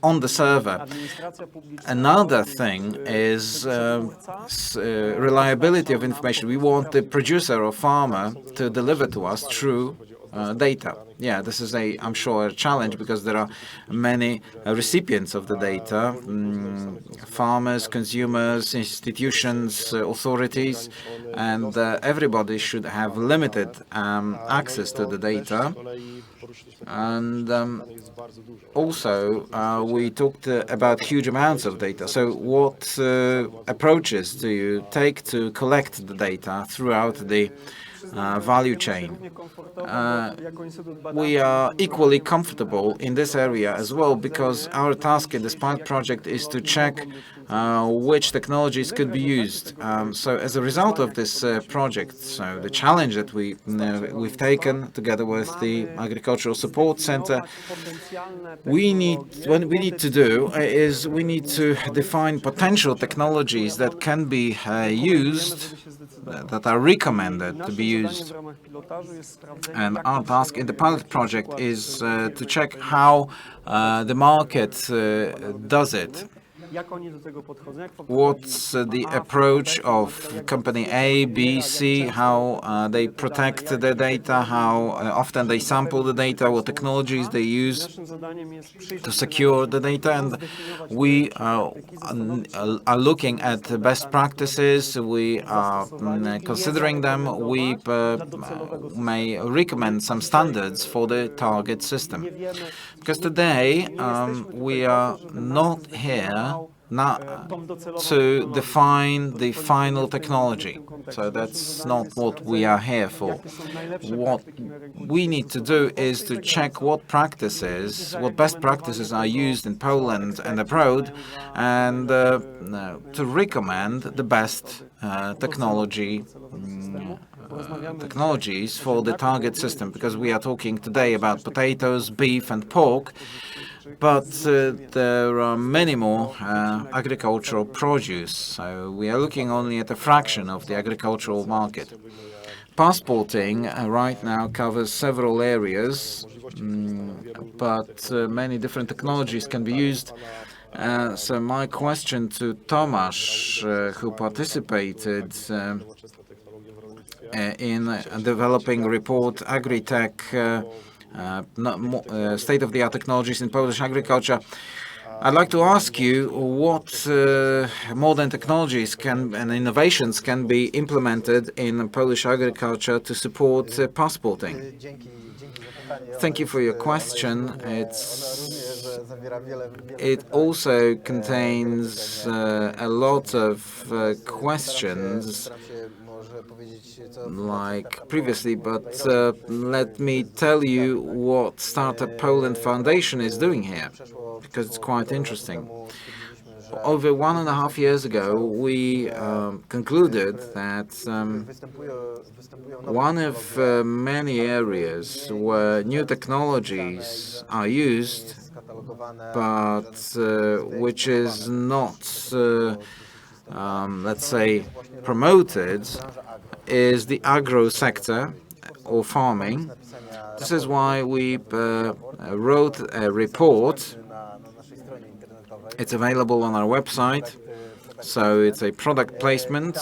on the server. Another thing is reliability of information. We want the producer or farmer to deliver to us true data. Yeah, this is I'm sure, a challenge, because there are many recipients of the data, farmers, consumers, institutions, authorities, and everybody should have limited access to the data. And also, we talked about huge amounts of data. So what approaches do you take to collect the data throughout the value chain? We are equally comfortable in this area as well, because our task in this pilot project is to check which technologies could be used. So as a result of this project, so the challenge that we've taken together with the Agricultural Support Center, what we need to do is we need to define potential technologies that can be used, that are recommended to be used. And our task in the pilot project is to check how the market does it. Jak oni do tego podchodzą? Jak what's the approach of company A, B, C, how they protect the data, how often they sample the data, what technologies they use Naszym zadaniem jest przyjrzeć to się secure the data, and we are looking at the best practices, we are considering them, we may recommend some standards for the target system. Because today we are not here to define the final technology. So that's not what we are here for. What we need to do is to check what practices, what best practices are used in Poland and abroad, and to recommend the best technologies for the target system, because we are talking today about potatoes, beef and pork, but there are many more agricultural produce, so we are looking only at a fraction of the agricultural market. Passporting right now covers several areas, but many different technologies can be used. So my question to Tomasz, who participated in developing report Agritech, state-of-the-art technologies in Polish agriculture. I'd like to ask you what modern technologies and innovations can be implemented in Polish agriculture to support passporting. Thank you for your question. It also contains a lot of questions like previously, but let me tell you what Startup Poland Foundation is doing here, because it's quite interesting. Over 1.5 years ago, we concluded that one of many areas where new technologies are used, but which is not, let's say, promoted, is the agro sector or farming. This is why we wrote a report. It's available on our website, so it's a product placement.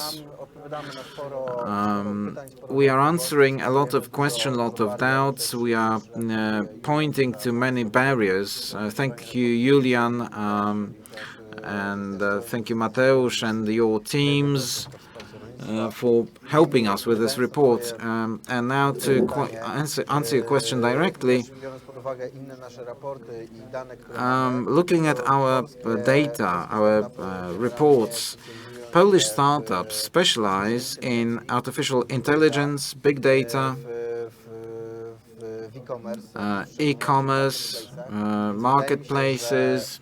We are answering a lot of questions, a lot of doubts. We are pointing to many barriers. Thank you, Julian, and thank you, Mateusz, and your teams for helping us with this report. And now to answer your question directly, looking at our data, our reports, Polish startups specialize in artificial intelligence, big data, e-commerce, marketplaces.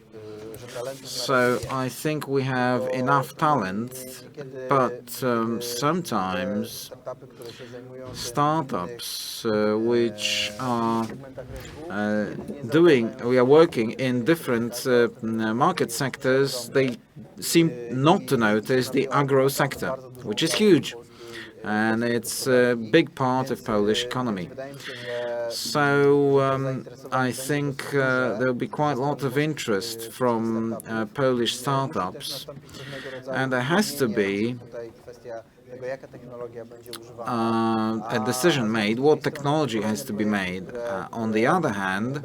So I think we have enough talent, but sometimes startups which are we are working in different market sectors, they seem not to notice the agro sector, which is huge, and it's a big part of Polish economy. So I think there will be quite a lot of interest from Polish startups, and there has to be a decision made, what technology has to be made. On the other hand,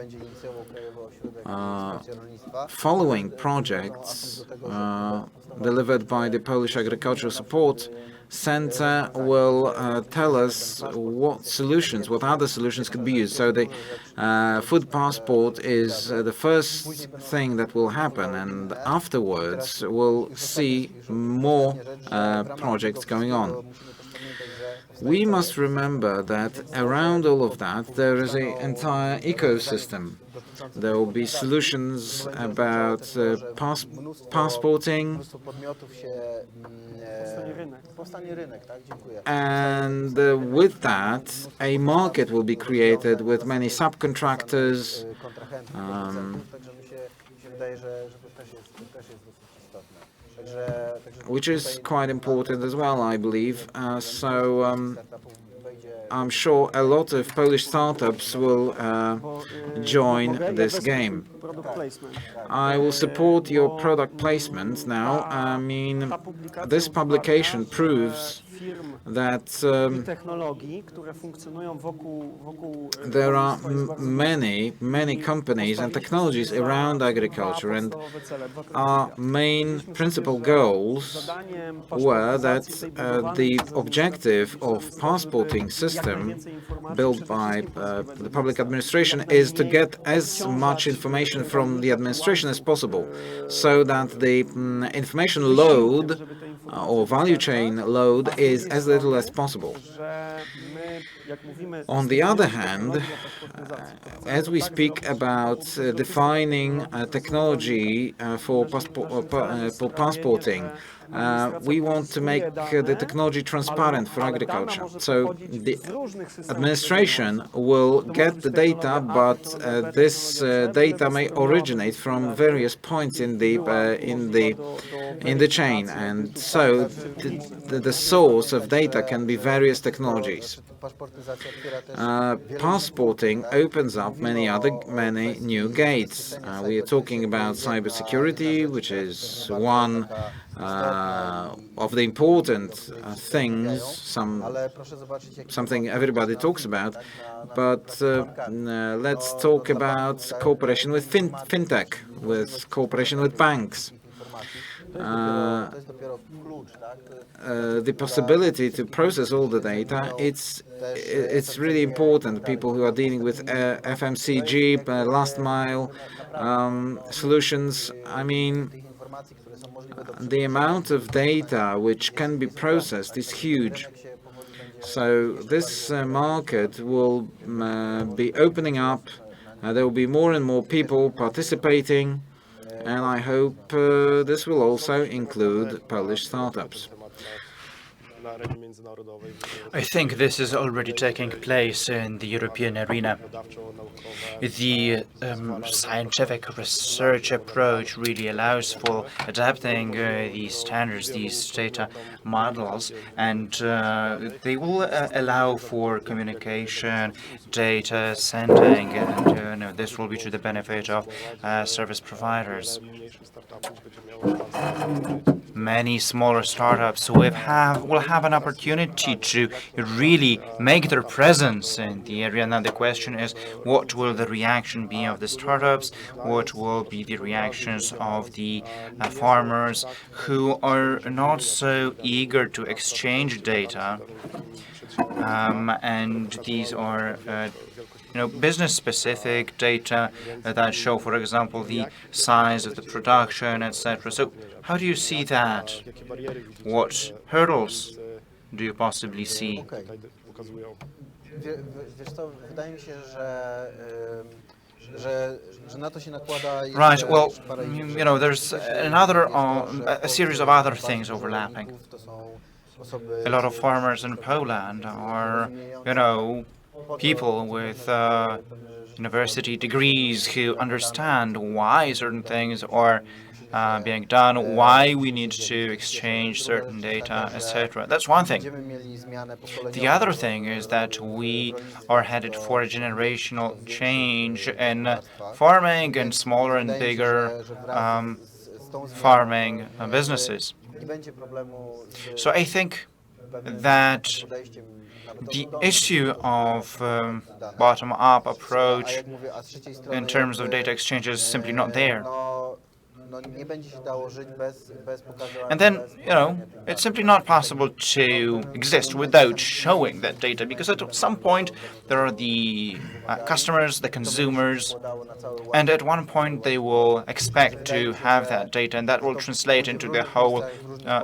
following projects delivered by the Polish Agricultural Support Center will tell us what other solutions could be used. So the food passport is the first thing that will happen, and afterwards we'll see more projects going on. We must remember that around all of that there is an entire ecosystem. There will be solutions about passporting, and with that a market will be created with many subcontractors, which is quite important as well, I believe. So I'm sure a lot of Polish startups will join this game. I will support your product placement now. I mean, this publication proves that there are many companies and technologies around agriculture, and our main principal goals were that the objective of passporting system built by the public administration is to get as much information from the administration as possible, so that the information load or value chain load is as little as possible. On the other hand, as we speak about defining technology for passporting, we want to make the technology transparent for agriculture. So the administration will get the data, but this data may originate from various points in the chain, and so the source of data can be various technologies. Passporting opens up many new gates. We are talking about cybersecurity, which is one of the important things, something everybody talks about, but let's talk about cooperation with fintech, with cooperation with banks. The possibility to process all the data, it's really important. People who are dealing with FMCG, last mile solutions, I mean, the amount of data which can be processed is huge. So this market will be opening up. There will be more and more people participating, and I hope this will also include Polish startups. I think this is already taking place in the European arena. The scientific research approach really allows for adapting these standards, these data models, and they will allow for communication, data sending, and this will be to the benefit of service providers. Many smaller startups will have an opportunity to really make their presence in the area. Now the question is, what will the reaction be of the startups? What will be the reactions of the farmers who are not so eager to exchange data? And these are business-specific data that show, for example, the size of the production, etc. So how do you see that? What hurdles do you possibly see? Right, well, there's a series of other things overlapping. A lot of farmers in Poland are, people with university degrees who understand why certain things are being done, why we need to exchange certain data, etc. That's one thing. The other thing is that we are headed for a generational change in farming and smaller and bigger farming businesses. So I think that the issue of bottom-up approach in terms of data exchange is simply not there. And then, it's simply not possible to exist without showing that data, because at some point there are the customers, the consumers, and at one point they will expect to have that data, and that will translate into the whole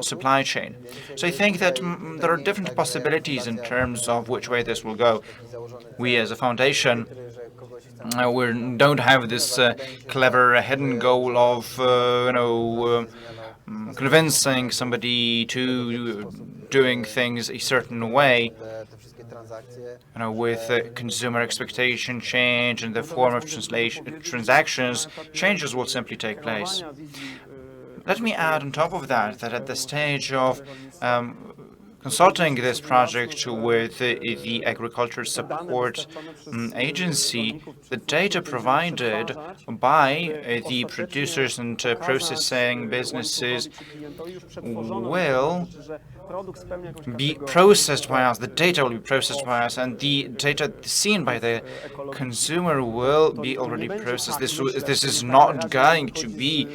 supply chain. So I think that there are different possibilities in terms of which way this will go. We as a foundation, we don't have this clever hidden goal of, convincing somebody to doing things a certain way, with consumer expectation change in the form of transactions, changes will simply take place. Let me add on top of that, that at the stage of consulting this project with the Agriculture Support Agency, the data provided by the producers and processing businesses will be processed by us. The data will be processed by us, and the data seen by the consumer will be already processed. This is not going to be,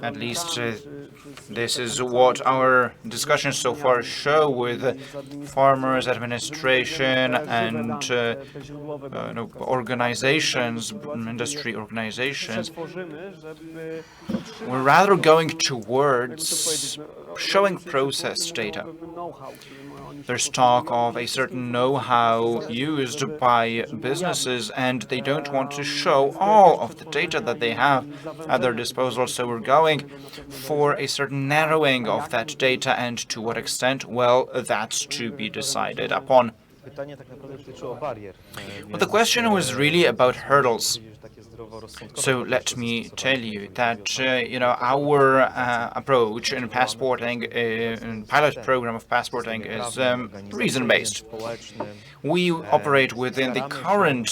at least this is what our discussions so far show with farmers, administration, and organizations, industry organizations. We're rather going towards showing processed data. There's talk of a certain know-how used by businesses, and they don't want to show all of the data that they have at their disposal. So we're going for a certain narrowing of that data, and to what extent, well, that's to be decided upon. But the question was really about hurdles. So let me tell you that our approach in passporting, in pilot program of passporting, is reason-based. We operate within the current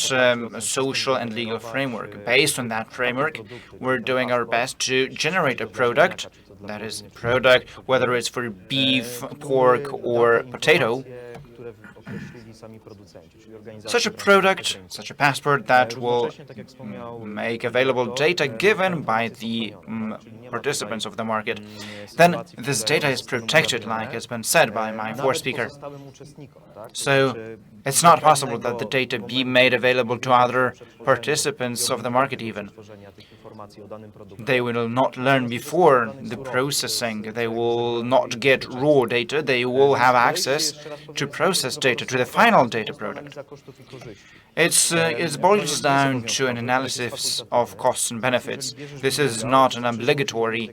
social and legal framework. Based on that framework, we're doing our best to generate a product, that is a product, whether it's for beef, pork, or potato, such a product, such a passport that will make available data given by the participants of the market. Then this data is protected, like has been said by my fourth speaker. So it's not possible that the data be made available to other participants of the market even. They will not learn before the processing. They will not get raw data. They will have access to processed data, to the final data product. It boils down to an analysis of costs and benefits. This is not an obligatory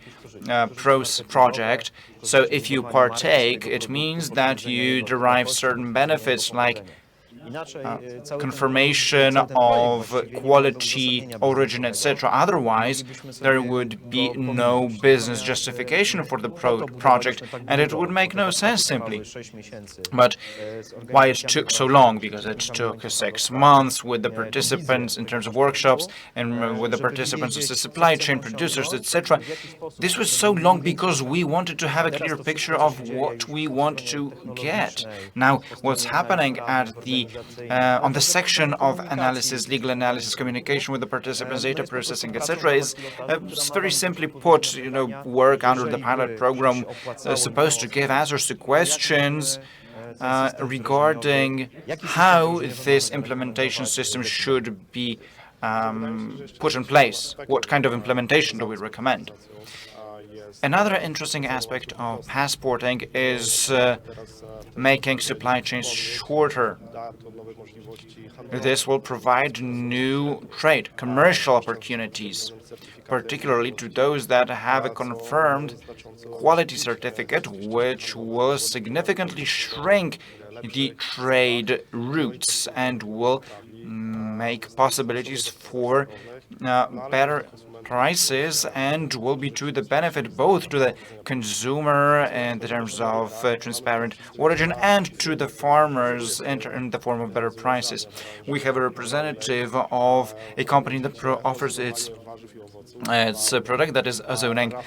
project. So if you partake, it means that you derive certain benefits like confirmation of quality, origin, etc. Otherwise, there would be no business justification for the project, and it would make no sense simply. But why it took so long? Because it took 6 months with the participants in terms of workshops and with the participants of the supply chain, producers, etc. This was so long because we wanted to have a clear picture of what we want to get. Now, what's happening at the on the section of analysis, legal analysis, communication with the participants, data processing, etc., is very simply put, work under the pilot program supposed to give answers to questions regarding how this implementation system should be put in place. What kind of implementation do we recommend? Another interesting aspect of passporting is making supply chains shorter. This will provide new trade, commercial opportunities, particularly to those that have a confirmed quality certificate, which will significantly shrink the trade routes and will make possibilities for better prices, and will be to the benefit both to the consumer in terms of transparent origin and to the farmers in the form of better prices. We have a representative of a company that offers its product, that is ozoning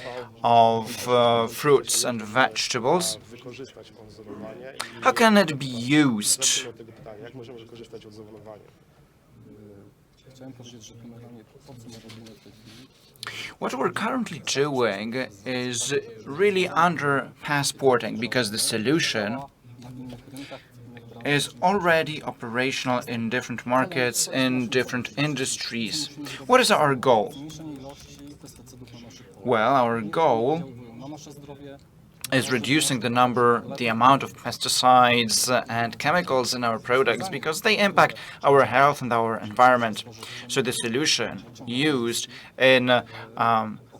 of fruits and vegetables. How can it be used? What we're currently doing is really under passporting, because the solution is already operational in different markets, in different industries. What is our goal? Well, our goal is reducing the amount of pesticides and chemicals in our products, because they impact our health and our environment. So the solution used in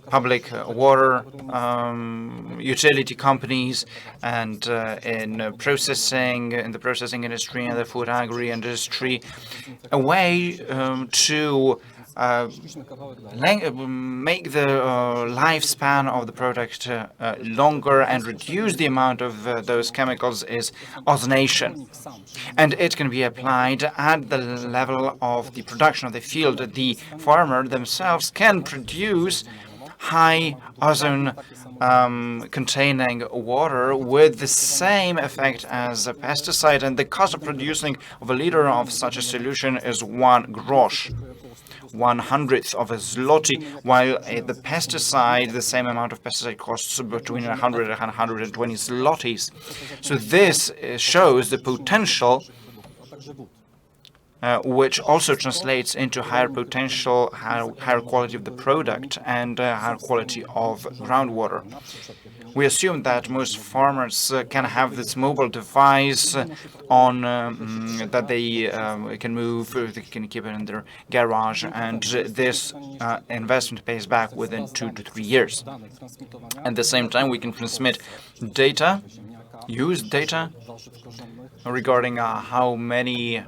public water utility companies and in the processing industry and the food agri industry, a way to make the lifespan of the product longer and reduce the amount of those chemicals is ozonation. And it can be applied at the level of the production of the field. The farmer themselves can produce high ozone containing water with the same effect as a pesticide, and the cost of producing of a liter of such a solution is 1 grosz, 1/100th of a zloty, while the pesticide, the same amount of pesticide costs between 100 and 120 zlotys. So this shows the potential, which also translates into higher potential, higher quality of the product, and higher quality of groundwater. We assume that most farmers can have this mobile device on that they can move, they can keep it in their garage, and this investment pays back within 2 to 3 years. At the same time, we can transmit data, use data regarding how many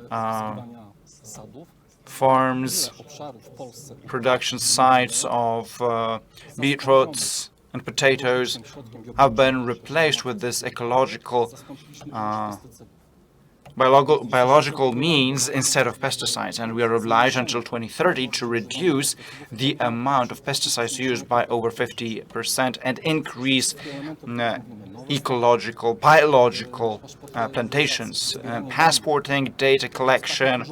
farms, production sites of beetroots and potatoes have been replaced with this ecological biological means instead of pesticides, and we are obliged until 2030 to reduce the amount of pesticides used by over 50% and increase ecological, biological plantations. Passporting, data collection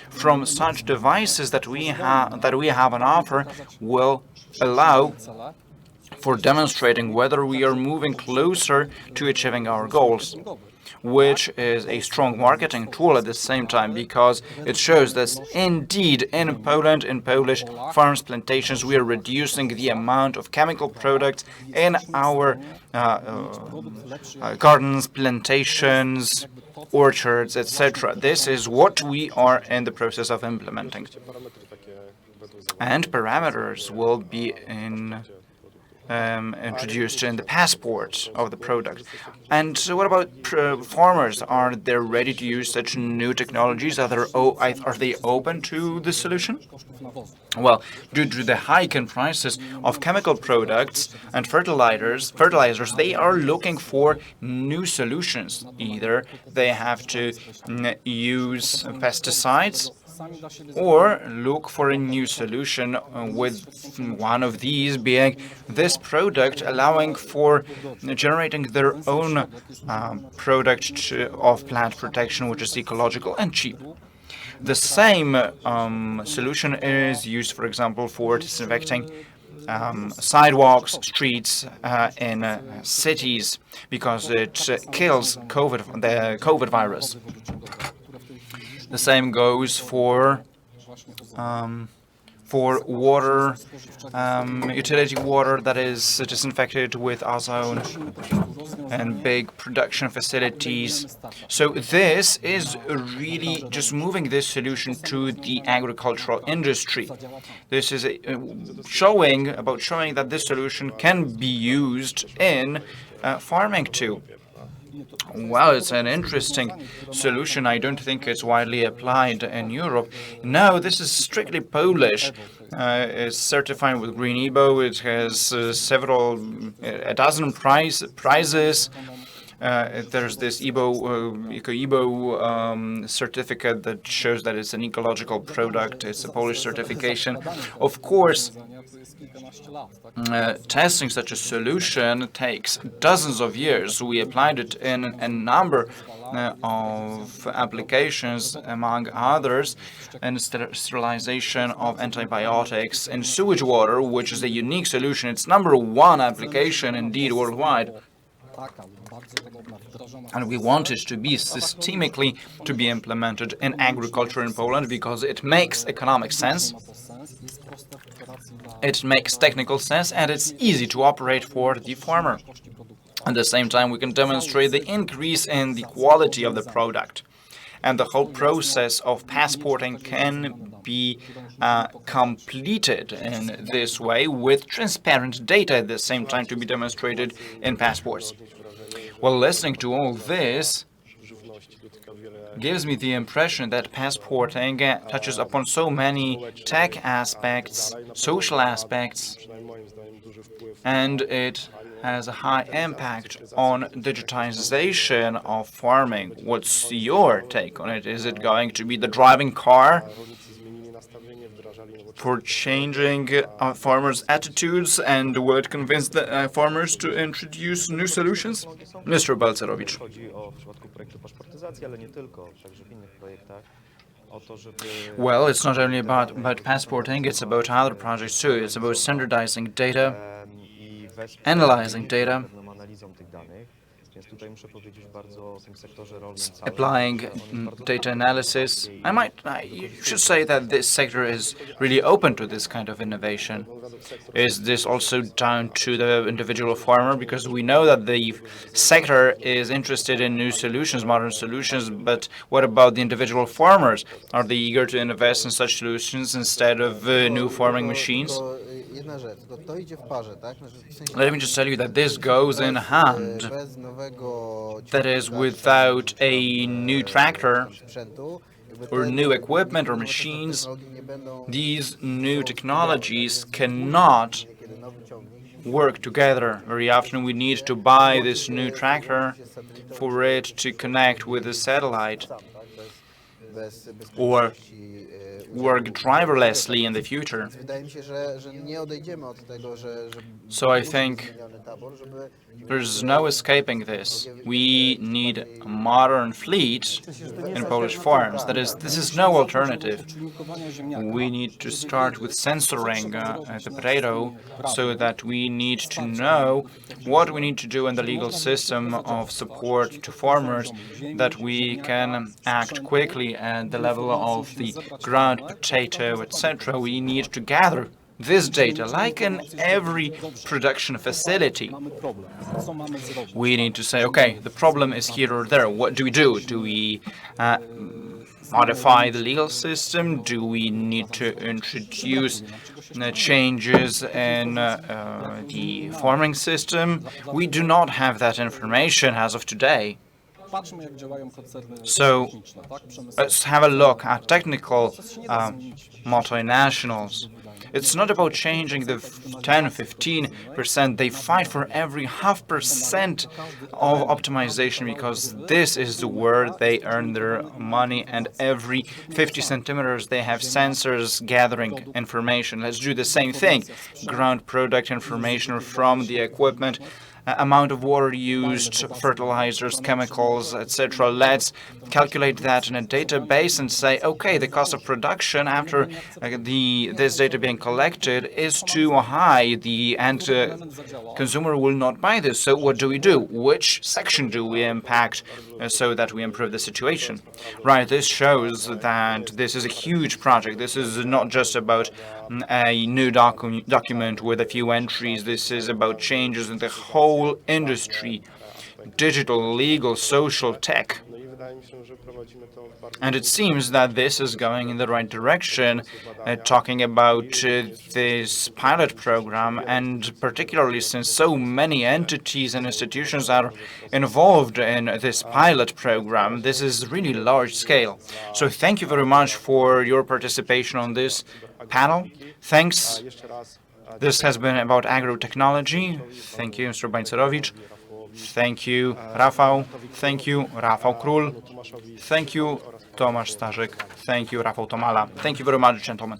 from such devices that we have on offer will allow for demonstrating whether we are moving closer to achieving our goals, which is a strong marketing tool at the same time, because it shows that indeed in Poland, in Polish farms, plantations, we are reducing the amount of chemical products in our gardens, plantations, orchards, etc. This is what we are in the process of implementing. And parameters will be introduced in the passport of the product. And so what about farmers? Are they ready to use such new technologies? Are they open to this solution? Well, due to the hike in prices of chemical products and fertilizers, they are looking for new solutions. Either they have to use pesticides or look for a new solution, with one of these being this product allowing for generating their own product of plant protection, which is ecological and cheap. The same solution is used, for example, for disinfecting sidewalks, streets in cities, because it kills the COVID virus. The same goes for water, utility water that is disinfected with ozone, and big production facilities. So this is really just moving this solution to the agricultural industry. This is showing that this solution can be used in farming too. Well, it's an interesting solution. I don't think it's widely applied in Europe. No, this is strictly Polish. It's certified with Green EBO. It has a dozen prizes. There's this Eco-EBO certificate that shows that it's an ecological product. It's a Polish certification. Of course, testing such a solution takes dozens of years. We applied it in a number of applications, among others, and sterilization of antibiotics in sewage water, which is a unique solution. It's #1 application indeed worldwide. And we want it to be systemically to be implemented in agriculture in Poland, because it makes economic sense, it makes technical sense, and it's easy to operate for the farmer. At the same time, we can demonstrate the increase in the quality of the product. And the whole process of passporting can be completed in this way, with transparent data at the same time to be demonstrated in passports. Well, listening to all this, gives me the impression that passporting touches upon so many tech aspects, social aspects, and it has a high impact on digitization of farming. What's your take on it? Is it going to be the driving car for changing farmers' attitudes, and will it convince the farmers to introduce new solutions? Mr. Balcerowicz. Well, it's not only about passporting, it's about other projects too. It's about standardizing data, analyzing data, applying data analysis. You should say that this sector is really open to this kind of innovation. Is this also down to the individual farmer? Because we know that the sector is interested in new solutions, modern solutions, but what about the individual farmers? Are they eager to invest in such solutions instead of new farming machines? Let me just tell you that this goes in hand. That is, without a new tractor or new equipment or machines, these new technologies cannot work together. Very often we need to buy this new tractor for it to connect with the satellite or work driverlessly in the future. So I think there's no escaping this. We need a modern fleet in Polish farms. That is, this is no alternative. We need to start with censoring the potato, so that we need to know what we need to do in the legal system of support to farmers, that we can act quickly at the level of the ground potato, etc. We need to gather this data, like in every production facility. We need to say, okay, the problem is here or there. What do we do? Do we modify the legal system? Do we need to introduce changes in the farming system? We do not have that information as of today. So let's have a look at technical multinationals. It's not about changing the 10-15%. They fight for every 0.5% of optimization, because this is where they earn their money, and every 50 centimeters they have sensors gathering information. Let's do the same thing. Ground product information from the equipment, amount of water used, fertilizers, chemicals, etc. Let's calculate that in a database and say, okay, the cost of production after this data being collected is too high. The end consumer will not buy this. So what do we do? Which section do we impact so that we improve the situation? Right, this shows that this is a huge project. This is not just about a new document with a few entries. This is about changes in the whole industry, digital, legal, social, tech. And it seems that this is going in the right direction, talking about this pilot program, and particularly since so many entities and institutions are involved in this pilot program, this is really large scale. So thank you very much for your participation on this panel. Thanks. This has been about agrotechnology. Thank you, Mr. Balcerowicz. Thank you, Rafał. Thank you, Rafał Król. Thank you, Tomasz Starzyk. Thank you, Rafał Tomala. Thank you very much, gentlemen.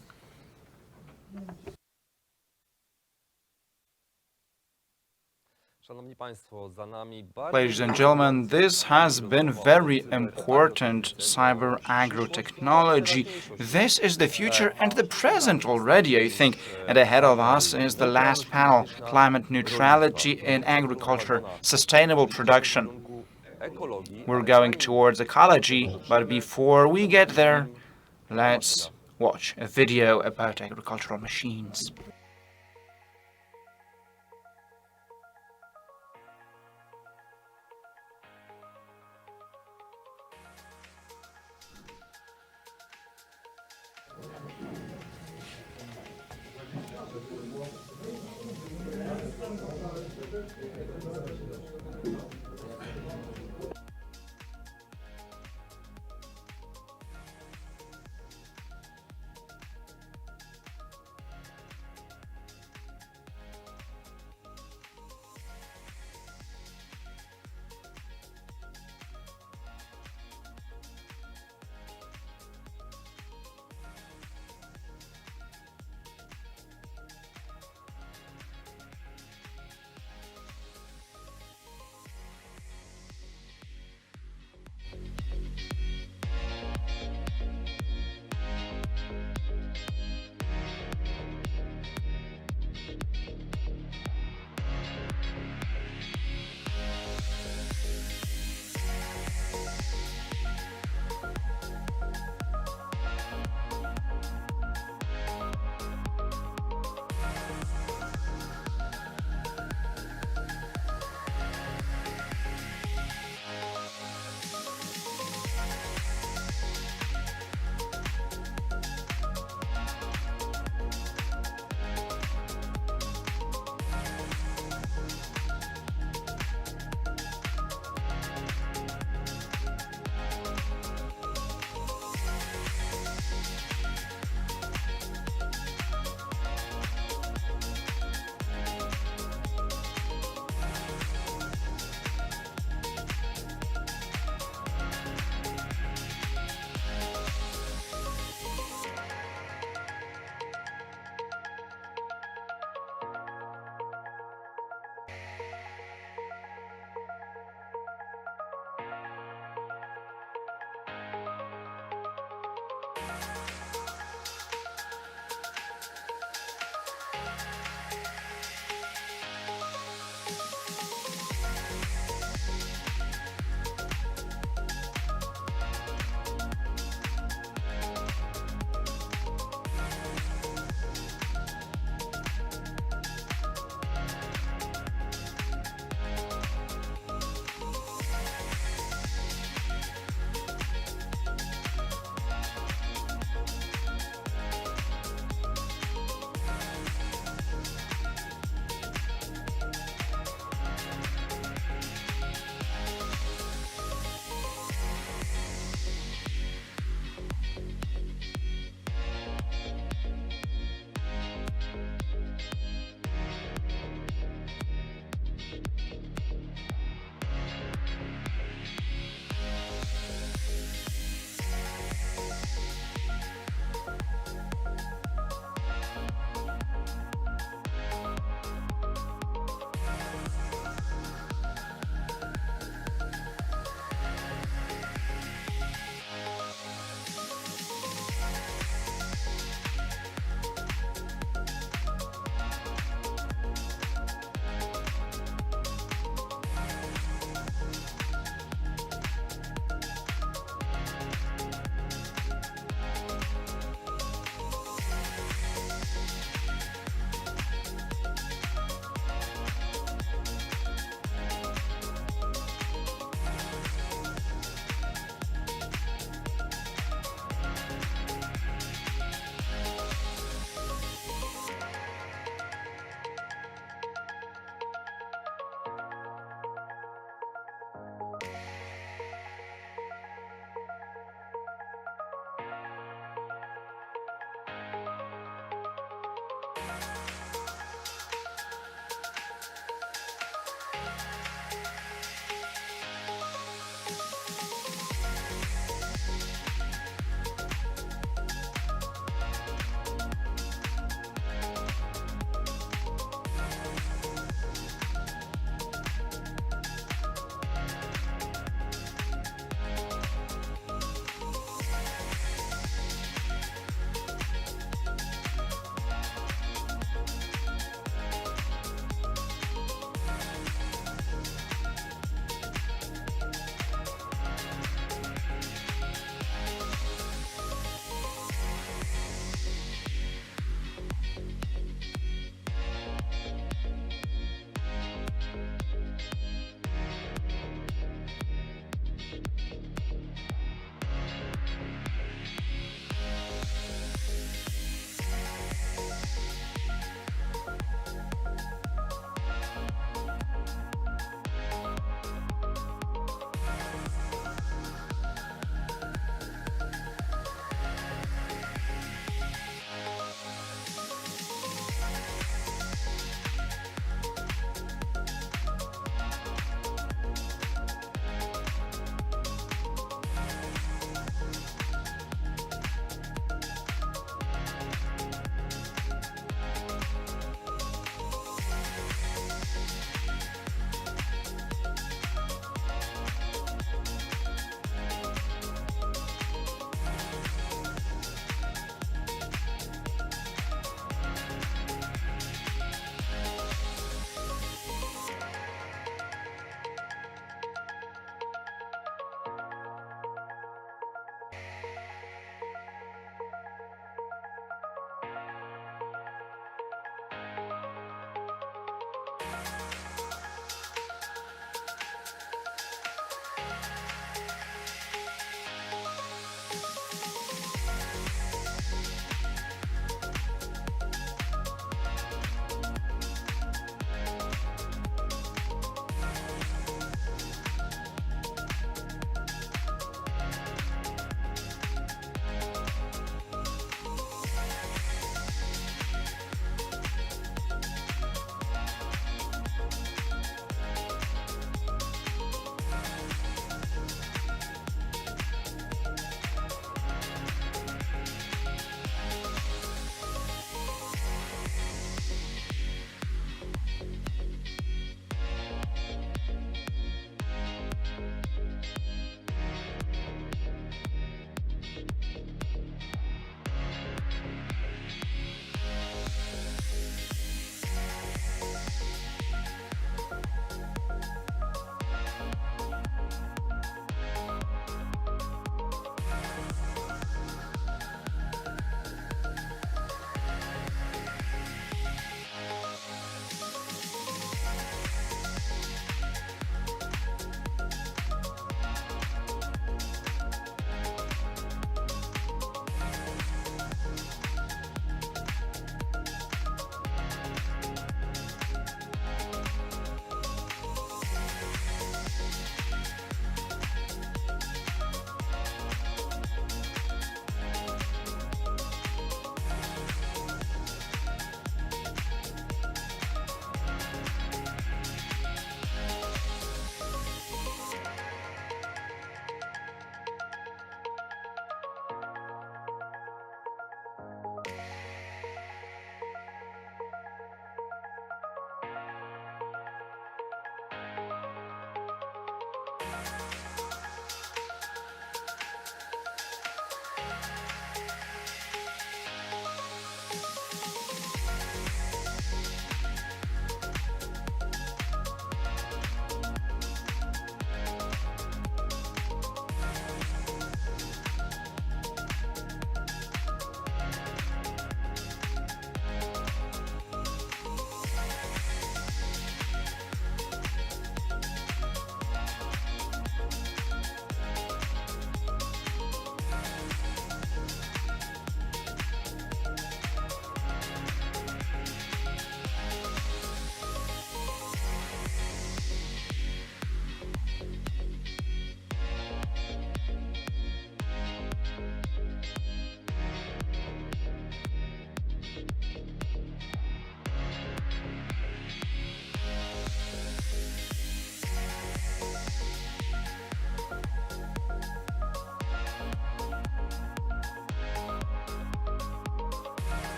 Ladies and gentlemen, this has been very important, cyber agrotechnology. This is the future and the present already, I think. And ahead of us is the last panel, climate neutrality in agriculture, sustainable production. We're going towards ecology, but before we get there, let's watch a video about agricultural machines.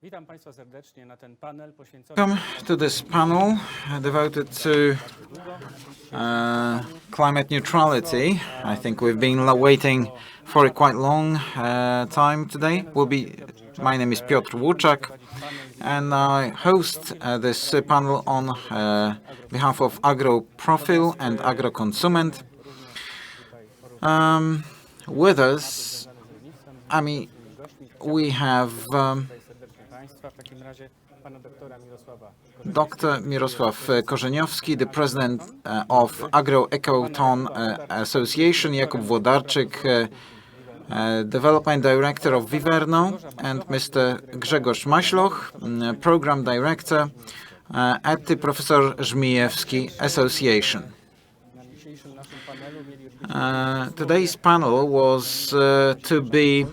Welcome to this panel devoted to climate neutrality. I think we've been waiting for a quite long time today. My name is Piotr Łuczak, and I host this panel on behalf of AgroProfil and AgroKonsument. With us, we have Dr. Mirosław Korzeniowski, the president of Agro-Ecoton Association, Jakub Włodarczyk, development director of Viverno, and Mr. Grzegorz Maśloch, program director at the Professor Żmijewski Association. Today's panel was to be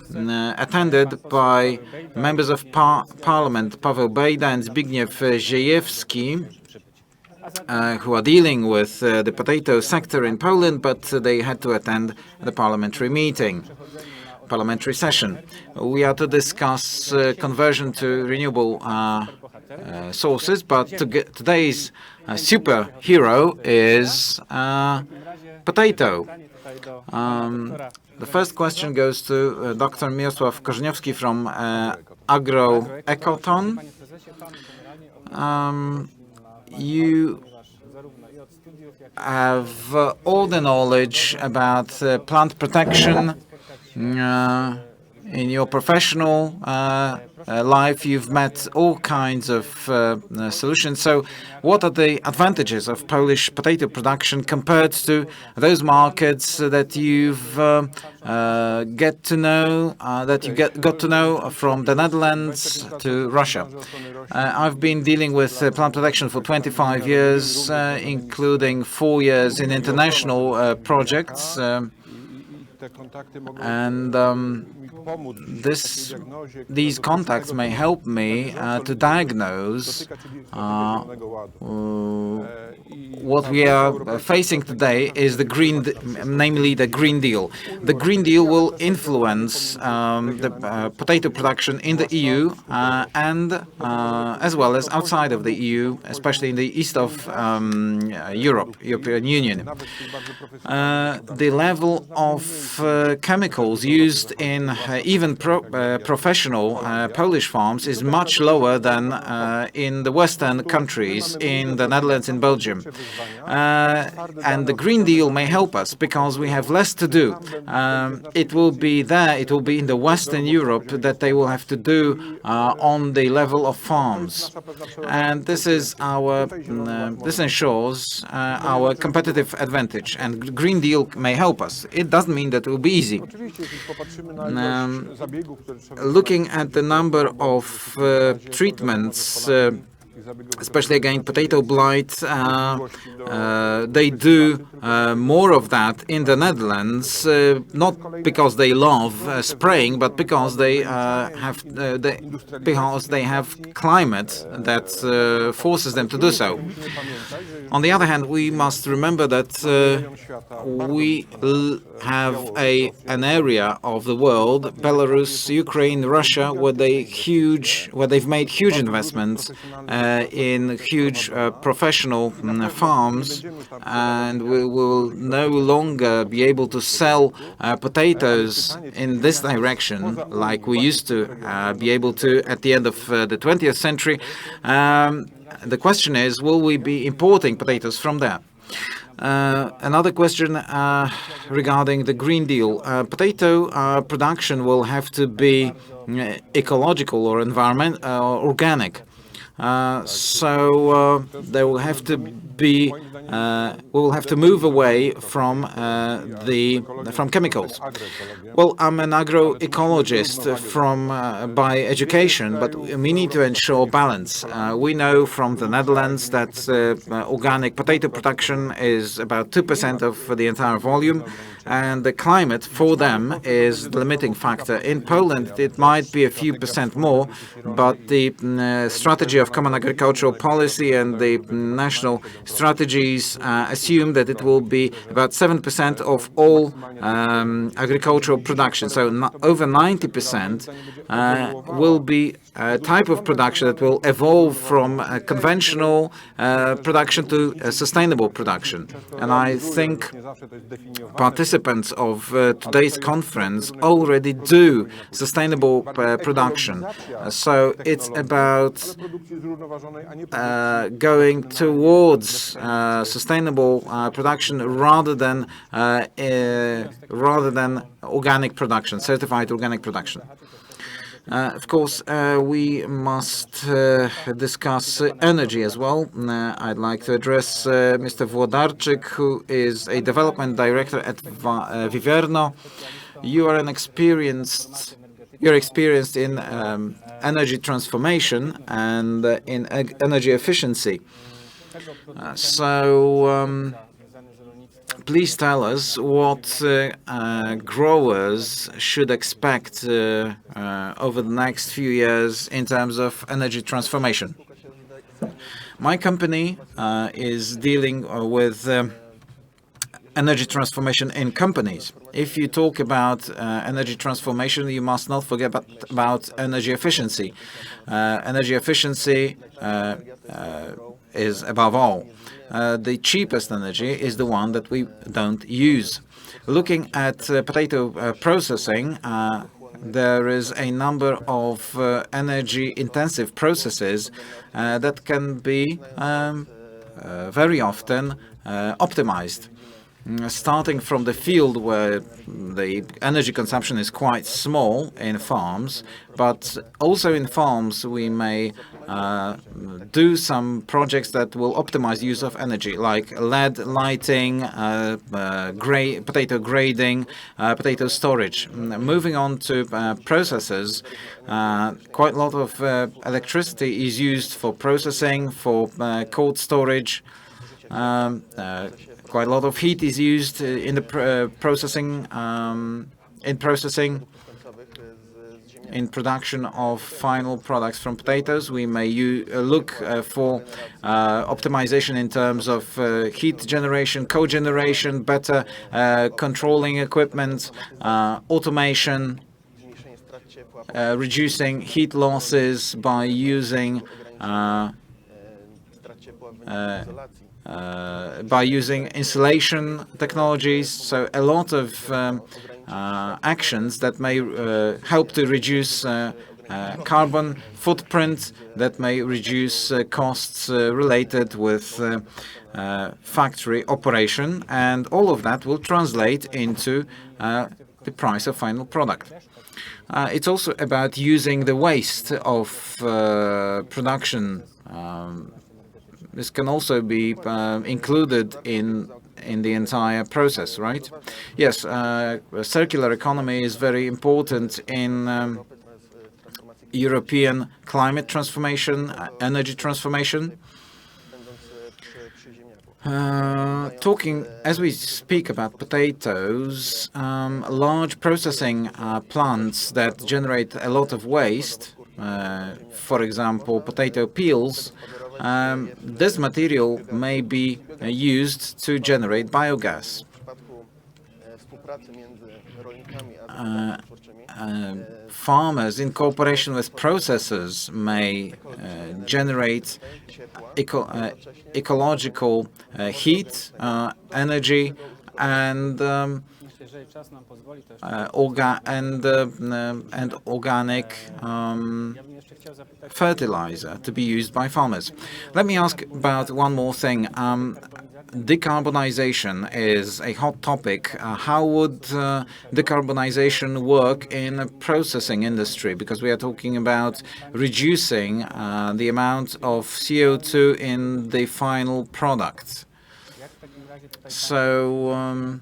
attended by members of Parliament Paweł Bejda and Zbigniew Ziejewski, who are dealing with the potato sector in Poland, but they had to attend the parliamentary session. We are to discuss conversion to renewable sources, but today's superhero is potato. The first question goes to Dr. Mirosław Korzeniowski from Agro-Ecoton. You have all the knowledge about plant protection. In your professional life, you've met all kinds of solutions. So what are the advantages of Polish potato production compared to those markets that you've got to know from the Netherlands to Russia? I've been dealing with plant protection for 25 years, including 4 years in international projects. And these contacts may help me to diagnose what we are facing today is namely the Green Deal. The Green Deal will influence the potato production in the EU and as well as outside of the EU, especially in the east of European Union. The level of chemicals used in even professional Polish farms is much lower than in the Western countries, in the Netherlands and Belgium. And the Green Deal may help us because we have less to do. It will be in the Western Europe that they will have to do on the level of farms. And this ensures our competitive advantage. And Green Deal may help us. It doesn't mean that it will be easy. Looking at the number of treatments, especially against potato blight, they do more of that in the Netherlands, not because they love spraying, but because they have climate that forces them to do so. On the other hand, we must remember that we have an area of the world, Belarus, Ukraine, Russia, where they've made huge investments in huge professional farms, and we will no longer be able to sell potatoes in this direction like we used to be able to at the end of the 20th century. The question is, will we be importing potatoes from there? Another question regarding the Green Deal. Potato production will have to be ecological or organic. So there will have to be we will have to move away from chemicals. Well, I'm an agroecologist by education, but we need to ensure balance. We know from the Netherlands that organic potato production is about 2% of the entire volume, and the climate for them is the limiting factor. In Poland, it might be a few percent more, but the strategy of common agricultural policy and the national strategies assume that it will be about 7% of all agricultural production. So over 90% will be a type of production that will evolve from conventional production to sustainable production. And I think participants of today's conference already do sustainable production. So it's about going towards sustainable production rather than organic production, certified organic production. Of course, we must discuss energy as well. I'd like to address Mr. Włodarczyk, who is a development director at Viverno. You're experienced in energy transformation and in energy efficiency. Please tell us what growers should expect over the next few years in terms of energy transformation. My company is dealing with energy transformation in companies. If you talk about energy transformation, you must not forget about energy efficiency. Energy efficiency is above all. The cheapest energy is the one that we don't use. Looking at potato processing, there is a number of energy-intensive processes that can be very often optimized. Starting from the field where the energy consumption is quite small in farms, but also in farms we may do some projects that will optimize use of energy, like LED lighting, potato grading, potato storage. Moving on to processes, quite a lot of electricity is used for processing, for cold storage. Quite a lot of heat is used in the processing, in production of final products from potatoes. We may look for optimization in terms of heat generation, cogeneration, better controlling equipment, automation, reducing heat losses by using insulation technologies. So a lot of actions that may help to reduce carbon footprint, that may reduce costs related with factory operation, and all of that will translate into the price of final product. It's also about using the waste of production. This can also be included in the entire process, right? Yes, circular economy is very important in European climate transformation, energy transformation. As we speak about potatoes, large processing plants that generate a lot of waste, for example, potato peels, this material may be used to generate biogas. Farmers, in cooperation with processors, may generate ecological heat, energy, and organic fertilizer to be used by farmers. Let me ask about one more thing. Decarbonization is a hot topic. How would decarbonization work in a processing industry? Because we are talking about reducing the amount of CO2 in the final product. So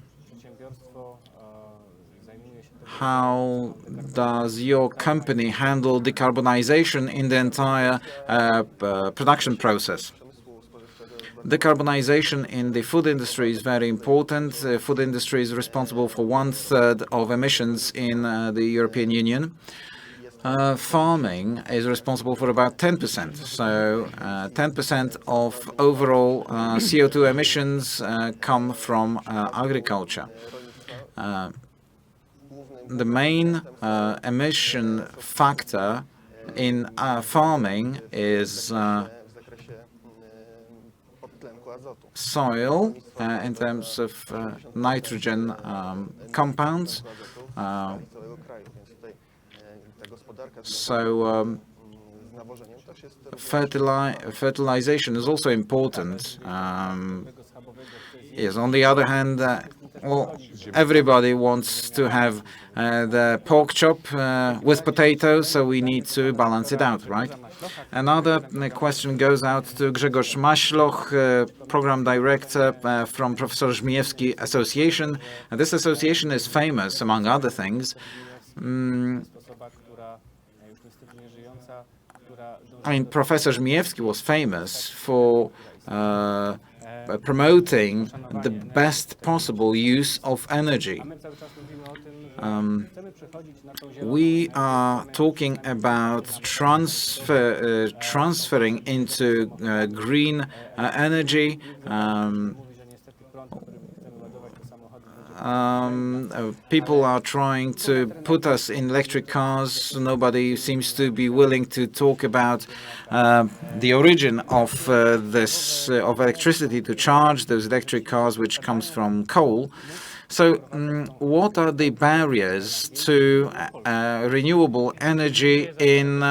how does your company handle decarbonization in the entire production process? Decarbonization in the food industry is very important. The food industry is responsible for 1/3 of emissions in the European Union. Farming is responsible for about 10%. So 10% of overall CO2 emissions come from agriculture. The main emission factor in farming is soil in terms of nitrogen compounds. So fertilization is also important. Yes, on the other hand, well, everybody wants to have the pork chop with potatoes, so we need to balance it out, right? Another question goes out to Grzegorz Maśloch, Program Director from Professor Żmijewski Association. And this association is famous, among other things. I mean, Professor Żmijewski was famous for promoting the best possible use of energy. We are talking about transferring into green energy. People are trying to put us in electric cars. Nobody seems to be willing to talk about the origin of of electricity to charge those electric cars, which comes from coal. So what are the barriers to renewable energy in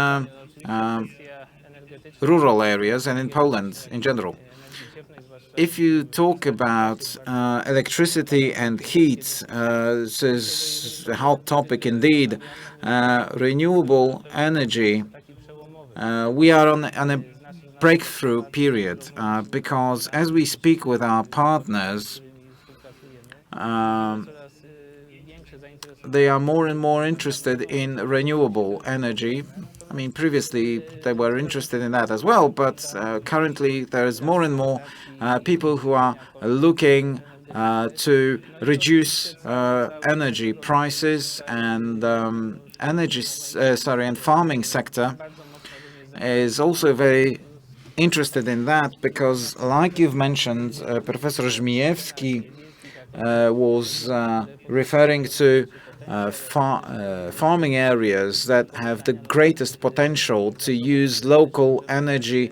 rural areas and in Poland in general? If you talk about electricity and heat, this is a hot topic indeed. Renewable energy, we are on a breakthrough period because as we speak with our partners, they are more and more interested in renewable energy. I mean, previously they were interested in that as well, but currently there is more and more people who are looking to reduce energy prices, and and farming sector is also very interested in that because, like you've mentioned, Professor Żmijewski was referring to farming areas that have the greatest potential to use local energy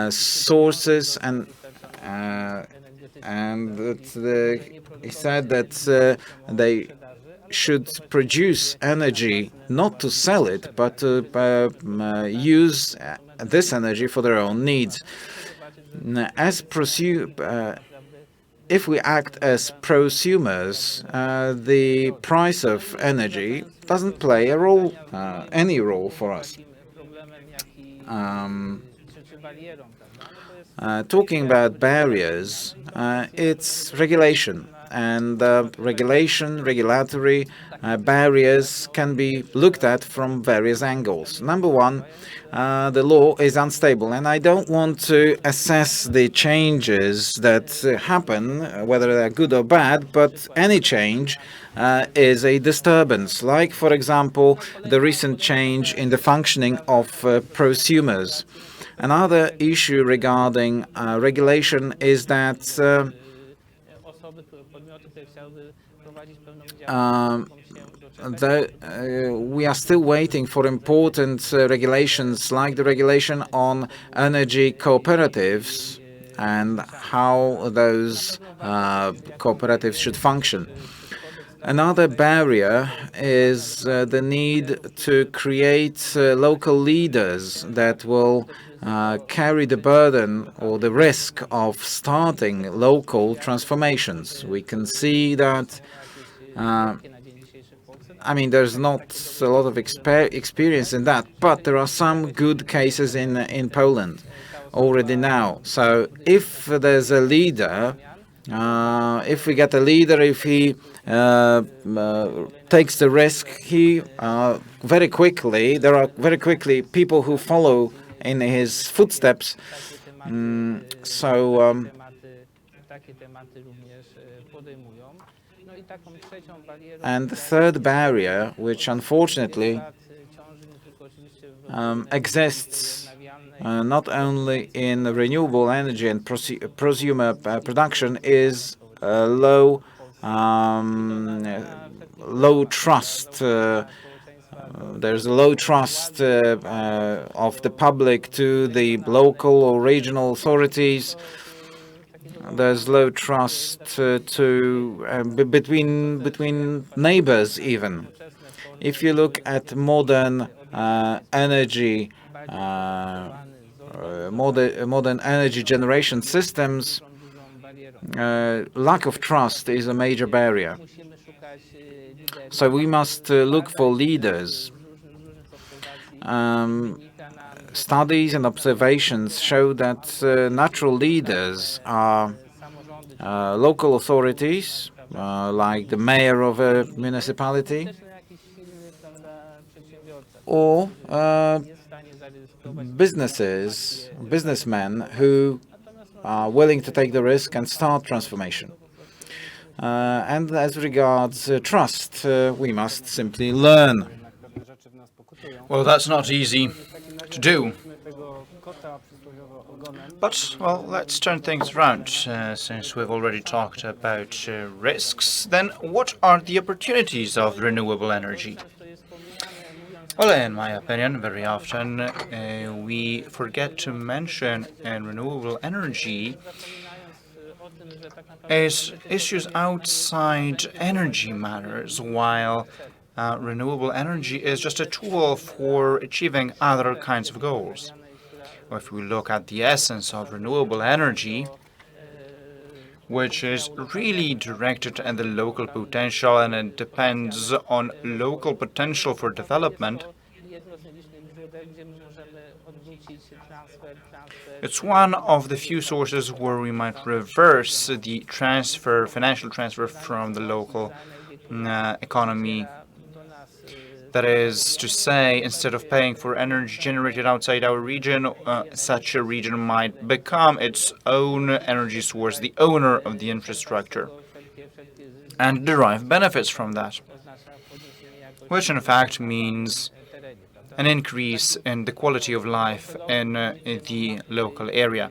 sources, and he said that they should produce energy not to sell it, but to use this energy for their own needs. If we act as prosumers, the price of energy doesn't play a role, any role for us. Talking about barriers, it's regulation, and regulatory barriers can be looked at from various angles. Number one, the law is unstable, and I don't want to assess the changes that happen, whether they're good or bad, but any change is a disturbance, like, for example, the recent change in the functioning of prosumers. Another issue regarding regulation is that we are still waiting for important regulations, like the regulation on energy cooperatives and how those cooperatives should function. Another barrier is the need to create local leaders that will carry the burden or the risk of starting local transformations. We can see that I mean, there's not a lot of experience in that, but there are some good cases in Poland already now. So if there's a leader, if we get a leader, if he takes the risk, he there are very quickly people who follow in his footsteps. And the third barrier, which unfortunately exists not only in renewable energy and prosumer production, is low trust. There's a low trust of the public to the local or regional authorities. There's low trust between neighbors even. If you look at modern energy generation systems, lack of trust is a major barrier. So we must look for leaders. Studies and observations show that natural leaders are local authorities, like the mayor of a municipality, or businessmen who are willing to take the risk and start transformation. And as regards trust, we must simply learn. Well, that's not easy to do. But, well, let's turn things around, since we've already talked about risks. Then what are the opportunities of renewable energy? Well, in my opinion, very often we forget to mention in renewable energy is issues outside energy matters, while renewable energy is just a tool for achieving other kinds of goals. If we look at the essence of renewable energy, which is really directed at the local potential and it depends on local potential for development, it's one of the few sources where we might reverse the financial transfer from the local economy. That is to say, instead of paying for energy generated outside our region, such a region might become its own energy source, the owner of the infrastructure, and derive benefits from that, which in fact means an increase in the quality of life in the local area.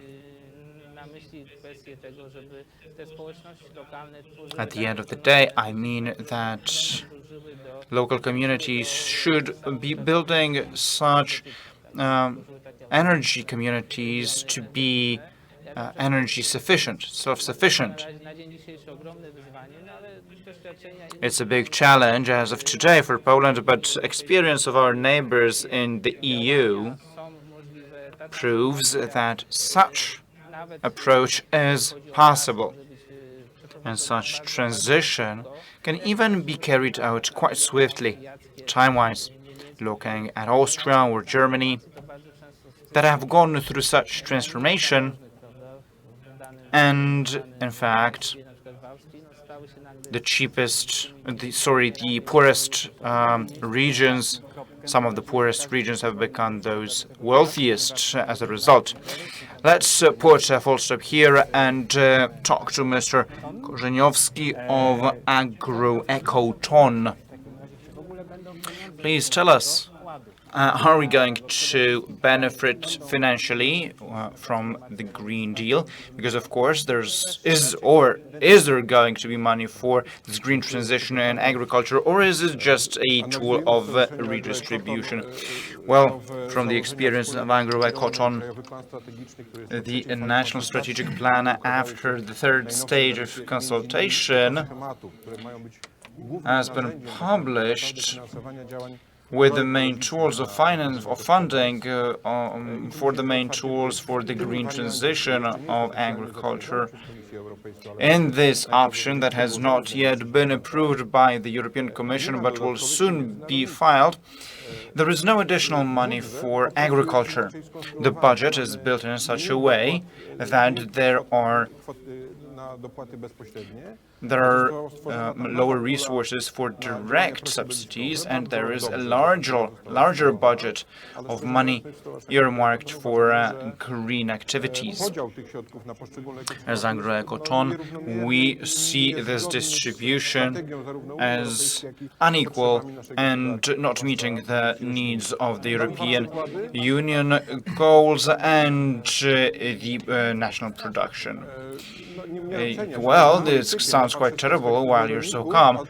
At the end of the day, I mean that local communities should be building such energy communities to be energy sufficient, self-sufficient. It's a big challenge as of today for Poland, but experience of our neighbors in the EU proves that such approach is possible. And such transition can even be carried out quite swiftly, time-wise, looking at Austria or Germany that have gone through such transformation, and in fact the poorest regions, some of the poorest regions have become those wealthiest as a result. Let's put a full stop here and talk to Mr. Korzeniowski of AgroEcoTon. Please tell us, are we going to benefit financially from the Green Deal? Because of course is there going to be money for this green transition in agriculture, or is it just a tool of redistribution? Well, from the experience of AgroEcoTon, the National Strategic Plan after the third stage of consultation has been published with the main tools of funding for the main tools for the green transition of agriculture. In this option that has not yet been approved by the European Commission but will soon be filed, there is no additional money for agriculture. The budget is built in such a way that there are There are lower resources for direct subsidies, and there is a larger budget of money earmarked for green activities. As Agroecoton, we see this distribution as unequal and not meeting the needs of the European Union goals and the national production. Well, this sounds quite terrible while you're so calm.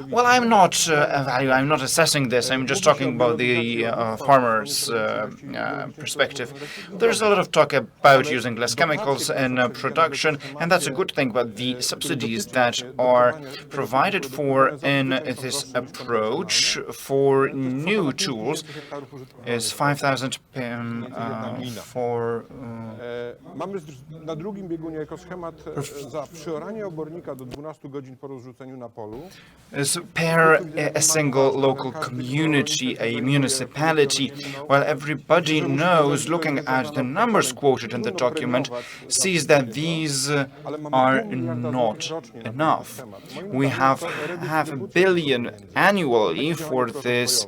Well, I'm not assessing this. I'm just talking about the farmer's perspective. There's a lot of talk about using less chemicals in production, and that's a good thing, but the subsidies that are provided for in this approach for new tools is 5,000 for na drugim biegunie jako schemat za przeoranie obornika do 12 godzin po rozrzuceniu na polu. Per a single local community, a municipality, while everybody knows, looking at the numbers quoted in the document, sees that these are not enough. We have $500 million annually for this,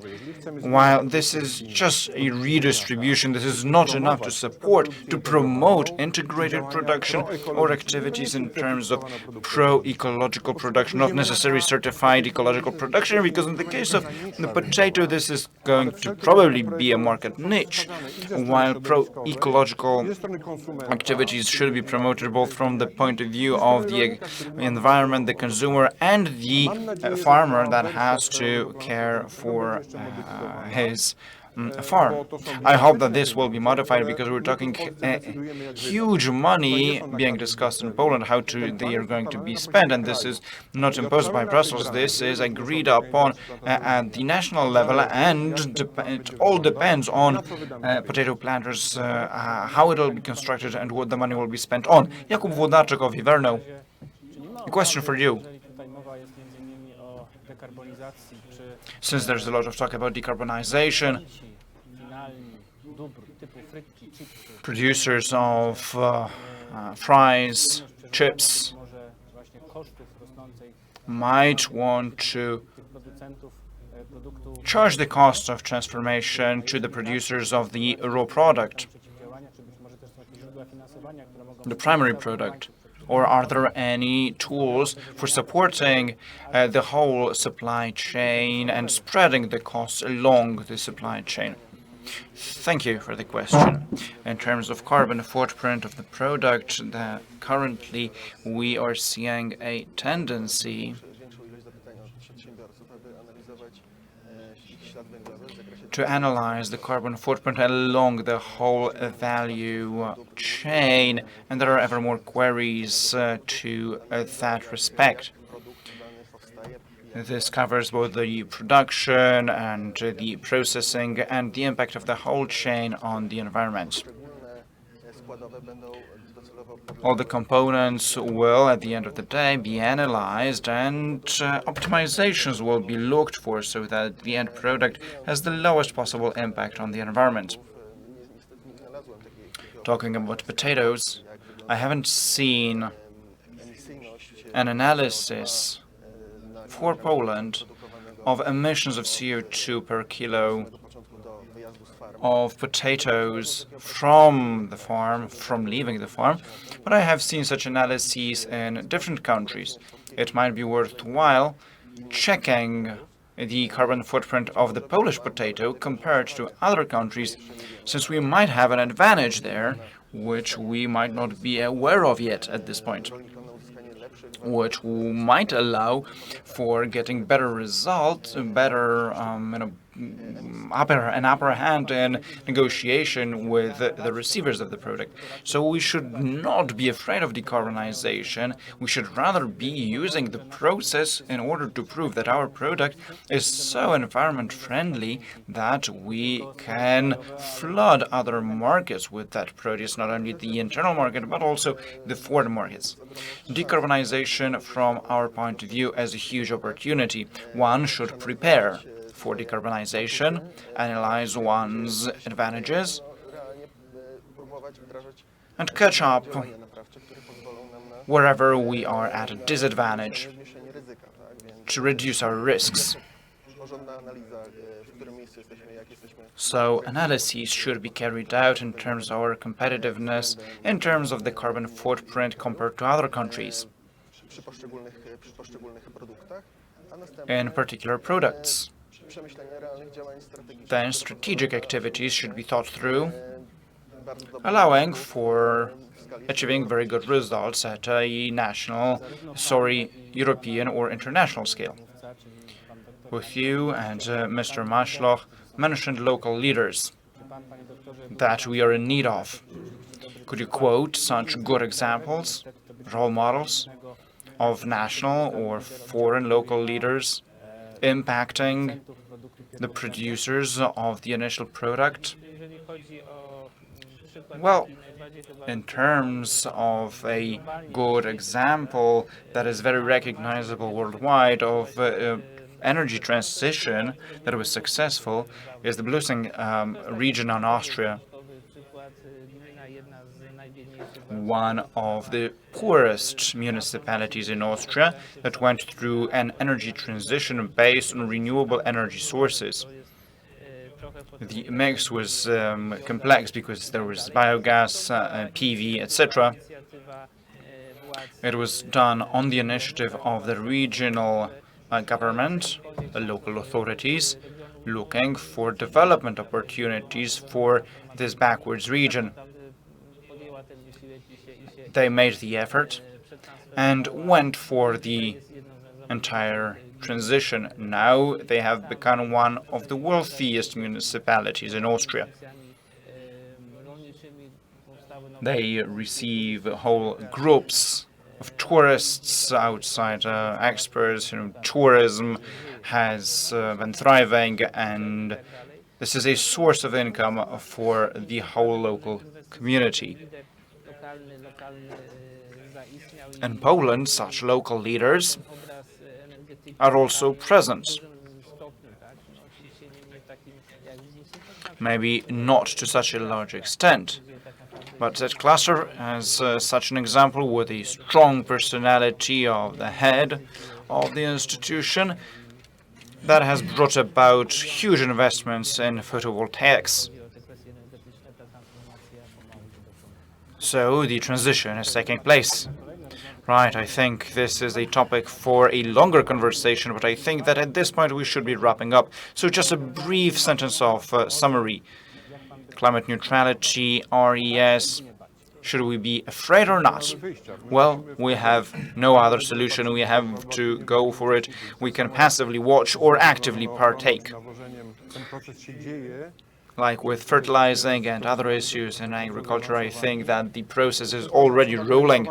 while this is just a redistribution. This is not enough to support, to promote integrated production or activities in terms of pro-ecological production, not necessarily certified ecological production, because in the case of the potato, this is going to probably be a market niche, while pro-ecological activities should be promoted both from the point of view of the environment, the consumer, and the farmer that has to care for his farm. I hope that this will be modified, because we're talking huge money being discussed in Poland, how they are going to be spent, and this is not imposed by Brussels. This is agreed upon at the national level, and it all depends on potato planters, how it will be constructed and what the money will be spent on. Jakub Włodarczyk of Iverno, a question for you. Since there's a lot of talk about decarbonization, producers of fries, chips, might want to charge the cost of transformation to the producers of the raw product, the primary product. Or are there any tools for supporting the whole supply chain and spreading the costs along the supply chain? Thank you for the question. In terms of carbon footprint of the product, currently we are seeing a tendency to analyze the carbon footprint along the whole value chain, and there are ever more queries to that respect. This covers both the production and the processing and the impact of the whole chain on the environment. All the components will, at the end of the day, be analyzed, and optimizations will be looked for so that the end product has the lowest possible impact on the environment. Talking about potatoes, I haven't seen an analysis for Poland of emissions of CO2 per kilo of potatoes from the farm, from leaving the farm, but I have seen such analyses in different countries. It might be worthwhile checking the carbon footprint of the Polish potato compared to other countries, since we might have an advantage there, which we might not be aware of yet at this point, which might allow for getting better results, better an upper hand in negotiation with the receivers of the product. So we should not be afraid of decarbonization. We should rather be using the process in order to prove that our product is so environment friendly that we can flood other markets with that produce, not only the internal market, but also the foreign markets. Decarbonization, from our point of view, is a huge opportunity. One should prepare for decarbonization, analyze one's advantages, and catch up wherever we are at a disadvantage to reduce our risks. So analyses should be carried out in terms of our competitiveness, in terms of the carbon footprint compared to other countries, in particular products. Then strategic activities should be thought through, allowing for achieving very good results at a European or international scale. Both you and Mr. Maśloch mentioned local leaders that we are in need of. Could you quote such good examples, role models of national or foreign local leaders impacting the producers of the initial product? Well, in terms of a good example that is very recognizable worldwide of energy transition that was successful is the Blusing region in Austria, one of the poorest municipalities in Austria that went through an energy transition based on renewable energy sources. The mix was complex because there was biogas, PV, etc. It was done on the initiative of the regional government, the local authorities, looking for development opportunities for this backwards region. They made the effort and went for the entire transition. Now they have become one of the wealthiest municipalities in Austria. They receive whole groups of tourists, outside experts. Tourism has been thriving, and this is a source of income for the whole local community. In Poland, such local leaders are also present. Maybe not to such a large extent, but that cluster has such an example with a strong personality of the head of the institution that has brought about huge investments in photovoltaics. So the transition is taking place. Right, I think this is a topic for a longer conversation, but I think that at this point we should be wrapping up. So just a brief sentence of summary. Climate neutrality, RES, should we be afraid or not? Well, we have no other solution. We have to go for it. We can passively watch or actively partake. Like with fertilizing and other issues in agriculture, I think that the process is already rolling.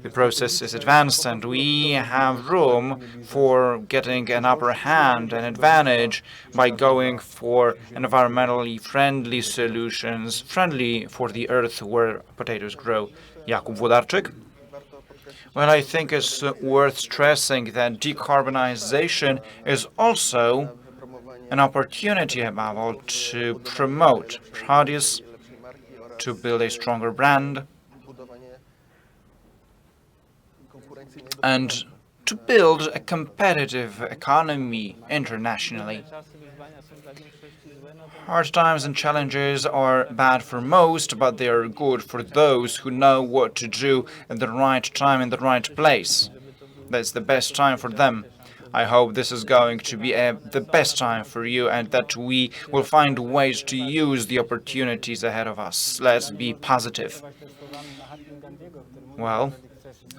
The process is advanced, and we have room for getting an upper hand, an advantage, by going for environmentally friendly solutions, friendly for the earth where potatoes grow. Jakub Włodarczyk. Well, I think it's worth stressing that decarbonization is also an opportunity above all to promote produce, to build a stronger brand, and to build a competitive economy internationally. Hard times and challenges are bad for most, but they are good for those who know what to do at the right time in the right place. That's the best time for them. I hope this is going to be the best time for you, and that we will find ways to use the opportunities ahead of us. Let's be positive. Well,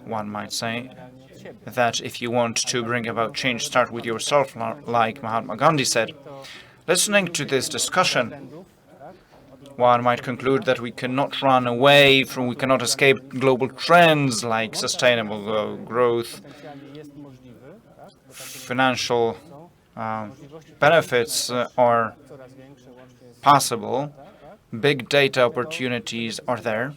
one might say that if you want to bring about change, start with yourself, like Mahatma Gandhi said. Listening to this discussion, one might conclude that we cannot run away from, we cannot escape global trends like sustainable growth, financial benefits are possible, big data opportunities are there.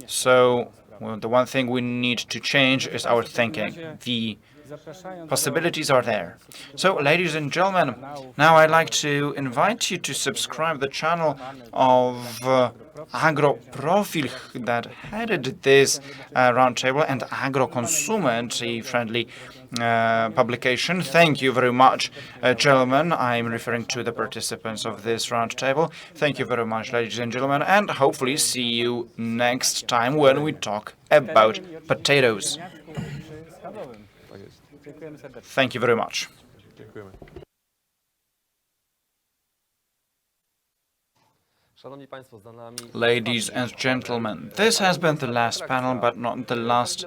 So, well, the one thing we need to change is our thinking. The Possibilities are there. So, ladies and gentlemen, now I'd like to invite you to subscribe the channel of AgroProfil that headed this roundtable, and AgroConsument, a friendly publication. Thank you very much, gentlemen. I'm referring to the participants of this roundtable. Thank you very much, ladies and gentlemen, and hopefully see you next time when we talk about potatoes. Thank you very much. Dziękujemy. Szanowni Państwo, za nami Ladies and gentlemen, this has been the last panel, but not the last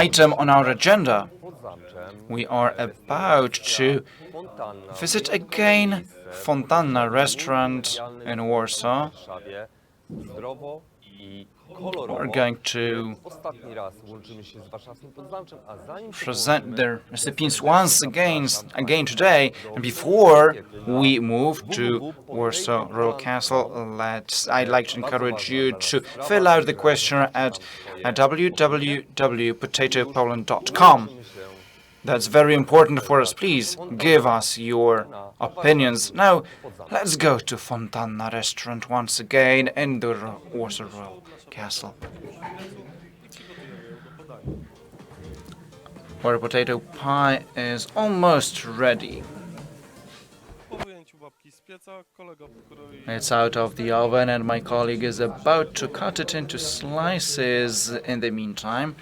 item on our agenda. pod Zamczem, We are about to Fontanna, visit again Fontanna restaurant in Warsaw. w Warszawie. Zdrowo i We're kolorowo. going to Ostatni raz łączymy się z warszawskim Podzamczem, a zanim się present połączymy, their recipients once again today. And before we move to Warsaw Royal Castle, I'd like to encourage you to fill out the questionnaire at www.potatopoland.com. That's very important for us. Please give us your opinions. Now, let's go to Fontanna restaurant once again in the Warsaw Royal Castle, where potato pie is almost ready. Po wyjęciu babki z pieca kolega pokroi It's out of the oven and my colleague is about to cut it into slices. In the meantime,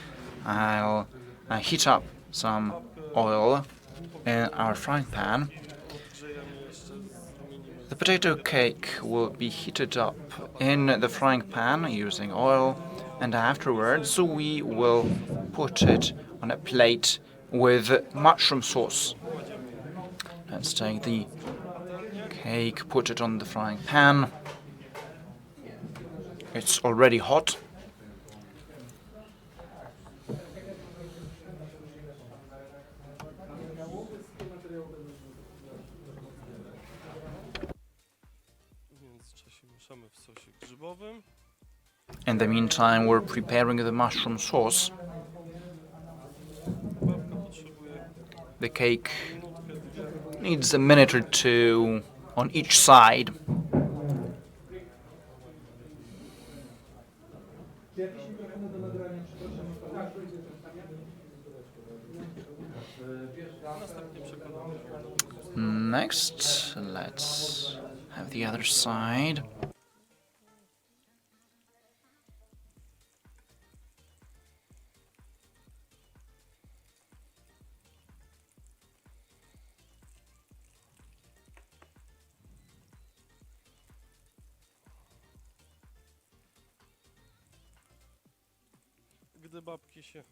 I'll heat up some oil in our frying pan. The potato cake will be heated up in the frying pan using oil, and afterwards we will put it on a plate with mushroom sauce. Let's take the cake, put it on the frying pan. It's already hot. w międzyczasie mieszamy w sosie grzybowym. In the meantime, we're preparing the mushroom sauce. Babka potrzebuje The cake needs a minute or two on each side. następnie przekładamy Next, let's have the other side. Gdy babki się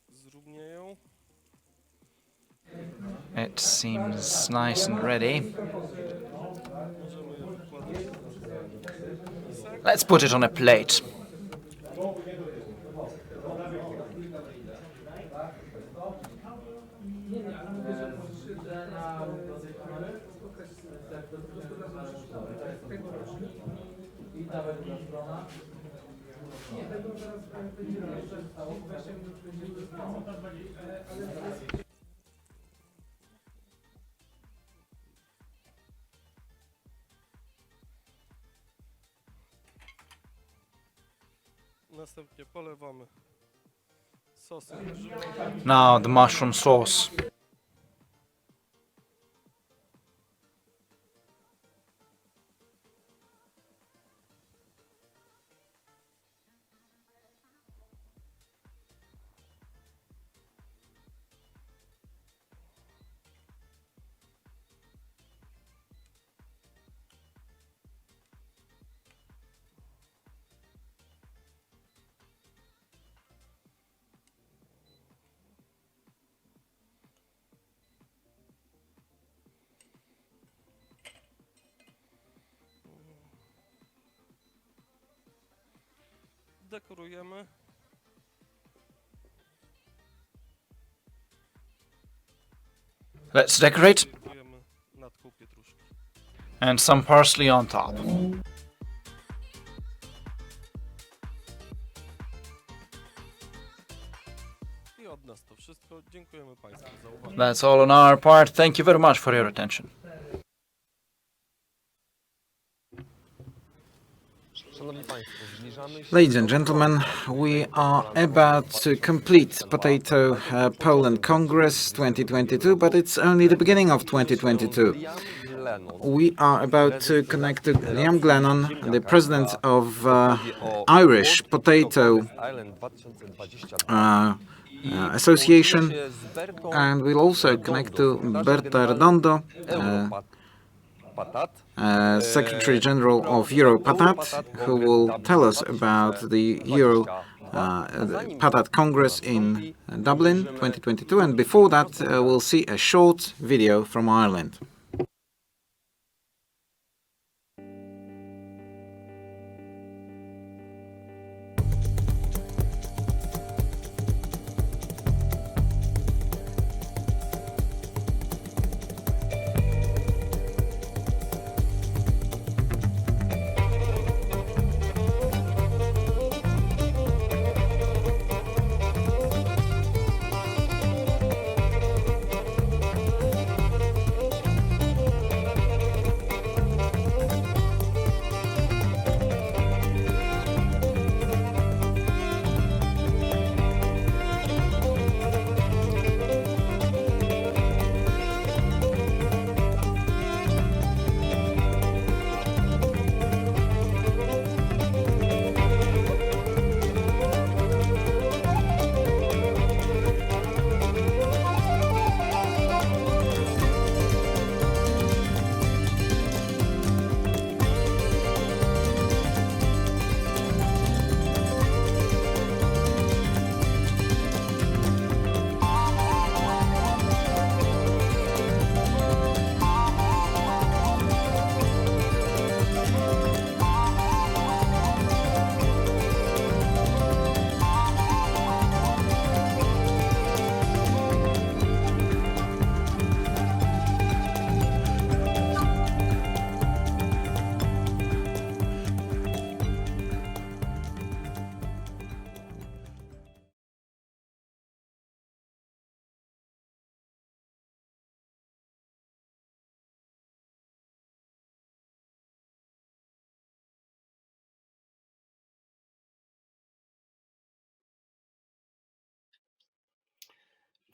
zrównieją, It seems nice and ready. możemy je wkładać w misek. Let's put it on a plate. Następnie polewamy sosem grzybowym. Now the mushroom sauce. Dekorujemy. Let's decorate. Dekorujemy natką pietruszki. And some parsley on top. I od nas to wszystko. Dziękujemy Państwu za uwagę. That's all on our part. Thank you very much for your attention. Szanowni Państwo, zbliżamy się Ladies and gentlemen, we are about to complete Potato Poland Congress 2022, but it's only the beginning of 2022. We are about to connect to Liam Glennon, the president of Irish Potato Association, and we'll also connect to Berta Redondo, Secretary General of Europatat, who will tell us about the Patat Congress in Dublin 2022, and before that we'll see a short video from Ireland.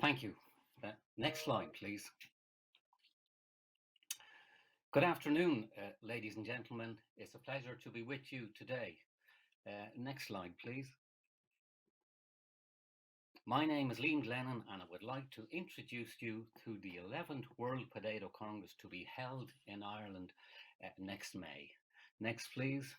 Thank you. Next slide, please. Good afternoon, ladies and gentlemen. It's a pleasure to be with you today. Next slide, please. My name is Liam Glennon, and I would like to introduce you to the 11th World Potato Congress to be held in Ireland next May. Next, please.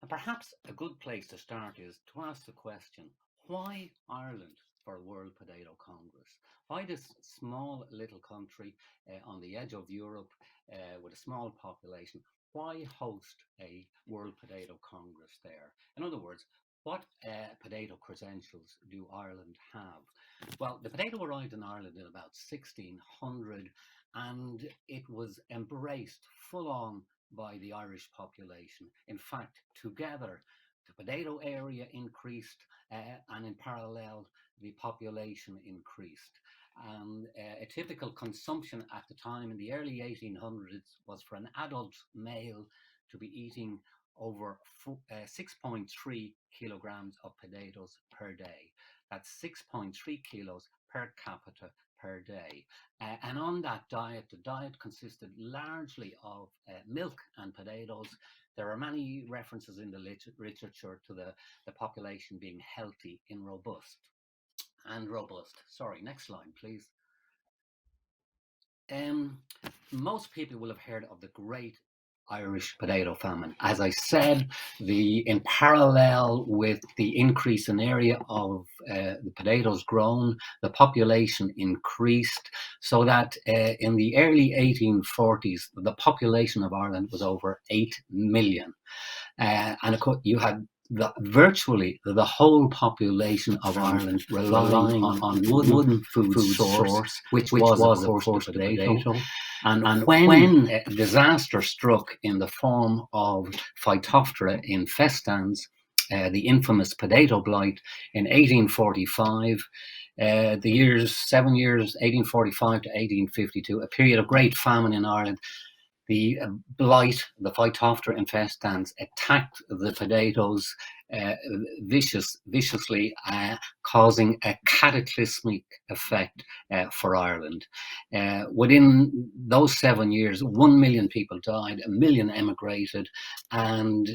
And perhaps a good place to start is to ask the question, why Ireland for World Potato Congress? Why this small little country on the edge of Europe with a small population, why host a World Potato Congress there? In other words, what potato credentials do Ireland have? Well, the potato arrived in Ireland in about 1600, and it was embraced full on by the Irish population. In fact, together, the potato area increased, and in parallel, the population increased. And a typical consumption at the time in the early 1800s was for an adult male to be eating over 6.3 kilograms of potatoes per day. That's 6.3 kilos per capita per day. And on that diet, the diet consisted largely of milk and potatoes. There are many references in the literature to the population being healthy and robust. Sorry, next slide, please. Most people will have heard of the Great Irish Potato Famine. As I said, in parallel with the increase in area of the potatoes grown, the population increased, so that in the early 1840s, the population of Ireland was over 8 million. And of course, you had virtually the whole population of Ireland relying on wooden food source, which was of course the potato. And when a disaster struck in the form of Phytophthora infestans, the infamous potato blight in 1845. The 7 years, 1845 to 1852, a period of great famine in Ireland. The blight, the Phytophthora infestans, attacked the potatoes viciously, causing a cataclysmic effect for Ireland. Within those 7 years, 1 million people died, 1 million emigrated, and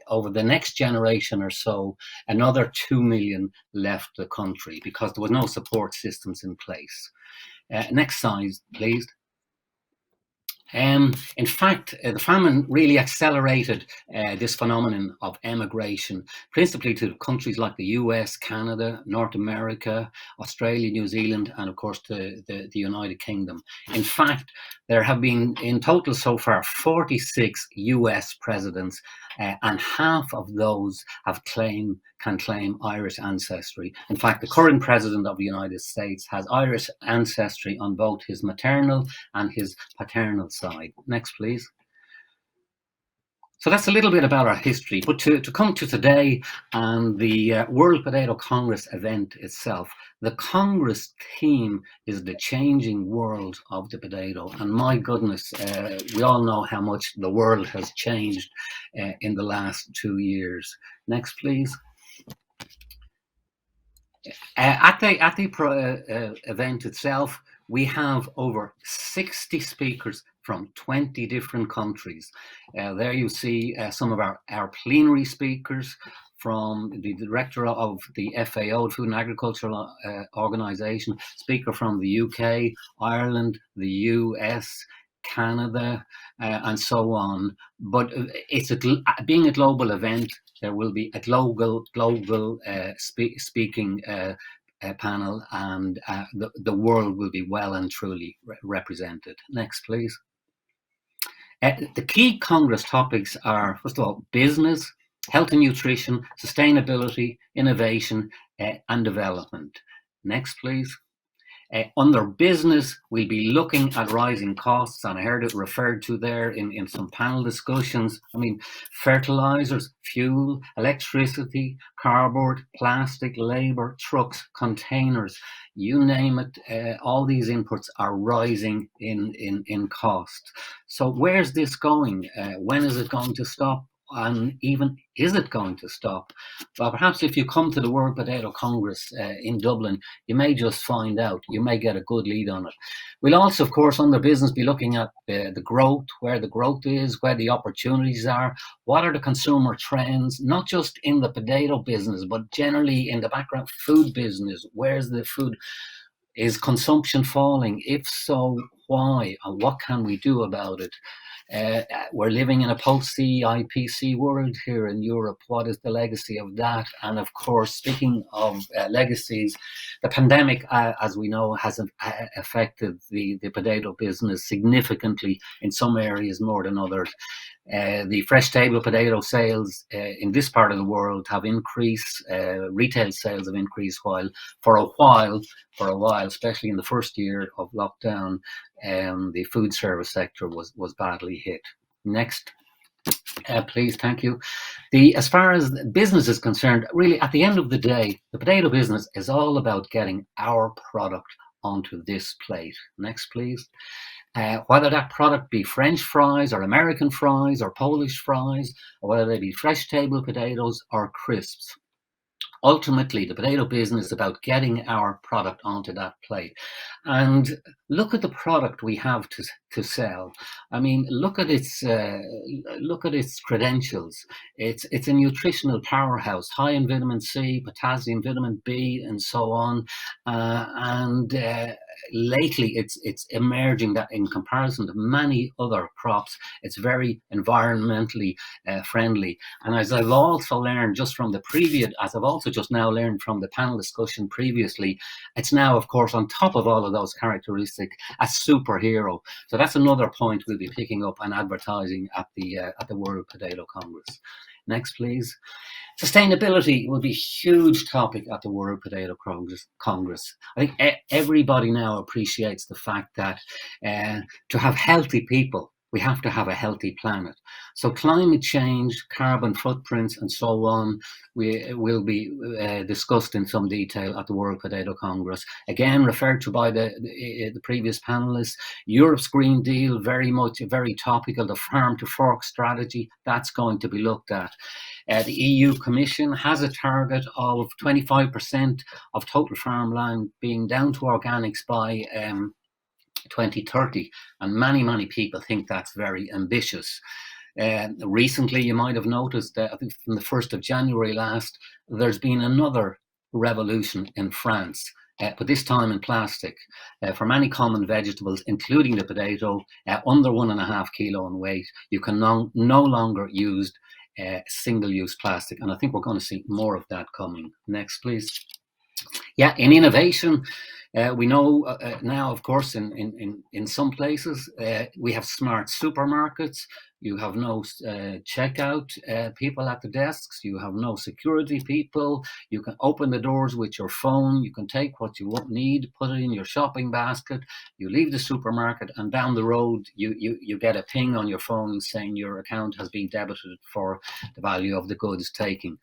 over the next generation or so, another 2 million left the country because there was no support systems in place. Next slide, please. In fact, the famine really accelerated this phenomenon of emigration, principally to countries like the US, Canada, North America, Australia, New Zealand, and of course the United Kingdom. In fact, there have been in total so far 46 US presidents, and half of those can claim Irish ancestry. In fact, the current president of the United States has Irish ancestry on both his maternal and his paternal side. Next, please. So that's a little bit about our history, but to come to today and the World Potato Congress event itself, the Congress theme is the changing world of the potato. And my goodness, we all know how much the world has changed in the last 2 years. Next, please. At the event itself, we have over 60 speakers from 20 different countries. There you see some of our plenary speakers, from the director of the FAO, Food and Agricultural Organization, speaker from the UK, Ireland, the US, Canada, and so on. But it's being a global event, there will be a global speaking panel, and the world will be well and truly represented. Next, please. The key Congress topics are, first of all, business, health and nutrition, sustainability, innovation, and development. Next, please. Under business, we'll be looking at rising costs, and I heard it referred to there in some panel discussions. I mean, fertilizers, fuel, electricity, cardboard, plastic, labor, trucks, containers, you name it, all these inputs are rising in cost. So where's this going? When is it going to stop? And even, is it going to stop? Well, perhaps if you come to the World Potato Congress in Dublin, you may just find out. You may get a good lead on it. We'll also, of course, under business, be looking at the growth, where the growth is, where the opportunities are, what are the consumer trends, not just in the potato business, but generally in the background food business. Where's the food? Is consumption falling? If so, why? And what can we do about it? We're living in a post-CIPC world here in Europe. What is the legacy of that? And of course, speaking of legacies, the pandemic, as we know, has affected the potato business significantly in some areas more than others. The fresh table potato sales in this part of the world have increased, retail sales have increased, while for a while, especially in the first year of lockdown, the food service sector was badly hit. Next, please, thank you. As far as business is concerned, really at the end of the day, the potato business is all about getting our product onto this plate. Next, please. Whether that product be French fries or American fries or Polish fries, or whether they be fresh table potatoes or crisps. Ultimately, the potato business is about getting our product onto that plate. And look at the product we have to sell. I mean, look at its credentials. It's a nutritional powerhouse, high in vitamin C, potassium, vitamin B, and so on. Lately, it's emerging that in comparison to many other crops, it's very environmentally friendly. And as I've also learned just from the previous, as I've also just now learned from the panel discussion previously, it's now, of course, on top of all of those characteristics, a superhero. So that's another point we'll be picking up and advertising at the World Potato Congress. Next, please. Sustainability will be a huge topic at the World Potato Congress. I think everybody now appreciates the fact that to have healthy people, we have to have a healthy planet. So climate change, carbon footprints, and so on will be discussed in some detail at the World Potato Congress. Again, referred to by the previous panelists. Europe's Green Deal, very topical. The farm to fork strategy, that's going to be looked at. The EU Commission has a target of 25% of total farmland being down to organics by 2030, and many people think that's very ambitious. Recently, you might have noticed that I think from the 1st of January last, there's been another revolution in France, but this time in plastic. For many common vegetables, including the potato, under 1.5 kilo in weight, you can no longer use single-use plastic, and I think we're going to see more of that coming. Next, please. Yeah, in innovation, we know now, of course, in some places, we have smart supermarkets. You have no checkout people at the desks. You have no security people. You can open the doors with your phone. You can take what you need, put it in your shopping basket. You leave the supermarket, and down the road, you get a ping on your phone saying your account has been debited for the value of the goods taken.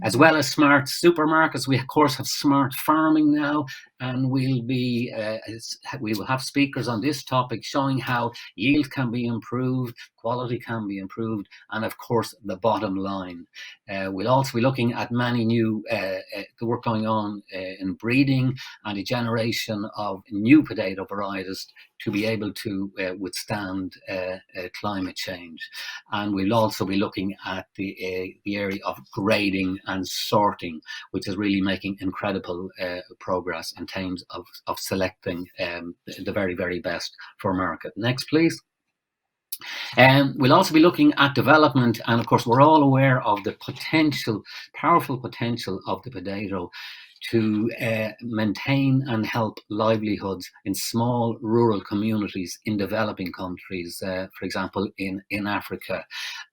As well as smart supermarkets, we of course have smart farming now, and we will have speakers on this topic showing how yield can be improved, quality can be improved, and of course the bottom line. We'll also be looking at many new the work going on in breeding and a generation of new potato varieties to be able to withstand climate change. And we'll also be looking at the area of grading and sorting, which is really making incredible progress in terms of selecting the very best for market. Next, please. We'll also be looking at development, and of course we're all aware of the powerful potential of the potato to maintain and help livelihoods in small rural communities in developing countries, for example in Africa.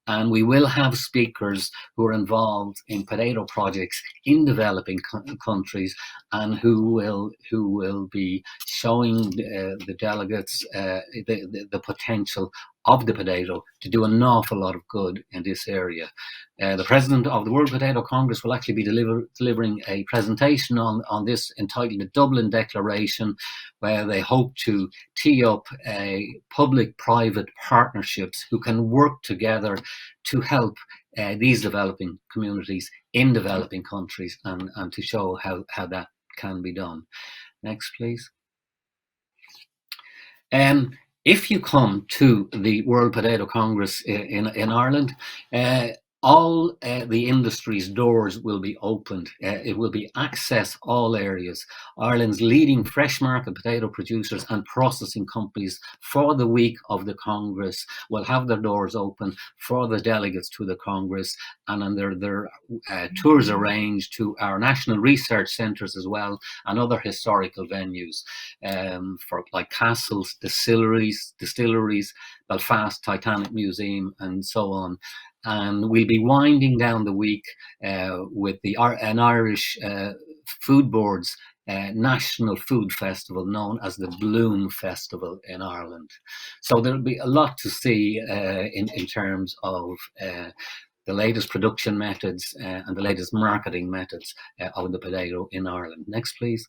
And we will have speakers who are involved in potato projects in developing countries, and who will be showing the delegates the potential of the potato to do an awful lot of good in this area. The president of the World Potato Congress will actually be delivering a presentation on this entitled the Dublin Declaration, where they hope to tee up public-private partnerships who can work together to help these developing communities in developing countries, and to show how that can be done. Next, please. If you come to the World Potato Congress in Ireland, all the industry's doors will be opened. It will be access all areas. Ireland's leading fresh market potato producers and processing companies for the week of the Congress will have their doors open for the delegates to the Congress, and their tours arranged to our national research centres as well, and other historical venues for like castles, distilleries, Belfast Titanic Museum, and so on. And we'll be winding down the week with an Irish Food Board's national food festival known as the Bloom Festival in Ireland. So there'll be a lot to see in terms of the latest production methods and the latest marketing methods of the potato in Ireland. Next, please.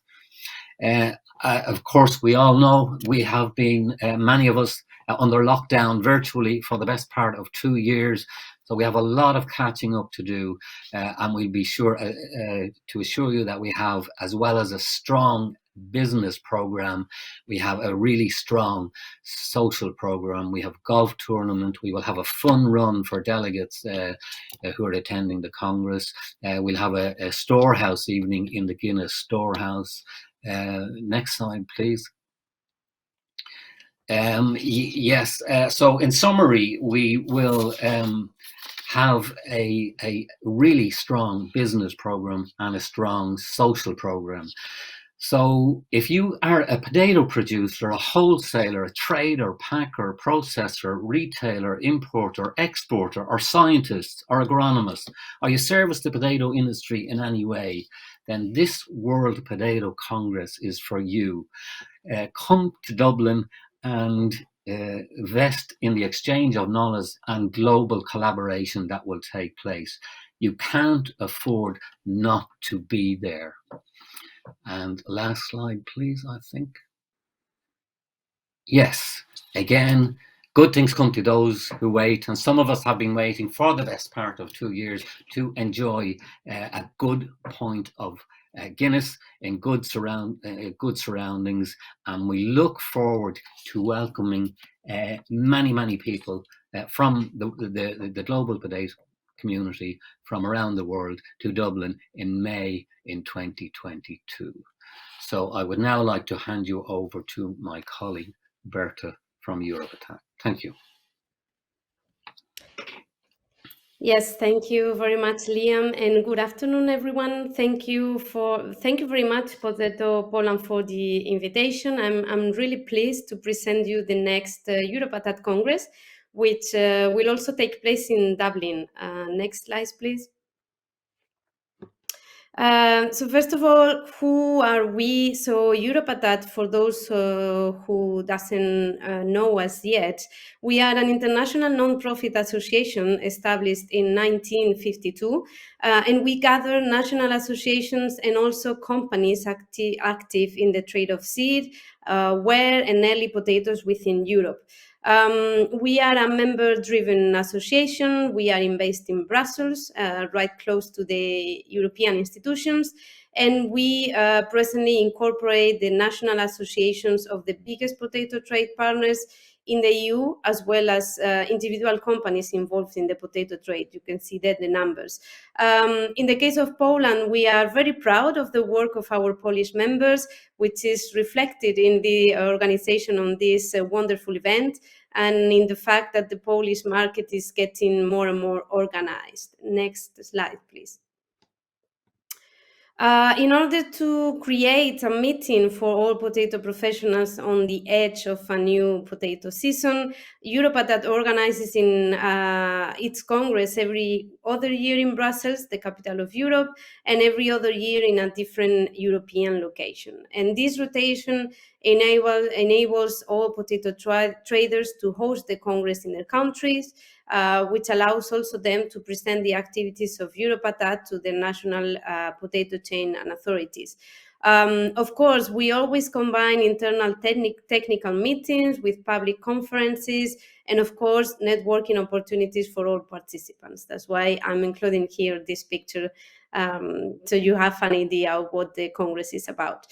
Of course, we all know we have been, many of us, under lockdown virtually for the best part of 2 years. So we have a lot of catching up to do, and we'll be sure to assure you that we have, as well as a strong business program, we have a really strong social program. We have golf tournament. We will have a fun run for delegates who are attending the Congress. We'll have a storehouse evening in the Guinness Storehouse. Next slide, please. Yes, so in summary, we will have a really strong business program and a strong social program. So if you are a potato producer, a wholesaler, a trader, packer, processor, retailer, importer, exporter, or scientist, or agronomist, or you service the potato industry in any way, then this World Potato Congress is for you. Come to Dublin and invest in the exchange of knowledge and global collaboration that will take place. You can't afford not to be there. And last slide, please, I think. Yes, again, good things come to those who wait, and some of us have been waiting for the best part of 2 years to enjoy a good pint of Guinness in good surroundings, and we look forward to welcoming many people from the global potato community from around the world to Dublin in May in 2022. So I would now like to hand you over to my colleague Berta from Europatat. Thank you. Yes, thank you very much, Liam, and good afternoon, everyone. Thank you very much, Potato Poland, for the invitation. I'm really pleased to present you the next Europatat Congress, which will also take place in Dublin. Next slide, please. So first of all, who are we? So Europatat, for those who doesn't know us yet, we are an international non-profit association established in 1952, and we gather national associations and also companies active in the trade of seed, ware, and early potatoes within Europe. We are a member-driven association. We are based in Brussels, right close to the European institutions, and we presently incorporate the national associations of the biggest potato trade partners in the EU, as well as individual companies involved in the potato trade. You can see that the numbers. In the case of Poland, we are very proud of the work of our Polish members, which is reflected in the organization on this wonderful event, and in the fact that the Polish market is getting more and more organized. Next slide, please. In order to create a meeting for all potato professionals on the edge of a new potato season, Europatat organizes in its Congress every other year in Brussels, the capital of Europe, and every other year in a different European location. And this rotation enables all potato traders to host the Congress in their countries, which allows also them to present the activities of Europatat to the national potato chain and authorities. Of course, we always combine internal technical meetings with public conferences and, of course, networking opportunities for all participants. That's why I'm including here this picture, so you have an idea of what the Congress is about.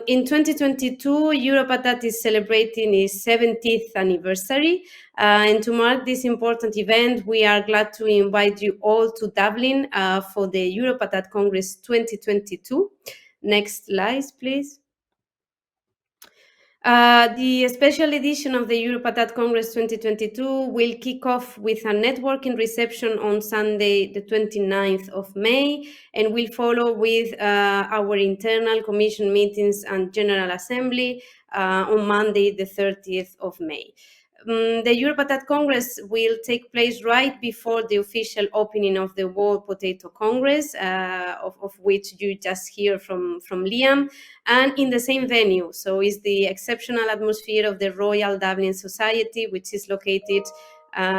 In 2022, Europatat is celebrating its 70th anniversary. And to mark this important event, we are glad to invite you all to Dublin for the Europatat Congress 2022. Next slide, please. The special edition of the Europatat Congress 2022 will kick off with a networking reception on Sunday, the 29th of May, and will follow with our internal commission meetings and General Assembly on Monday, the 30th of May. The Europatat Congress will take place right before the official opening of the World Potato Congress, of which you just hear from Liam, and in the same venue. So it's the exceptional atmosphere of the Royal Dublin Society, which is located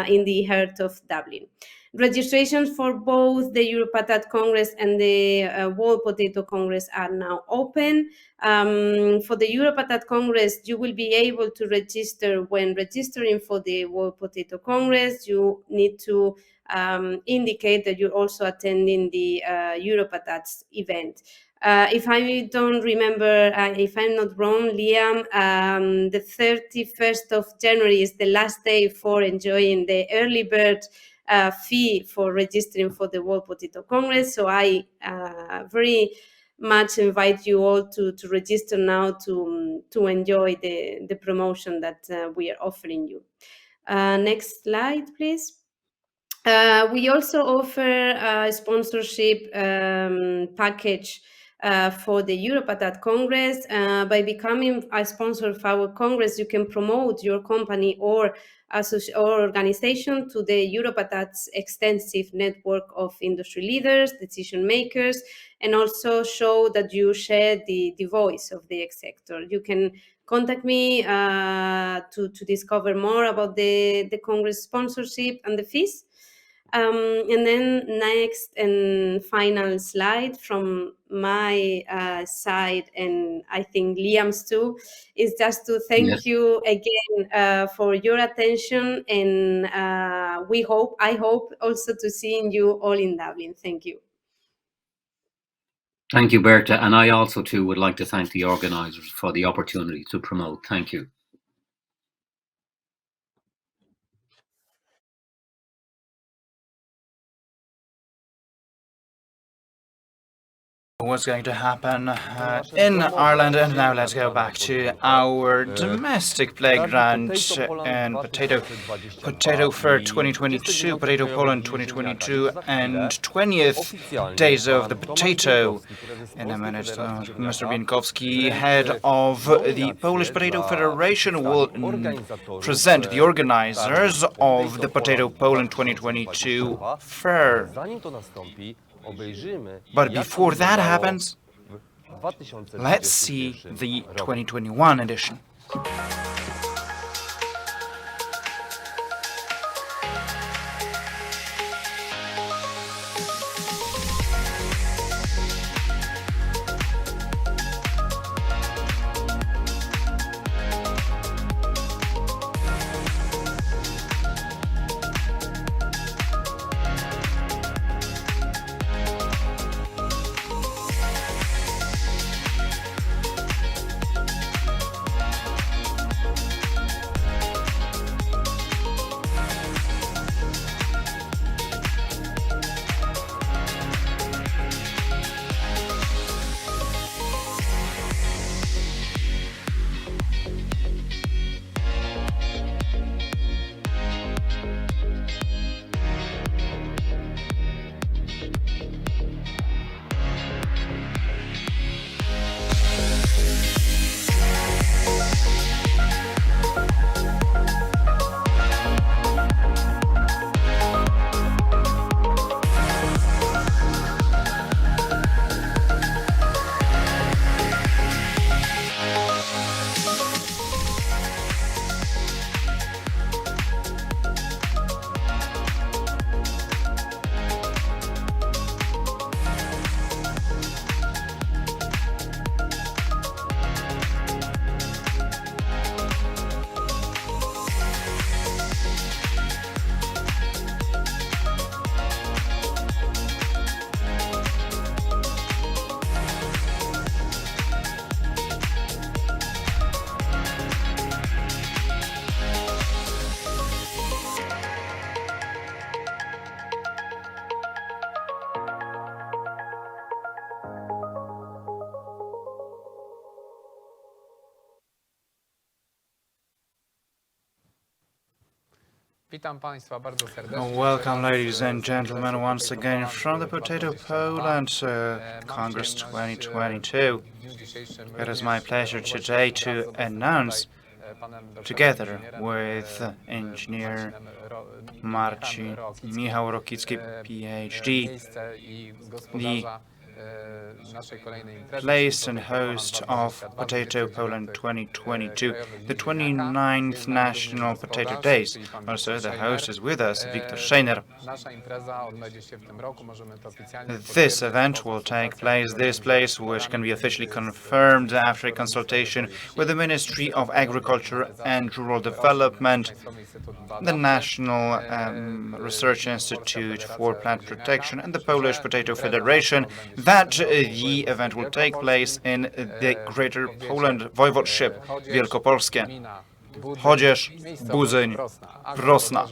in the heart of Dublin. Registrations for both the Europatat Congress and the World Potato Congress are now open. For the Europatat Congress, you will be able to register. When registering for the World Potato Congress, you need to indicate that you're also attending the Europatat's event. If I don't remember, if I'm not wrong, Liam, the 31st of January is the last day for enjoying the early bird fee for registering for the World Potato Congress. So I very much invite you all to register now to enjoy the promotion that we are offering you. Next slide, please. We also offer a sponsorship package for the Europatat Congress. By becoming a sponsor of our Congress, you can promote your company or organization to the Europatat's extensive network of industry leaders, decision makers, and also show that you share the voice of the sector. You can contact me to discover more about the Congress sponsorship and the fees. And then next and final slide from my side, and I think Liam's too, is just to thank you again for your attention, and I hope also to seeing you all in Dublin. Thank you. Thank you, Berta. And I also too would like to thank the organisers for the opportunity to promote. Thank you. What's going to happen in Ireland. And now let's go back to our domestic playground and Potato Fair 2022, Potato Poland 2022, and 20th Days of the Potato. In a minute, Mr. Bienkowski, head of the Polish Potato Federation, will present the organizers of the Potato Poland 2022 fair. But before that happens, let's see the 2021 edition. Welcome, ladies and gentlemen, once again from the Potato Poland Congress 2022. It is my pleasure today to announce, together with engineer Marcin Michał Rokicki, PhD, the place and host of Potato Poland 2022, the 29th National Potato Days. Also, the host is with us, Wiktor Scheiner. This event will take place, which can be officially confirmed after a consultation with the Ministry of Agriculture and Rural Development, the National Research Institute for Plant Protection, and the Polish Potato Federation, that the event will take place in the Greater Poland Voivodeship Wielkopolskie, Chodzież, Buzyń, Krosna.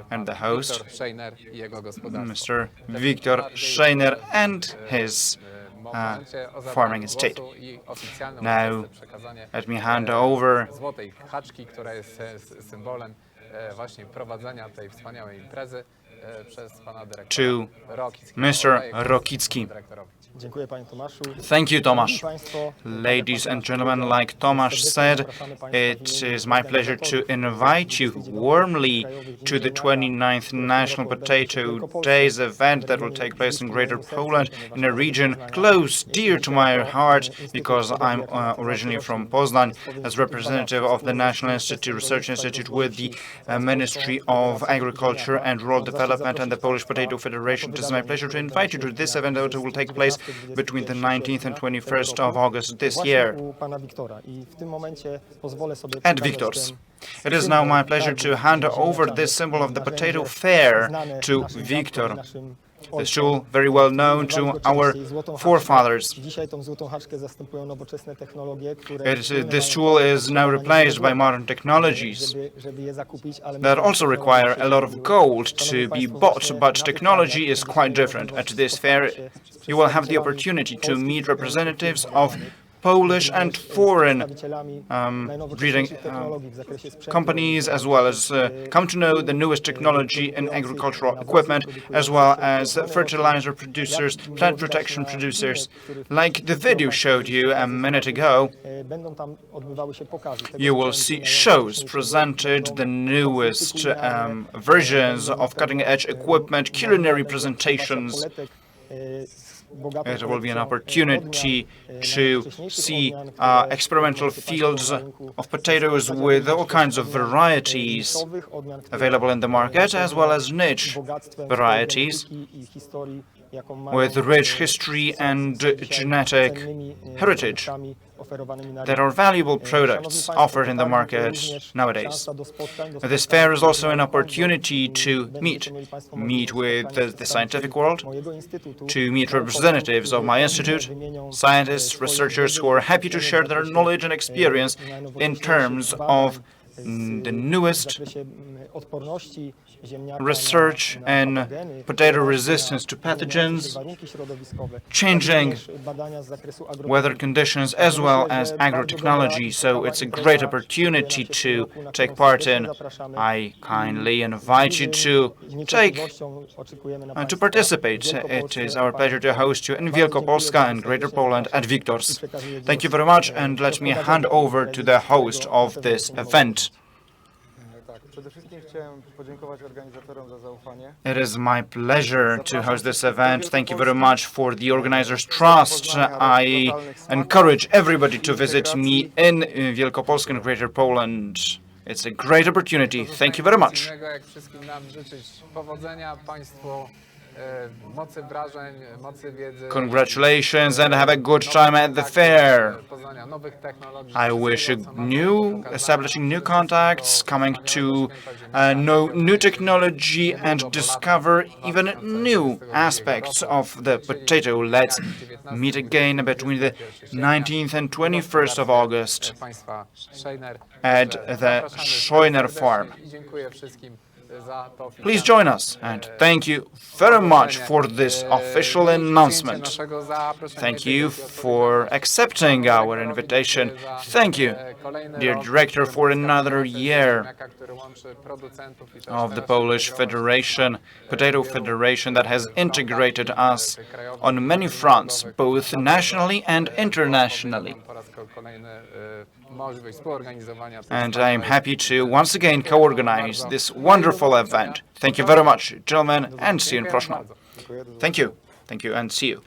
And the host, Mr. Wiktor Scheiner and his farming estate. Now, let me hand over to Mr. Rokicki. Thank you, Tomasz. Ladies and gentlemen, like Tomasz said, it is my pleasure to invite you warmly to the 29th National Potato Days event that will take place in Greater Poland, in a region close, dear to my heart, because I'm originally from Poznań, as representative of the National Research Institute with the Ministry of Agriculture and Rural Development and the Polish Potato Federation. It is my pleasure to invite you to this event that will take place between the 19th and 21st of August this year at Victor's. It is now my pleasure to hand over this symbol of the potato fair to Victor, the stool very well known to our forefathers. This tool is now replaced by modern technologies that also require a lot of gold to be bought, but technology is quite different. At this fair, you will have the opportunity to meet representatives of Polish and foreign breeding companies, as well as come to know the newest technology in agricultural equipment, as well as fertilizer producers, plant protection producers. Like the video showed you a minute ago, you will see shows presented, the newest versions of cutting-edge equipment, culinary presentations. It will be an opportunity to see experimental fields of potatoes with all kinds of varieties available in the market, as well as niche varieties with rich history and genetic heritage. There are valuable products offered in the market nowadays. This fair is also an opportunity to meet with the scientific world, to meet representatives of my institute, scientists, researchers who are happy to share their knowledge and experience in terms of the newest research in potato resistance to pathogens, changing weather conditions, as well as agrotechnology. So it's a great opportunity to take part in. I kindly invite you to participate. It is our pleasure to host you in Wielkopolska and Greater Poland at Victor's. Thank you very much, and let me hand over to the host of this event. It is my pleasure to host this event. Thank you very much for the organizers' trust. I encourage everybody to visit me in Wielkopolska and Greater Poland. It's a great opportunity. Thank you very much. Congratulations and have a good time at the fair. I wish establishing new contacts, coming to know new technology and discover even new aspects of the potato. Let's meet again between the 19th and 21st of August at the Scheuner farm. Please join us, and thank you very much for this official announcement. Thank you for accepting our invitation. Thank you, dear Director, for another year of the Polish Federation, Potato Federation, that has integrated us on many fronts, both nationally and internationally. And I am happy to once again co-organize this wonderful event. Thank you very much, gentlemen, and see you in Proszno. Thank you, and see you.